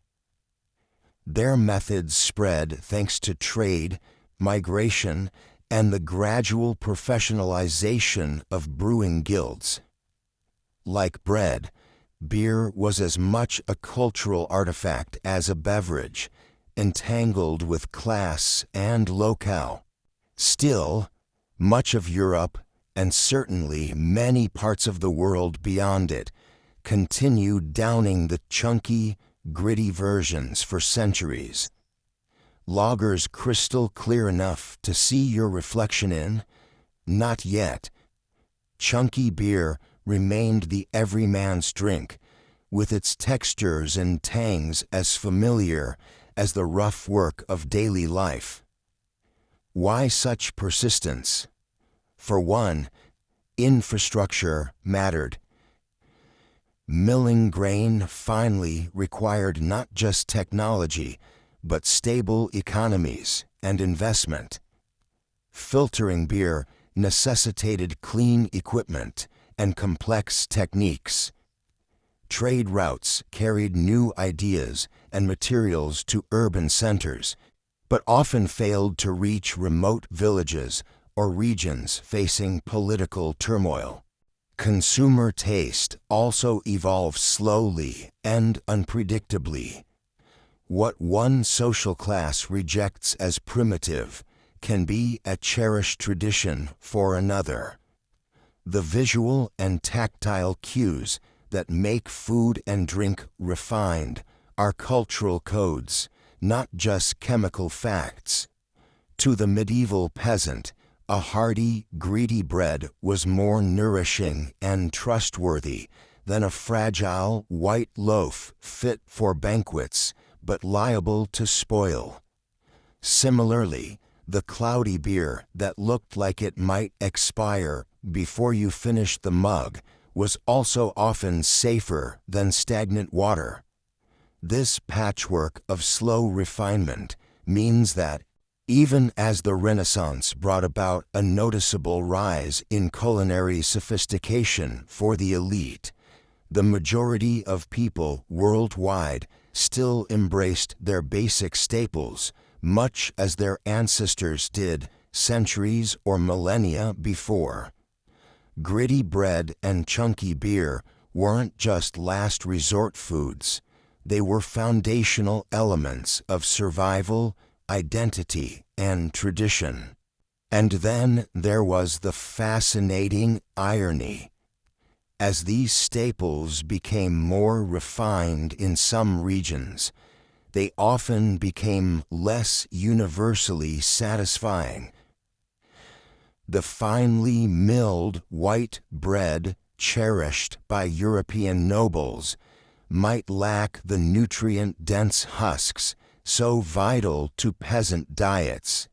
Their methods spread thanks to trade, migration, and the gradual professionalization of brewing guilds. Like bread, beer was as much a cultural artifact as a beverage, entangled with class and locale. Still, much of Europe, and certainly many parts of the world beyond it, continued downing the chunky, gritty versions for centuries. Lagers crystal clear enough to see your reflection in? Not yet. Chunky beer remained the everyman's drink, with its textures and tangs as familiar as the rough work of daily life. Why such persistence? For one, infrastructure mattered. Milling grain finely required not just technology, but stable economies and investment. Filtering beer necessitated clean equipment and complex techniques. Trade routes carried new ideas and materials to urban centers, but often failed to reach remote villages or regions facing political turmoil. Consumer taste also evolved slowly and unpredictably. What one social class rejects as primitive can be a cherished tradition for another. The visual and tactile cues that make food and drink refined are cultural codes, not just chemical facts. To the medieval peasant, a hearty, greedy bread was more nourishing and trustworthy than a fragile white loaf fit for banquets but liable to spoil. Similarly, the cloudy beer that looked like it might expire before you finished the mug was also often safer than stagnant water. This patchwork of slow refinement means that, even as the Renaissance brought about a noticeable rise in culinary sophistication for the elite, the majority of people worldwide still embraced their basic staples, much as their ancestors did centuries or millennia before. Gritty bread and chunky beer weren't just last resort foods. They were foundational elements of survival, identity, and tradition. And then there was the fascinating irony. As these staples became more refined in some regions, they often became less universally satisfying. The finely milled white bread cherished by European nobles might lack the nutrient-dense husks so vital to peasant diets.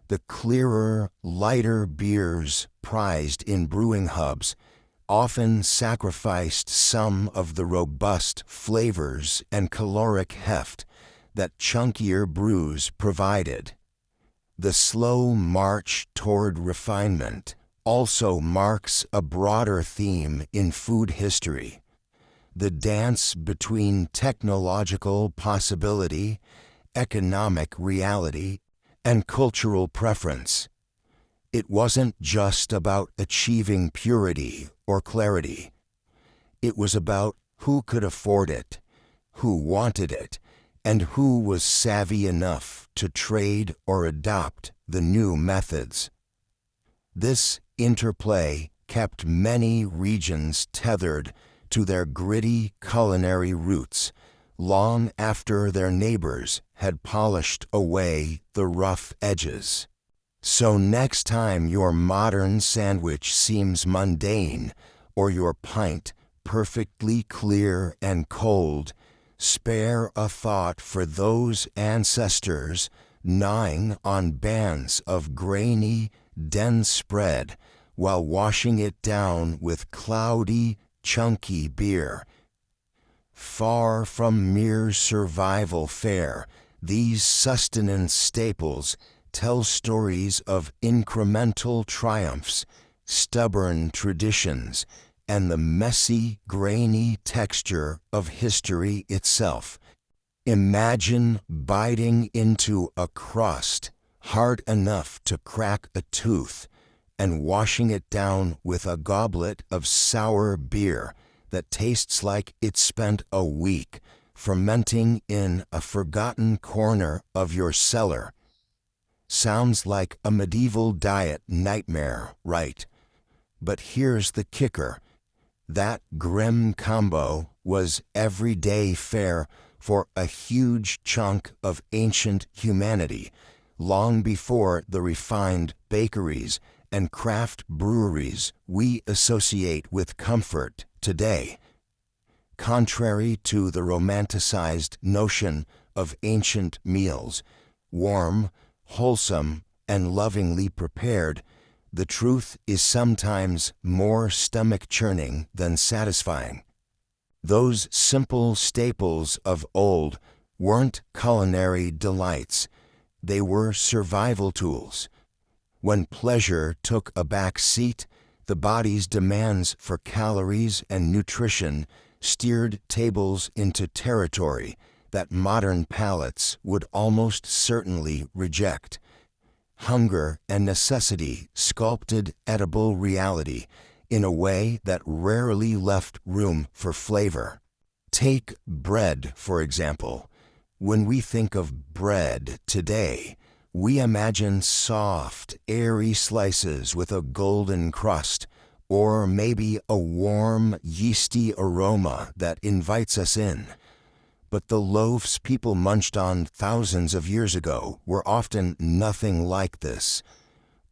The clearer, lighter beers prized in brewing hubs often sacrificed some of the robust flavors and caloric heft that chunkier brews provided. The slow march toward refinement also marks a broader theme in food history: the dance between technological possibility, economic reality, and cultural preference. It wasn't just about achieving purity or clarity. It was about who could afford it, who wanted it, and who was savvy enough to trade or adopt the new methods. This interplay kept many regions tethered to their gritty culinary roots long after their neighbors had polished away the rough edges. So next time your modern sandwich seems mundane or your pint perfectly clear and cold, spare a thought for those ancestors gnawing on bands of grainy, dense bread while washing it down with cloudy, chunky beer. Far from mere survival fare, these sustenance staples tell stories of incremental triumphs, stubborn traditions, and the messy, grainy texture of history itself. Imagine biting into a crust hard enough to crack a tooth and washing it down with a goblet of sour beer that tastes like it spent a week fermenting in a forgotten corner of your cellar. Sounds like a medieval diet nightmare, right? But here's the kicker. That grim combo was everyday fare for a huge chunk of ancient humanity, long before the refined bakeries and craft breweries we associate with comfort today. Contrary to the romanticized notion of ancient meals, warm, wholesome, and lovingly prepared, the truth is sometimes more stomach-churning than satisfying. Those simple staples of old weren't culinary delights. They were survival tools. When pleasure took a back seat, the body's demands for calories and nutrition steered tables into territory that modern palates would almost certainly reject. Hunger and necessity sculpted edible reality in a way that rarely left room for flavor. Take bread, for example. When we think of bread today, we imagine soft, airy slices with a golden crust, or maybe a warm, yeasty aroma that invites us in. But the loaves people munched on thousands of years ago were often nothing like this.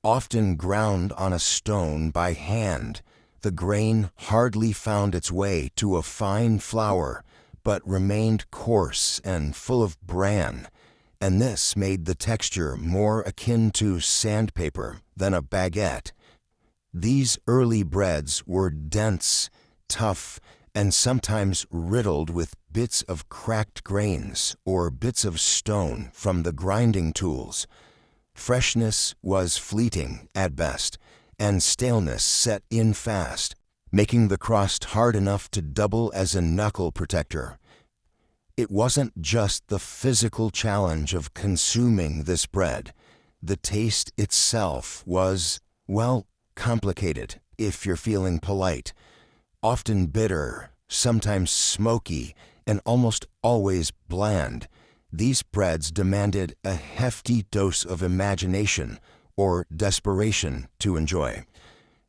Often ground on a stone by hand, the grain hardly found its way to a fine flour, but remained coarse and full of bran, and this made the texture more akin to sandpaper than a baguette. These early breads were dense, tough, and sometimes riddled with bits of cracked grains or bits of stone from the grinding tools. Freshness was fleeting at best, and staleness set in fast, making the crust hard enough to double as a knuckle protector. It wasn't just the physical challenge of consuming this bread. The taste itself was, well, complicated, if you're feeling polite. Often bitter, sometimes smoky, and almost always bland. These breads demanded a hefty dose of imagination or desperation to enjoy.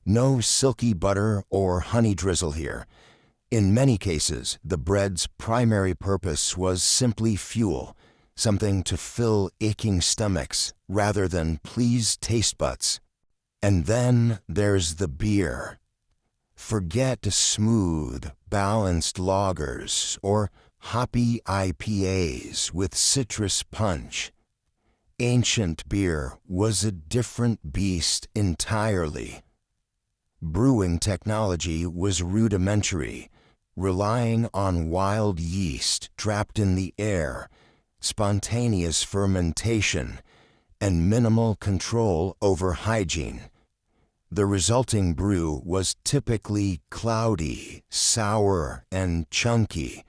No silky butter or honey drizzle here. In many cases, the bread's primary purpose was simply fuel, something to fill aching stomachs rather than please taste buds. And then there's the beer. Forget smooth, balanced lagers or hoppy IPAs with citrus punch. Ancient beer was a different beast entirely. Brewing technology was rudimentary, relying on wild yeast trapped in the air, spontaneous fermentation, and minimal control over hygiene. The resulting brew was typically cloudy, sour, and chunky,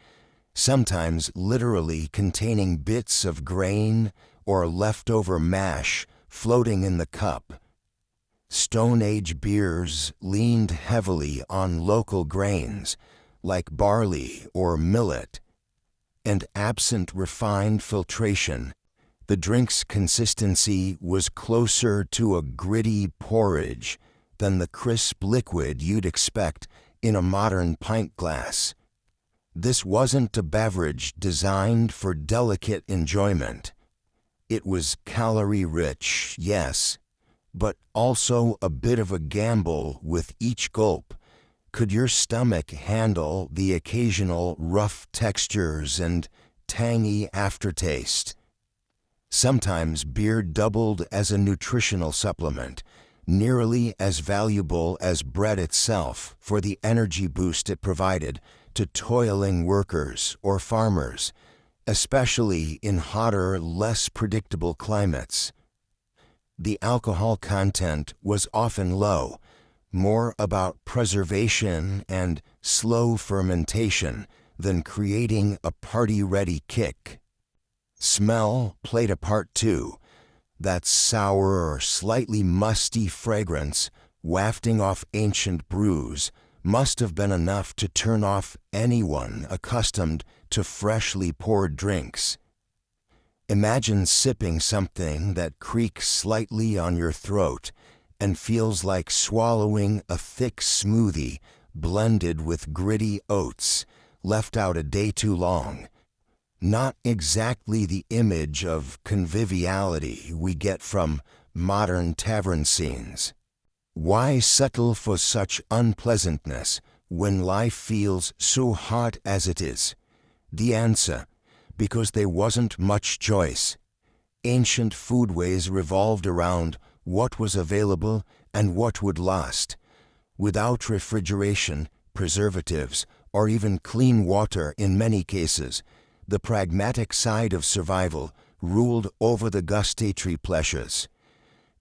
sometimes literally containing bits of grain or leftover mash floating in the cup. Stone Age beers leaned heavily on local grains, like barley or millet, and absent refined filtration, the drink's consistency was closer to a gritty porridge than the crisp liquid you'd expect in a modern pint glass. This wasn't a beverage designed for delicate enjoyment. It was calorie-rich, yes, but also a bit of a gamble with each gulp. Could your stomach handle the occasional rough textures and tangy aftertaste? Sometimes beer doubled as a nutritional supplement, nearly as valuable as bread itself for the energy boost it provided to toiling workers or farmers, especially in hotter, less predictable climates. The alcohol content was often low, more about preservation and slow fermentation than creating a party-ready kick. Smell played a part too. That sour or slightly musty fragrance wafting off ancient brews must have been enough to turn off anyone accustomed to freshly poured drinks. Imagine sipping something that creaks slightly on your throat and feels like swallowing a thick smoothie blended with gritty oats left out a day too long. Not exactly the image of conviviality we get from modern tavern scenes. Why settle for such unpleasantness when life feels so hot as it is? The answer: because there wasn't much choice. Ancient foodways revolved around what was available and what would last. Without refrigeration, preservatives, or even clean water in many cases, the pragmatic side of survival ruled over the gustatory pleasures.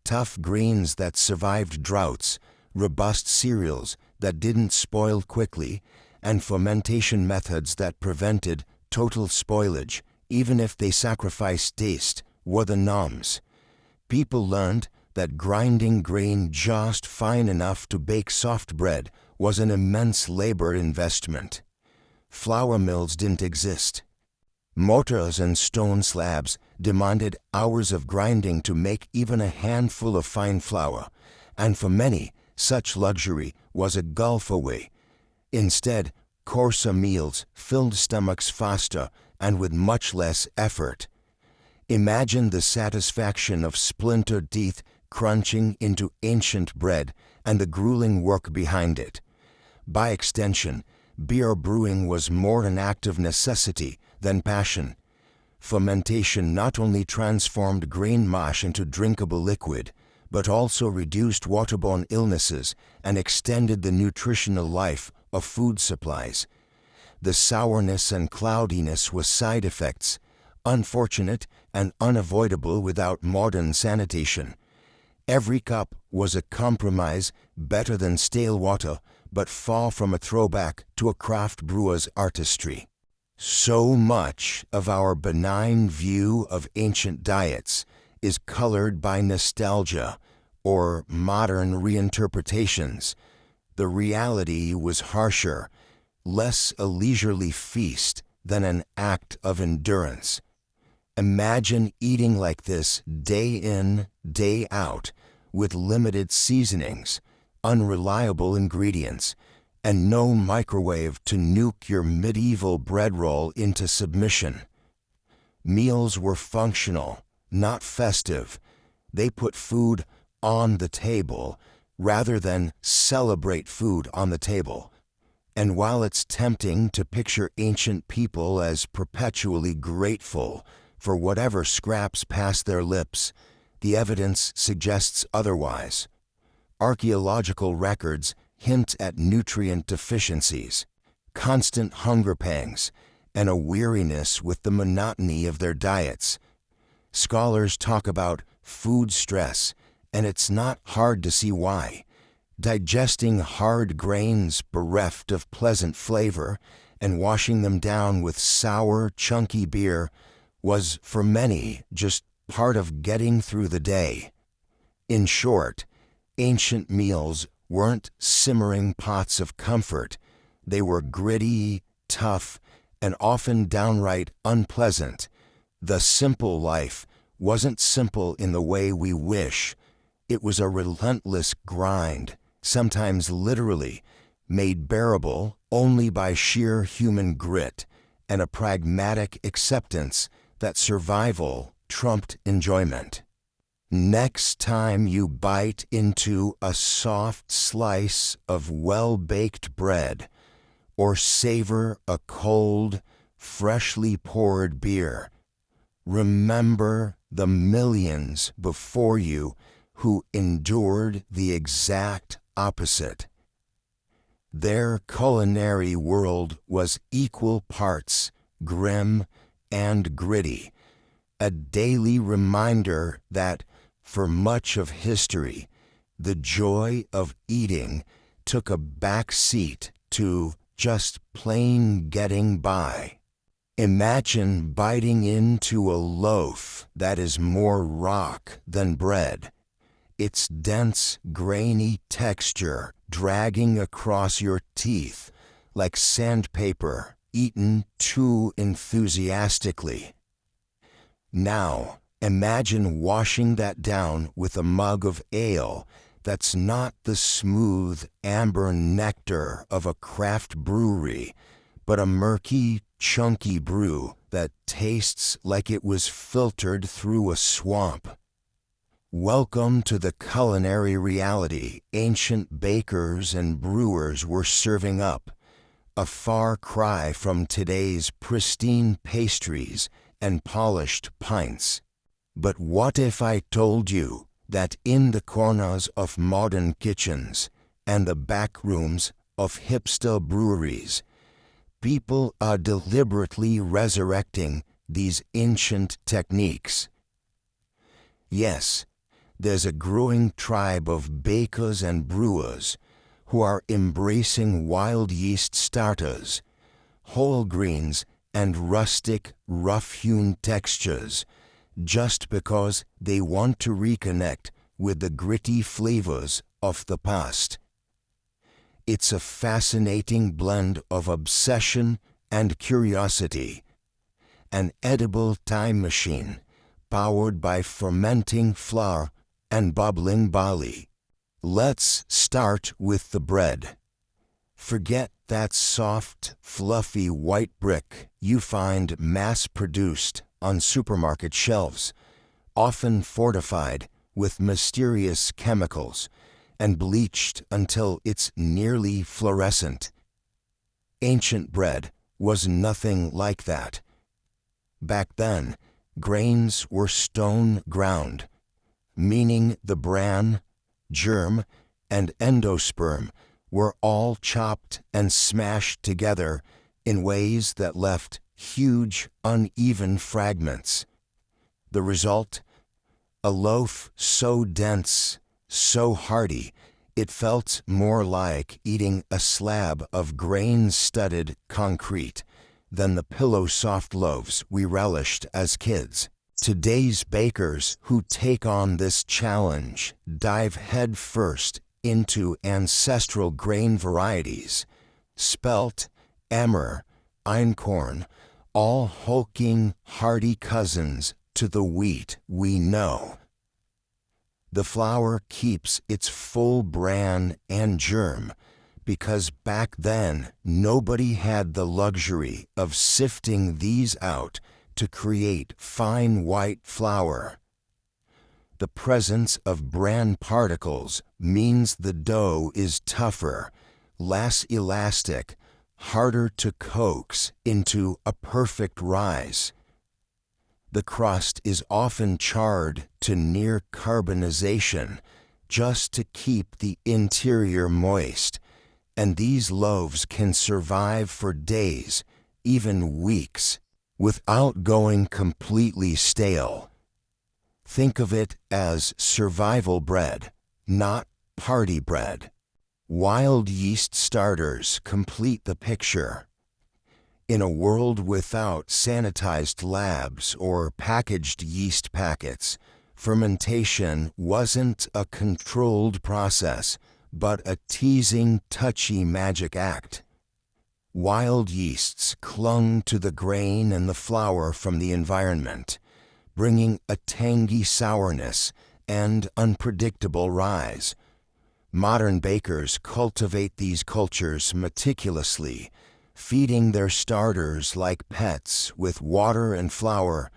Tough grains that survived droughts, robust cereals that didn't spoil quickly, and fermentation methods that prevented total spoilage, even if they sacrificed taste, were the norms. People learned that grinding grain just fine enough to bake soft bread was an immense labor investment. Flour mills didn't exist. Mortars and stone slabs demanded hours of grinding to make even a handful of fine flour, and for many, such luxury was a gulf away. Instead, coarser meals filled stomachs faster and with much less effort. Imagine the satisfaction of splintered teeth crunching into ancient bread and the grueling work behind it. By extension, beer brewing was more an act of necessity than passion. Fermentation not only transformed grain mash into drinkable liquid, but also reduced waterborne illnesses and extended the nutritional life of food supplies. The sourness and cloudiness were side effects, unfortunate and unavoidable without modern sanitation. Every cup was a compromise, better than stale water, but far from a throwback to a craft brewer's artistry. So much of our benign view of ancient diets is colored by nostalgia or modern reinterpretations. The reality was harsher, less a leisurely feast than an act of endurance. Imagine eating like this day in, day out, with limited seasonings, unreliable ingredients, and no microwave to nuke your medieval bread roll into submission. Meals were functional, not festive. They put food on the table rather than celebrate food on the table. And while it's tempting to picture ancient people as perpetually grateful for whatever scraps passed their lips, the evidence suggests otherwise. Archaeological records hint at nutrient deficiencies, constant hunger pangs, and a weariness with the monotony of their diets. Scholars talk about food stress, and it's not hard to see why. Digesting hard grains bereft of pleasant flavor and washing them down with sour, chunky beer was, for many, just part of getting through the day. In short, ancient meals weren't simmering pots of comfort. They were gritty, tough, and often downright unpleasant. The simple life wasn't simple in the way we wish. It was a relentless grind, sometimes literally, made bearable only by sheer human grit and a pragmatic acceptance that survival trumped enjoyment. Next time you bite into a soft slice of well-baked bread or savor a cold, freshly poured beer, remember the millions before you who endured the exact opposite. Their culinary world was equal parts grim and gritty, a daily reminder that, for much of history, the joy of eating took a back seat to just plain getting by. Imagine biting into a loaf that is more rock than bread, its dense, grainy texture dragging across your teeth like sandpaper eaten too enthusiastically. Now, imagine washing that down with a mug of ale that's not the smooth amber nectar of a craft brewery, but a murky, chunky brew that tastes like it was filtered through a swamp. Welcome to the culinary reality ancient bakers and brewers were serving up, a far cry from today's pristine pastries and polished pints. But what if I told you that in the corners of modern kitchens and the back rooms of hipster breweries, people are deliberately resurrecting these ancient techniques. Yes, there's a growing tribe of bakers and brewers who are embracing wild yeast starters, whole grains, and rustic, rough-hewn textures, just because they want to reconnect with the gritty flavors of the past. It's a fascinating blend of obsession and curiosity, an edible time machine powered by fermenting flour and bubbling barley. Let's start with the bread. Forget that soft, fluffy white brick you find mass-produced on supermarket shelves, often fortified with mysterious chemicals and bleached until it's nearly fluorescent. Ancient bread was nothing like that. Back then, grains were stone ground, meaning the bran, germ, and endosperm were all chopped and smashed together in ways that left huge, uneven fragments. The result? A loaf so dense, so hearty, it felt more like eating a slab of grain-studded concrete than the pillow-soft loaves we relished as kids. Today's bakers who take on this challenge dive headfirst into ancestral grain varieties, spelt, emmer, einkorn, all hulking, hardy cousins to the wheat we know. The flour keeps its full bran and germ because back then nobody had the luxury of sifting these out to create fine white flour. The presence of bran particles means the dough is tougher, less elastic, harder to coax into a perfect rise. The crust is often charred to near carbonization just to keep the interior moist, and these loaves can survive for days, even weeks, without going completely stale. Think of it as survival bread, not party bread. Wild yeast starters complete the picture. In a world without sanitized labs or packaged yeast packets, fermentation wasn't a controlled process, but a teasing, touchy magic act. Wild yeasts clung to the grain and the flour from the environment, bringing a tangy sourness and unpredictable rise. Modern bakers cultivate these cultures meticulously, feeding their starters like pets with water and flour,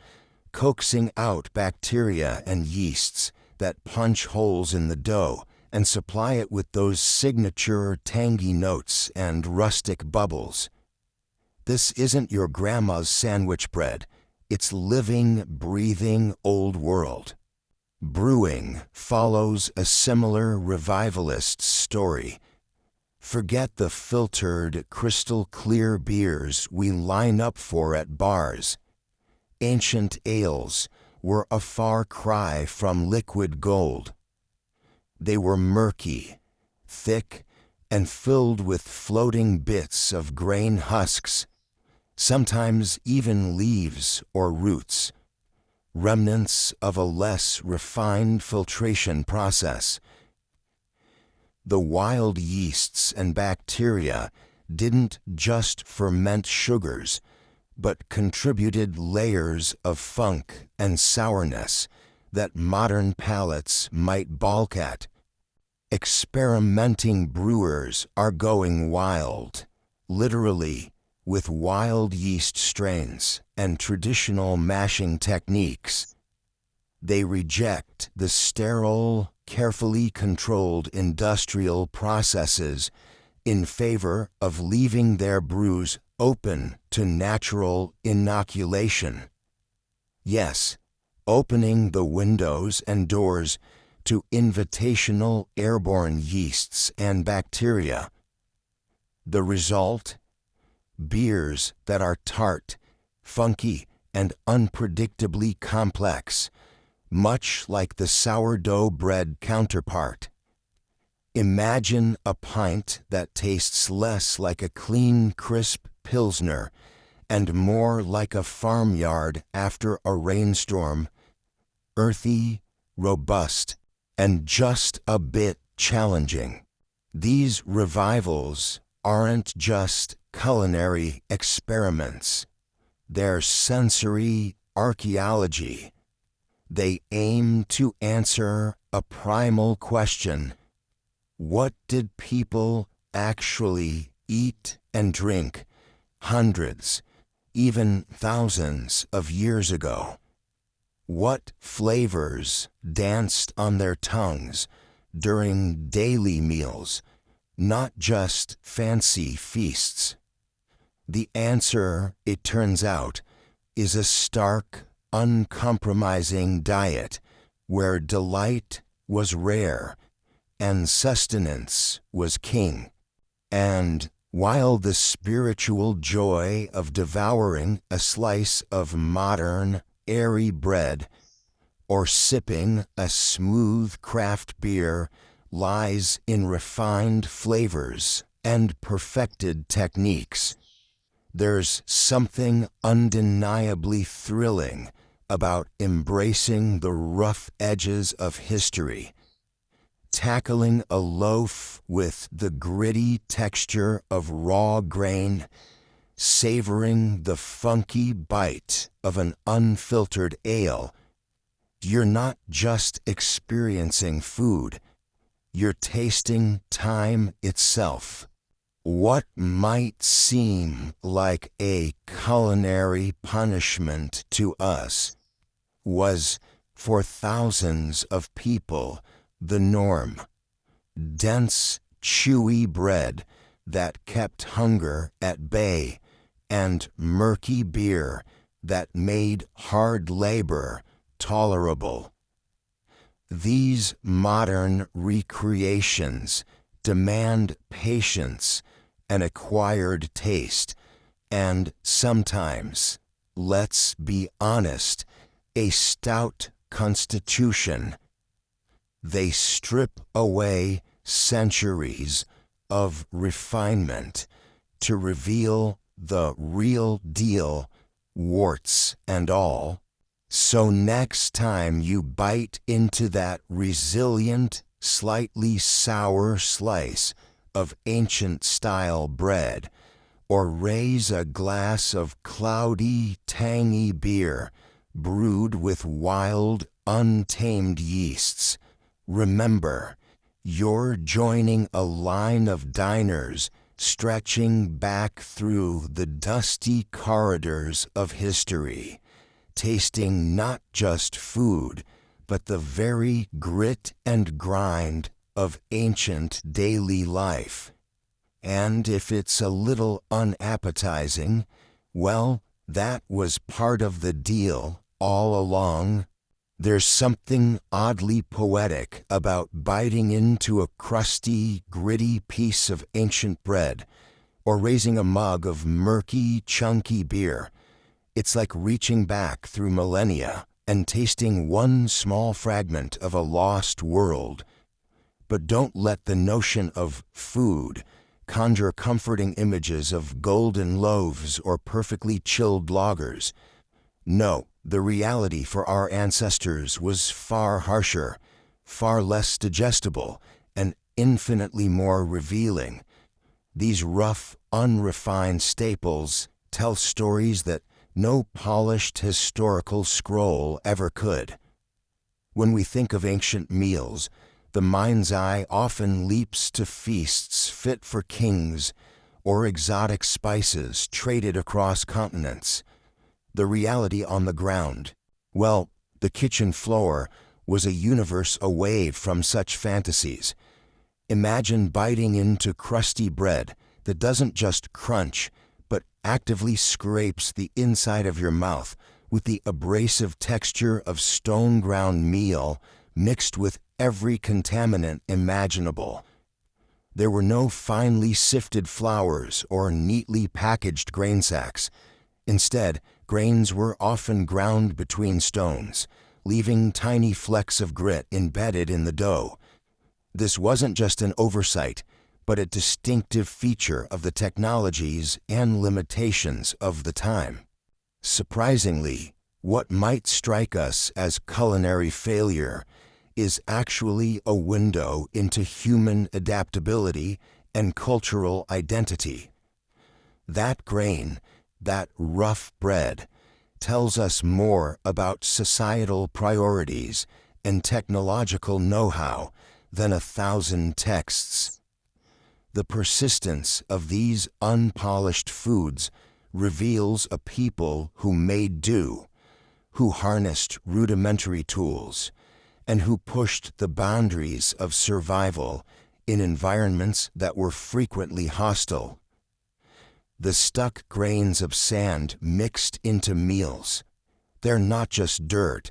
coaxing out bacteria and yeasts that punch holes in the dough and supply it with those signature tangy notes and rustic bubbles. This isn't your grandma's sandwich bread. It's living, breathing old world. Brewing follows a similar revivalist story. Forget the filtered, crystal-clear beers we line up for at bars. Ancient ales were a far cry from liquid gold. They were murky, thick, and filled with floating bits of grain husks, sometimes even leaves or roots, remnants of a less refined filtration process. The wild yeasts and bacteria didn't just ferment sugars, but contributed layers of funk and sourness that modern palates might balk at. Experimenting brewers are going wild, literally, with wild yeast strains and traditional mashing techniques. They reject the sterile, carefully controlled industrial processes in favor of leaving their brews open to natural inoculation. Yes, opening the windows and doors to invitational airborne yeasts and bacteria. The result? beers that are tart, funky, and unpredictably complex, much like the sourdough bread counterpart. Imagine a pint that tastes less like a clean, crisp Pilsner and more like a farmyard after a rainstorm, earthy, robust, and just a bit challenging. These revivals aren't just culinary experiments. They're sensory archaeology. They aim to answer a primal question: what did people actually eat and drink hundreds, even thousands of years ago? What flavors danced on their tongues during daily meals, not just fancy feasts? The answer, it turns out, is a stark, uncompromising diet where delight was rare and sustenance was king. And while the spiritual joy of devouring a slice of modern, airy bread or sipping a smooth craft beer lies in refined flavors and perfected techniques, there's something undeniably thrilling about embracing the rough edges of history, tackling a loaf with the gritty texture of raw grain, savoring the funky bite of an unfiltered ale. You're not just experiencing food, you're tasting time itself. What might seem like a culinary punishment to us was, for thousands of people, the norm. Dense, chewy bread that kept hunger at bay, and murky beer that made hard labor tolerable. These modern recreations demand patience, an acquired taste, and sometimes, let's be honest, a stout constitution. They strip away centuries of refinement to reveal the real deal, warts and all. So next time you bite into that resilient, slightly sour slice of ancient-style bread, or raise a glass of cloudy, tangy beer brewed with wild, untamed yeasts, remember, you're joining a line of diners stretching back through the dusty corridors of history, tasting not just food, but the very grit and grind of ancient daily life. And if it's a little unappetizing, well, that was part of the deal all along. There's something oddly poetic about biting into a crusty, gritty piece of ancient bread, or raising a mug of murky, chunky beer. It's like reaching back through millennia and tasting one small fragment of a lost world. But don't let the notion of food conjure comforting images of golden loaves or perfectly chilled lagers. No, the reality for our ancestors was far harsher, far less digestible, and infinitely more revealing. These rough, unrefined staples tell stories that no polished historical scroll ever could. When we think of ancient meals, the mind's eye often leaps to feasts fit for kings or exotic spices traded across continents. The reality on the ground, well, the kitchen floor, was a universe away from such fantasies. Imagine biting into crusty bread that doesn't just crunch, but actively scrapes the inside of your mouth with the abrasive texture of stone-ground meal mixed with every contaminant imaginable. There were no finely sifted flours or neatly packaged grain sacks. Instead, grains were often ground between stones, leaving tiny flecks of grit embedded in the dough. This wasn't just an oversight, but a distinctive feature of the technologies and limitations of the time. Surprisingly, what might strike us as culinary failure is actually a window into human adaptability and cultural identity. That grain, that rough bread, tells us more about societal priorities and technological know-how than 1,000 texts. The persistence of these unpolished foods reveals a people who made do, who harnessed rudimentary tools, and who pushed the boundaries of survival in environments that were frequently hostile. The stuck grains of sand mixed into meals. They're not just dirt,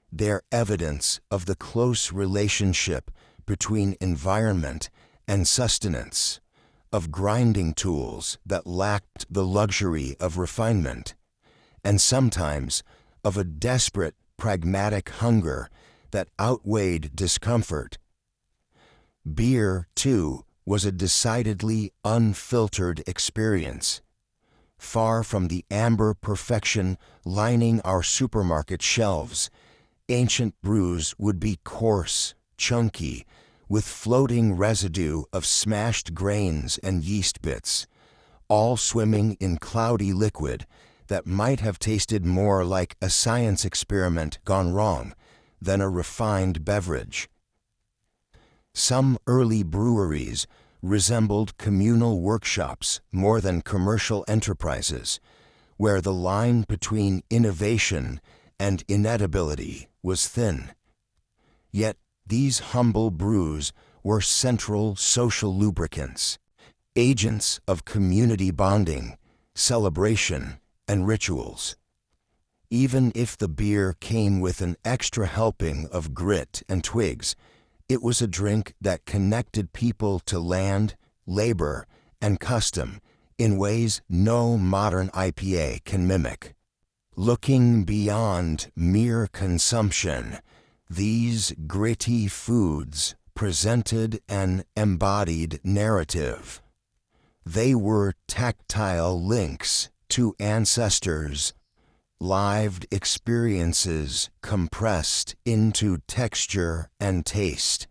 they're evidence of the close relationship between environment and sustenance, of grinding tools that lacked the luxury of refinement, and sometimes of a desperate, pragmatic hunger that outweighed discomfort. Beer, too, was a decidedly unfiltered experience. Far from the amber perfection lining our supermarket shelves, ancient brews would be coarse, chunky, with floating residue of smashed grains and yeast bits, all swimming in cloudy liquid that might have tasted more like a science experiment gone wrong than a refined beverage. Some early breweries resembled communal workshops more than commercial enterprises, where the line between innovation and inedibility was thin. Yet these humble brews were central social lubricants, agents of community bonding, celebration, and rituals. Even if the beer came with an extra helping of grit and twigs, it was a drink that connected people to land, labor, and custom in ways no modern IPA can mimic. Looking beyond mere consumption, these gritty foods presented an embodied narrative. They were tactile links to ancestors, lived experiences compressed into texture and taste.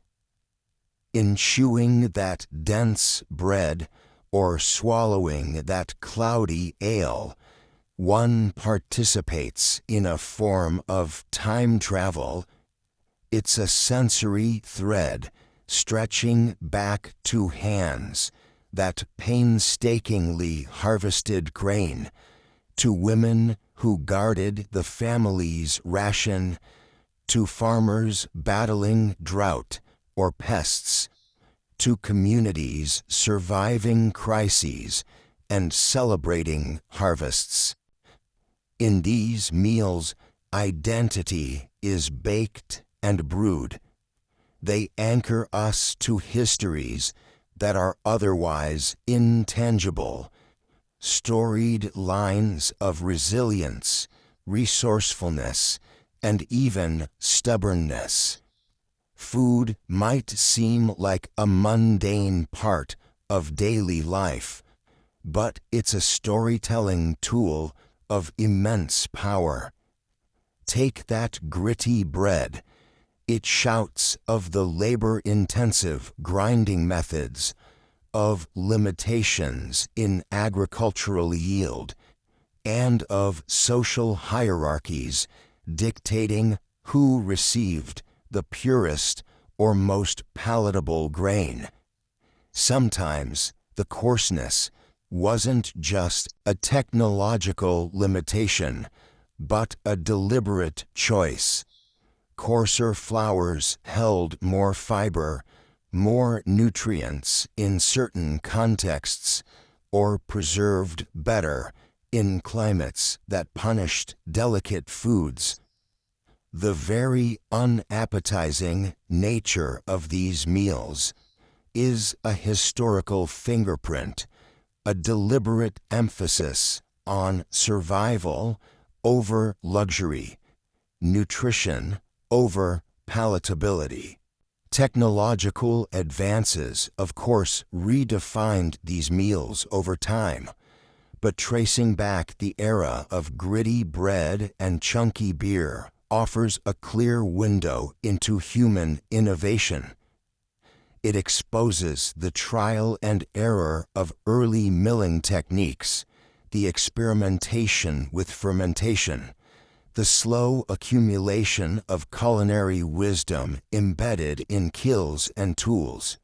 In chewing that dense bread or swallowing that cloudy ale, one participates in a form of time travel. It's a sensory thread stretching back to hands that painstakingly harvested grain, to women who guarded the family's ration, to farmers battling drought or pests, to communities surviving crises and celebrating harvests. In these meals, identity is baked and brewed. They anchor us to histories that are otherwise intangible, storied lines of resilience, resourcefulness, and even stubbornness. Food might seem like a mundane part of daily life, but it's a storytelling tool of immense power. Take that gritty bread. It shouts of the labor-intensive grinding methods, of limitations in agricultural yield, and of social hierarchies dictating who received the purest or most palatable grain. Sometimes the coarseness wasn't just a technological limitation, but a deliberate choice. Coarser flours held more fiber, more nutrients in certain contexts, or preserved better in climates that punished delicate foods. The very unappetizing nature of these meals is a historical fingerprint, a deliberate emphasis on survival over luxury, nutrition over palatability. Technological advances, of course, redefined these meals over time, but tracing back the era of gritty bread and chunky beer offers a clear window into human innovation. It exposes the trial and error of early milling techniques, the experimentation with fermentation, the slow accumulation of culinary wisdom embedded in kilns and tools.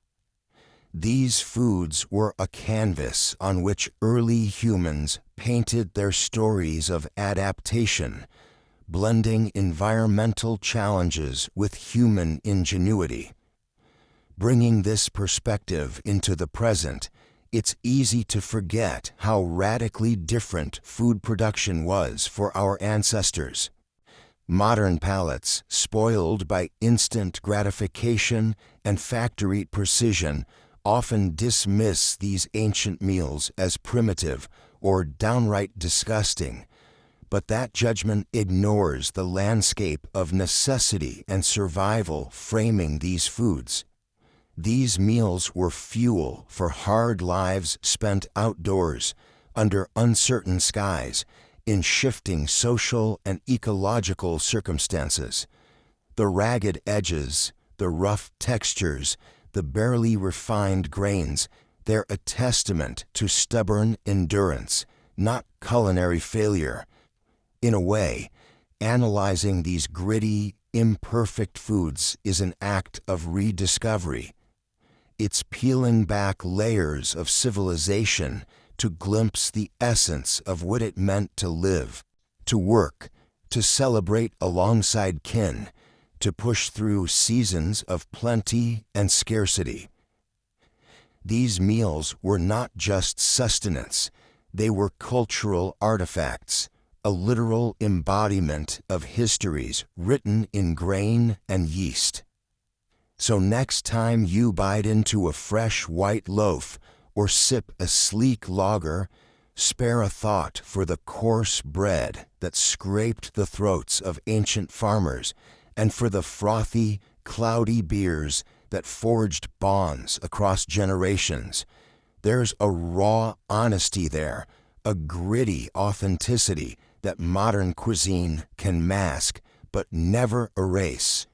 These foods were a canvas on which early humans painted their stories of adaptation, blending environmental challenges with human ingenuity. Bringing this perspective into the present, it's easy to forget how radically different food production was for our ancestors. Modern palates, spoiled by instant gratification and factory precision, often dismiss these ancient meals as primitive or downright disgusting. But that judgment ignores the landscape of necessity and survival framing these foods. These meals were fuel for hard lives spent outdoors, under uncertain skies, in shifting social and ecological circumstances. The ragged edges, the rough textures, the barely refined grains, they're a testament to stubborn endurance, not culinary failure. In a way, analyzing these gritty, imperfect foods is an act of rediscovery. It's peeling back layers of civilization to glimpse the essence of what it meant to live, to work, to celebrate alongside kin, to push through seasons of plenty and scarcity. These meals were not just sustenance, they were cultural artifacts, a literal embodiment of histories written in grain and yeast. So next time you bite into a fresh white loaf or sip a sleek lager, spare a thought for the coarse bread that scraped the throats of ancient farmers and for the frothy, cloudy beers that forged bonds across generations. There's a raw honesty there, a gritty authenticity that modern cuisine can mask but never erase.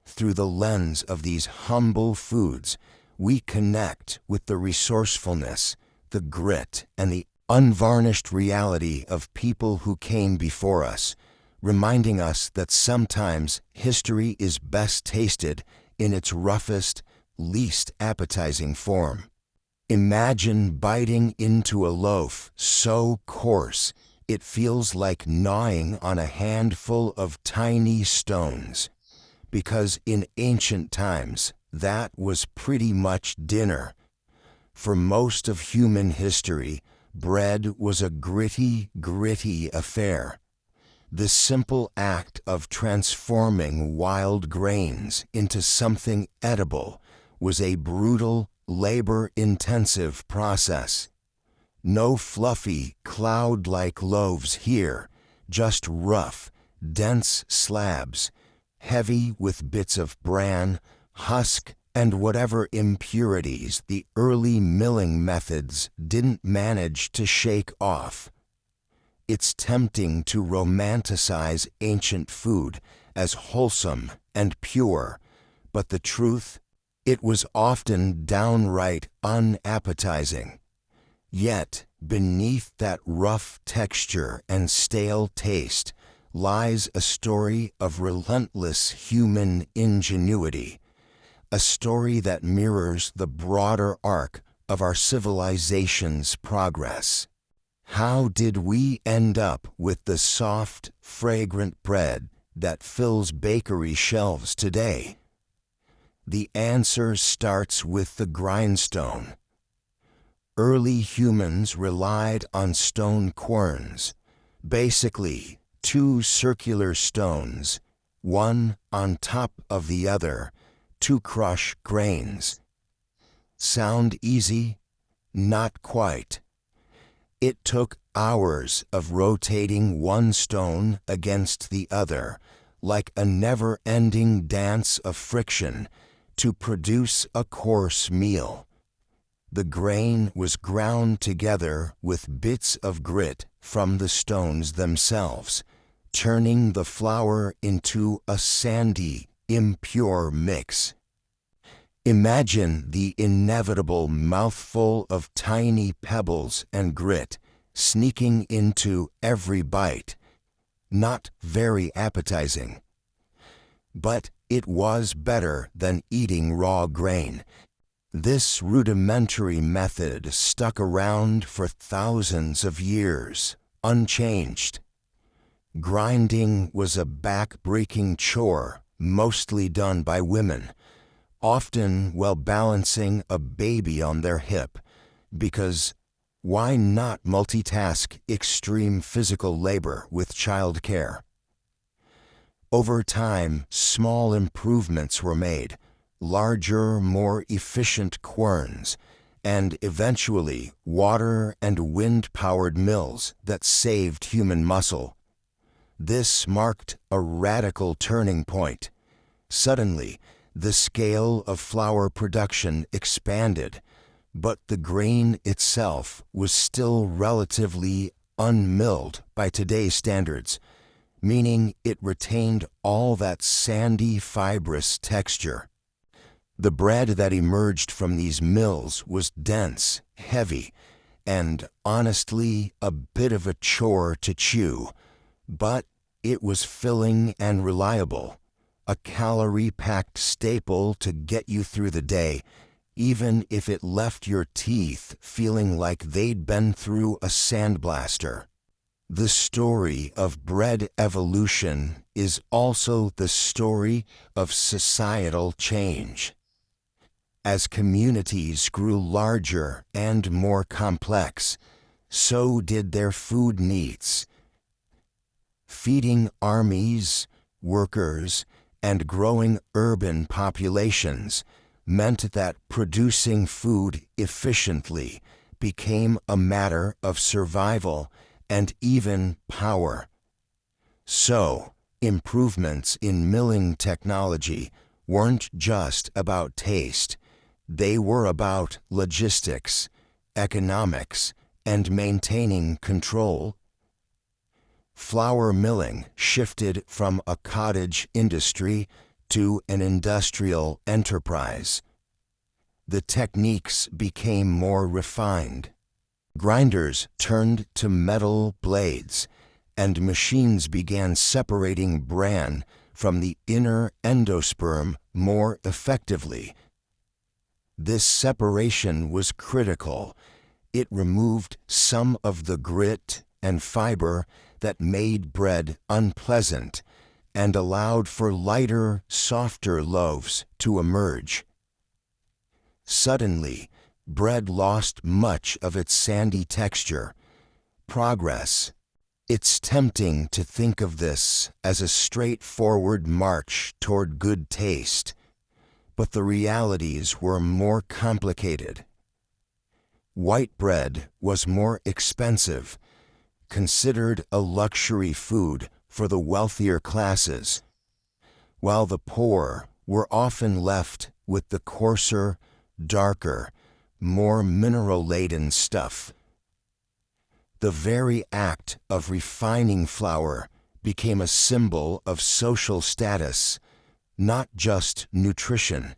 Through the lens of these humble foods, we connect with the resourcefulness, the grit, and the unvarnished reality of people who came before us, reminding us that sometimes history is best tasted in its roughest, least appetizing form. Imagine biting into a loaf so coarse it feels like gnawing on a handful of tiny stones. Because in ancient times, that was pretty much dinner. For most of human history, bread was a gritty affair. The simple act of transforming wild grains into something edible was a brutal, labor-intensive process. No fluffy, cloud-like loaves here, just rough, dense slabs, heavy with bits of bran, husk, and whatever impurities the early milling methods didn't manage to shake off. It's tempting to romanticize ancient food as wholesome and pure, but the truth, it was often downright unappetizing. Yet, beneath that rough texture and stale taste lies a story of relentless human ingenuity, a story that mirrors the broader arc of our civilization's progress. How did we end up with the soft, fragrant bread that fills bakery shelves today? The answer starts with the grindstone. Early humans relied on stone querns, basically two circular stones, one on top of the other, to crush grains. Sound easy? Not quite. It took hours of rotating one stone against the other, like a never-ending dance of friction, to produce a coarse meal. The grain was ground together with bits of grit from the stones themselves, turning the flour into a sandy, impure mix. Imagine the inevitable mouthful of tiny pebbles and grit sneaking into every bite. Not very appetizing. But it was better than eating raw grain. This rudimentary method stuck around for thousands of years, unchanged. Grinding was a back-breaking chore, mostly done by women, often while balancing a baby on their hip, because why not multitask extreme physical labor with childcare? Over time, small improvements were made, larger, more efficient querns, and eventually water and wind-powered mills that saved human muscle. This marked a radical turning point. Suddenly, the scale of flour production expanded, but the grain itself was still relatively unmilled by today's standards, meaning it retained all that sandy, fibrous texture. The bread that emerged from these mills was dense, heavy, and honestly a bit of a chore to chew, but it was filling and reliable. A calorie-packed staple to get you through the day, even if it left your teeth feeling like they'd been through a sandblaster. The story of bread evolution is also the story of societal change. As communities grew larger and more complex, so did their food needs. Feeding armies, workers, and growing urban populations meant that producing food efficiently became a matter of survival and even power. So, improvements in milling technology weren't just about taste, they were about logistics, economics, and maintaining control. Flour milling shifted from a cottage industry to an industrial enterprise. The techniques became more refined. Grinders turned to metal blades, and machines began separating bran from the inner endosperm more effectively. This separation was critical. It removed some of the grit and fiber that made bread unpleasant and allowed for lighter, softer loaves to emerge. Suddenly, bread lost much of its sandy texture. Progress. It's tempting to think of this as a straightforward march toward good taste, but the realities were more complicated. White bread was more expensive, considered a luxury food for the wealthier classes, while the poor were often left with the coarser, darker, more mineral-laden stuff. The very act of refining flour became a symbol of social status, not just nutrition.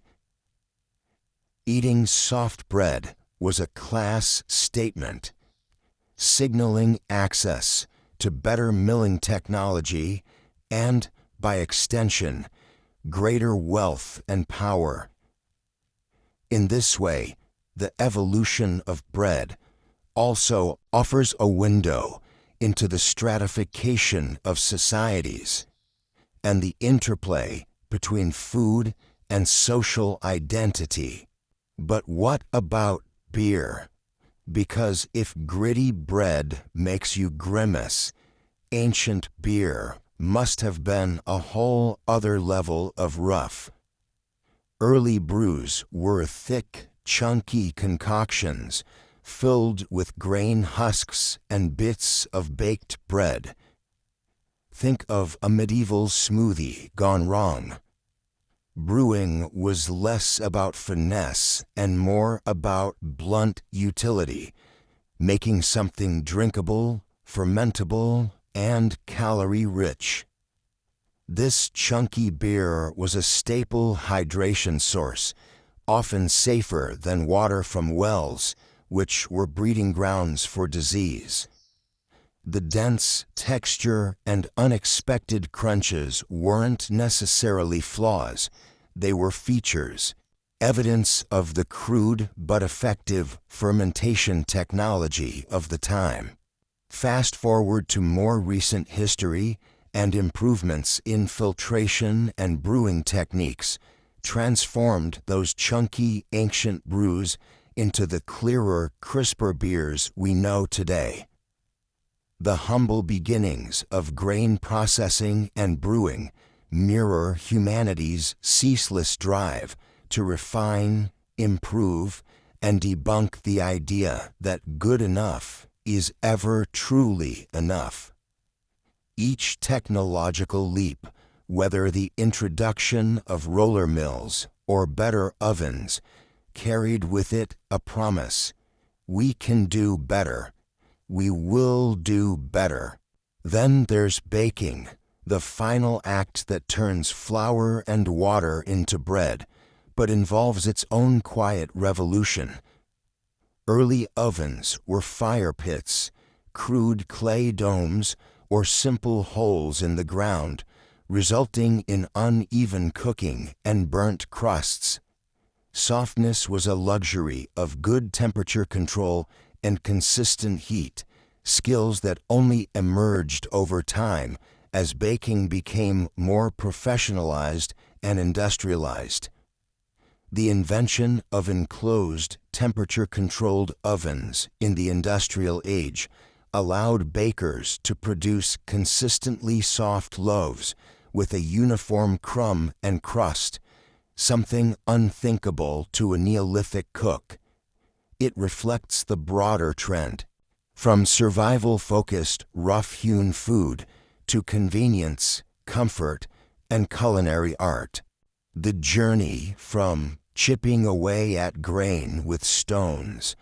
Eating soft bread was a class statement, signaling access to better milling technology and, by extension, greater wealth and power. In this way, the evolution of bread also offers a window into the stratification of societies and the interplay between food and social identity. But what about beer? Because if gritty bread makes you grimace, ancient beer must have been a whole other level of rough. Early brews were thick, chunky concoctions filled with grain husks and bits of baked bread. Think of a medieval smoothie gone wrong. Brewing was less about finesse and more about blunt utility, making something drinkable, fermentable, and calorie-rich. This chunky beer was a staple hydration source, often safer than water from wells, which were breeding grounds for disease. The dense texture and unexpected crunches weren't necessarily flaws, they were features, evidence of the crude but effective fermentation technology of the time. Fast forward to more recent history, and improvements in filtration and brewing techniques transformed those chunky ancient brews into the clearer, crisper beers we know today. The humble beginnings of grain processing and brewing mirror humanity's ceaseless drive to refine, improve, and debunk the idea that good enough is ever truly enough. Each technological leap, whether the introduction of roller mills or better ovens, carried with it a promise: we can do better. We will do better. Then there's baking, the final act that turns flour and water into bread, but involves its own quiet revolution. Early ovens were fire pits, crude clay domes, or simple holes in the ground, resulting in uneven cooking and burnt crusts. Softness was a luxury of good temperature control and consistent heat, skills that only emerged over time as baking became more professionalized and industrialized. The invention of enclosed, temperature-controlled ovens in the industrial age allowed bakers to produce consistently soft loaves with a uniform crumb and crust, something unthinkable to a Neolithic cook. It reflects the broader trend, from survival-focused, rough-hewn food to convenience, comfort, and culinary art. The journey from chipping away at grain with stones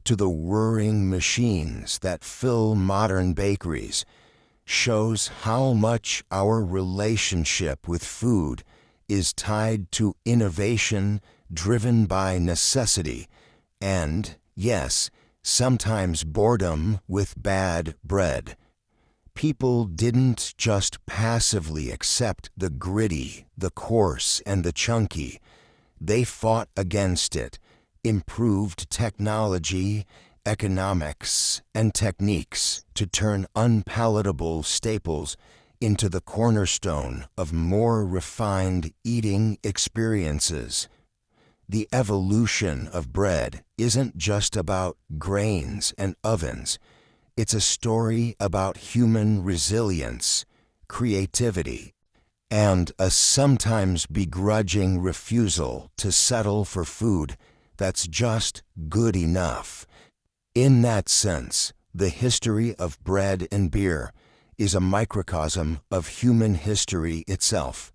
to the whirring machines that fill modern bakeries shows how much our relationship with food is tied to innovation driven by necessity and, yes, sometimes boredom with bad bread. People didn't just passively accept the gritty, the coarse, and the chunky. They fought against it, improved technology, economics, and techniques to turn unpalatable staples into the cornerstone of more refined eating experiences. The evolution of bread isn't just about grains and ovens. It's a story about human resilience, creativity, and a sometimes begrudging refusal to settle for food that's just good enough. In that sense, the history of bread and beer is a microcosm of human history itself.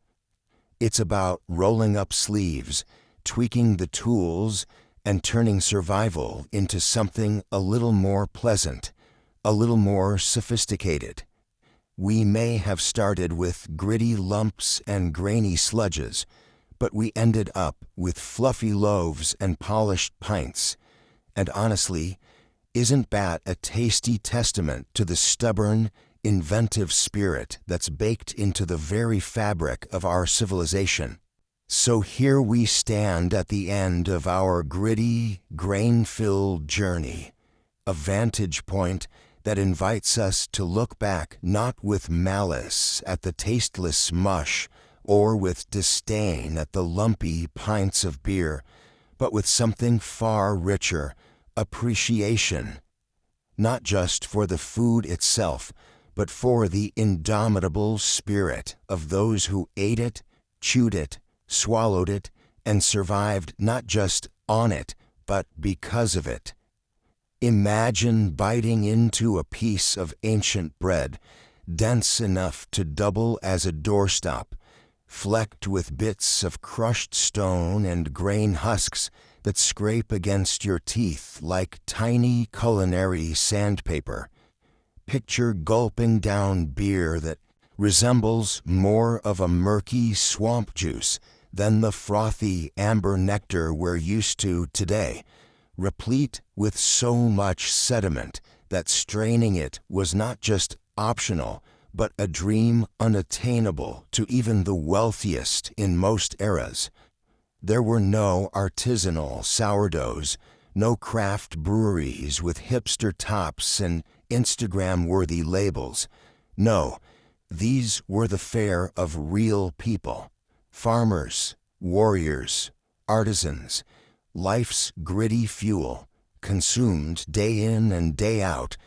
It's about rolling up sleeves, tweaking the tools, and turning survival into something a little more pleasant, a little more sophisticated. We may have started with gritty lumps and grainy sludges, but we ended up with fluffy loaves and polished pints. And honestly, isn't that a tasty testament to the stubborn, inventive spirit that's baked into the very fabric of our civilization? So here we stand at the end of our gritty, grain-filled journey, a vantage point that invites us to look back not with malice at the tasteless mush or with disdain at the lumpy pints of beer, but with something far richer, appreciation, not just for the food itself, but for the indomitable spirit of those who ate it, chewed it, swallowed it, and survived not just on it, but because of it. Imagine biting into a piece of ancient bread, dense enough to double as a doorstop, flecked with bits of crushed stone and grain husks that scrape against your teeth like tiny culinary sandpaper. Picture gulping down beer that resembles more of a murky swamp juice than the frothy amber nectar we're used to today, replete with so much sediment that straining it was not just optional, but a dream unattainable to even the wealthiest in most eras. There were no artisanal sourdoughs, no craft breweries with hipster tops and Instagram-worthy labels. No, these were the fare of real people, farmers, warriors, artisans, life's gritty fuel, consumed day in and day out.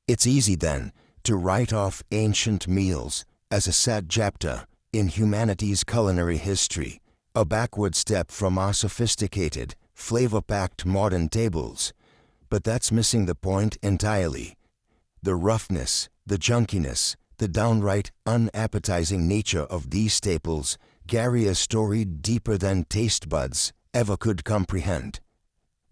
It's easy then to write off ancient meals as a sad chapter in humanity's culinary history, a backward step from our sophisticated, flavor-packed modern tables. But that's missing the point entirely. The roughness, the junkiness, the downright unappetizing nature of these staples carry a story deeper than taste buds ever could comprehend.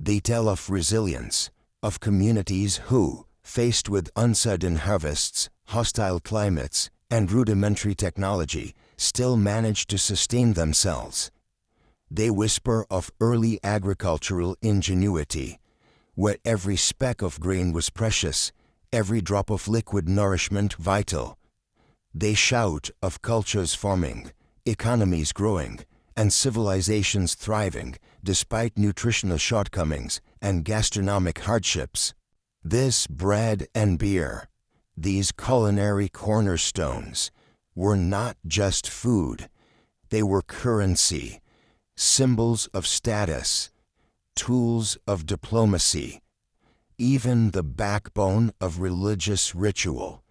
They tell of resilience, of communities who, faced with uncertain harvests, hostile climates, and rudimentary technology, still managed to sustain themselves. They whisper of early agricultural ingenuity, where every speck of grain was precious, every drop of liquid nourishment vital. They shout of cultures forming, economies growing, and civilizations thriving despite nutritional shortcomings and gastronomic hardships. This bread and beer, these culinary cornerstones, were not just food. They were currency, symbols of status, tools of diplomacy, even the backbone of religious ritual.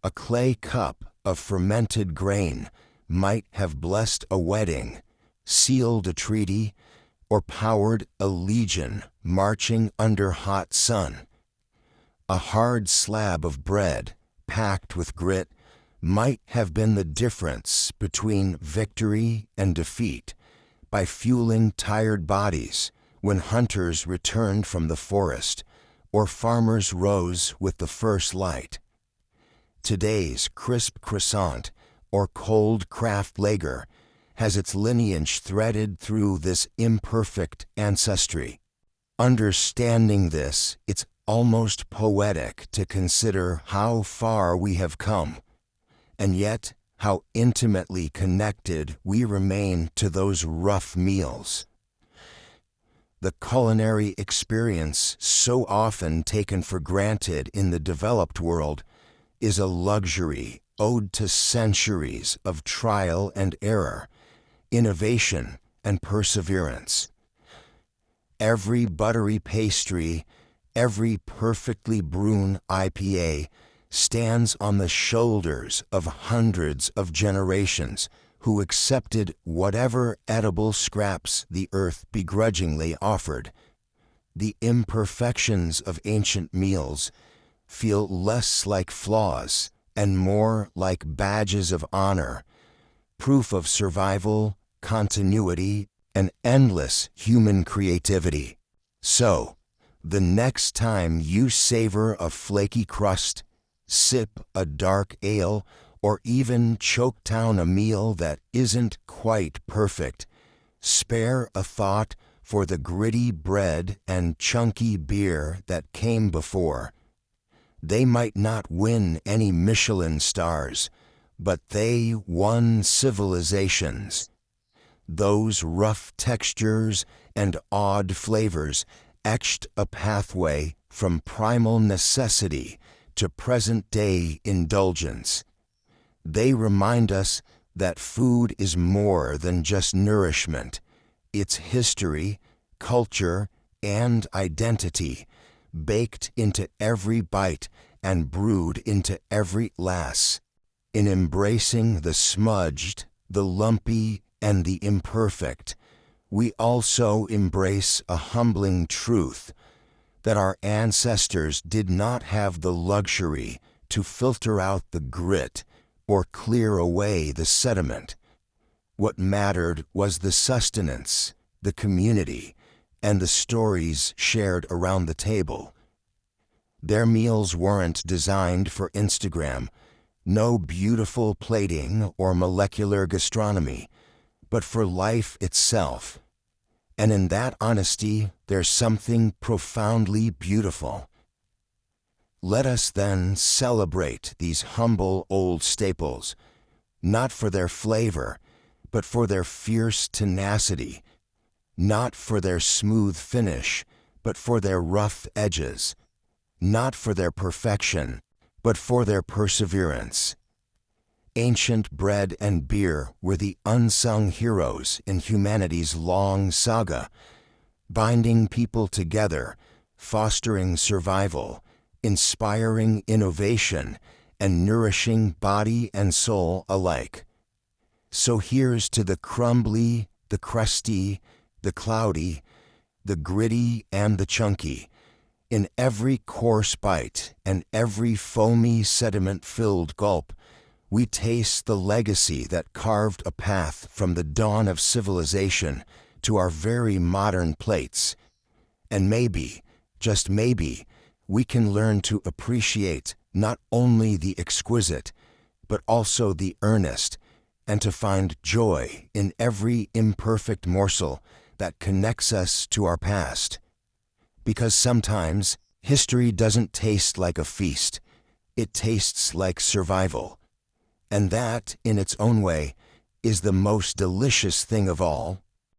A clay cup of fermented grain might have blessed a wedding, sealed a treaty, or powered a legion marching under hot sun. A hard slab of bread, packed with grit, might have been the difference between victory and defeat, by fueling tired bodies when hunters returned from the forest or farmers rose with the first light. Today's crisp croissant or cold craft lager has its lineage threaded through this imperfect ancestry. Understanding this, it's almost poetic to consider how far we have come, and yet how intimately connected we remain to those rough meals. The culinary experience, so often taken for granted in the developed world, is a luxury owed to centuries of trial and error, innovation and perseverance. Every buttery pastry, every perfectly brewed IPA stands on the shoulders of hundreds of generations who accepted whatever edible scraps the earth begrudgingly offered. The imperfections of ancient meals feel less like flaws and more like badges of honor, proof of survival, continuity, and endless human creativity. So, the next time you savor a flaky crust, sip a dark ale, or even choke down a meal that isn't quite perfect, spare a thought for the gritty bread and chunky beer that came before. They might not win any Michelin stars, but they won civilizations. Those rough textures and odd flavors etched a pathway from primal necessity to present-day indulgence. They remind us that food is more than just nourishment. It's history, culture, and identity, baked into every bite and brewed into every glass. In embracing the smudged, the lumpy, and the imperfect, we also embrace a humbling truth that our ancestors did not have the luxury to filter out the grit or clear away the sediment. What mattered was the sustenance, the community, and the stories shared around the table. Their meals weren't designed for Instagram, no beautiful plating or molecular gastronomy, but for life itself. And in that honesty, there's something profoundly beautiful. Let us then celebrate these humble old staples, not for their flavor, but for their fierce tenacity, not for their smooth finish, but for their rough edges, not for their perfection, but for their perseverance. Ancient bread and beer were the unsung heroes in humanity's long saga, binding people together, fostering survival, inspiring innovation, and nourishing body and soul alike. So here's to the crumbly, the crusty, the cloudy, the gritty, and the chunky. In every coarse bite and every foamy sediment-filled gulp, we taste the legacy that carved a path from the dawn of civilization to our very modern plates. And maybe, just maybe, we can learn to appreciate not only the exquisite, but also the earnest, and to find joy in every imperfect morsel that connects us to our past. Because sometimes history doesn't taste like a feast, it tastes like survival. And that, in its own way, is the most delicious thing of all,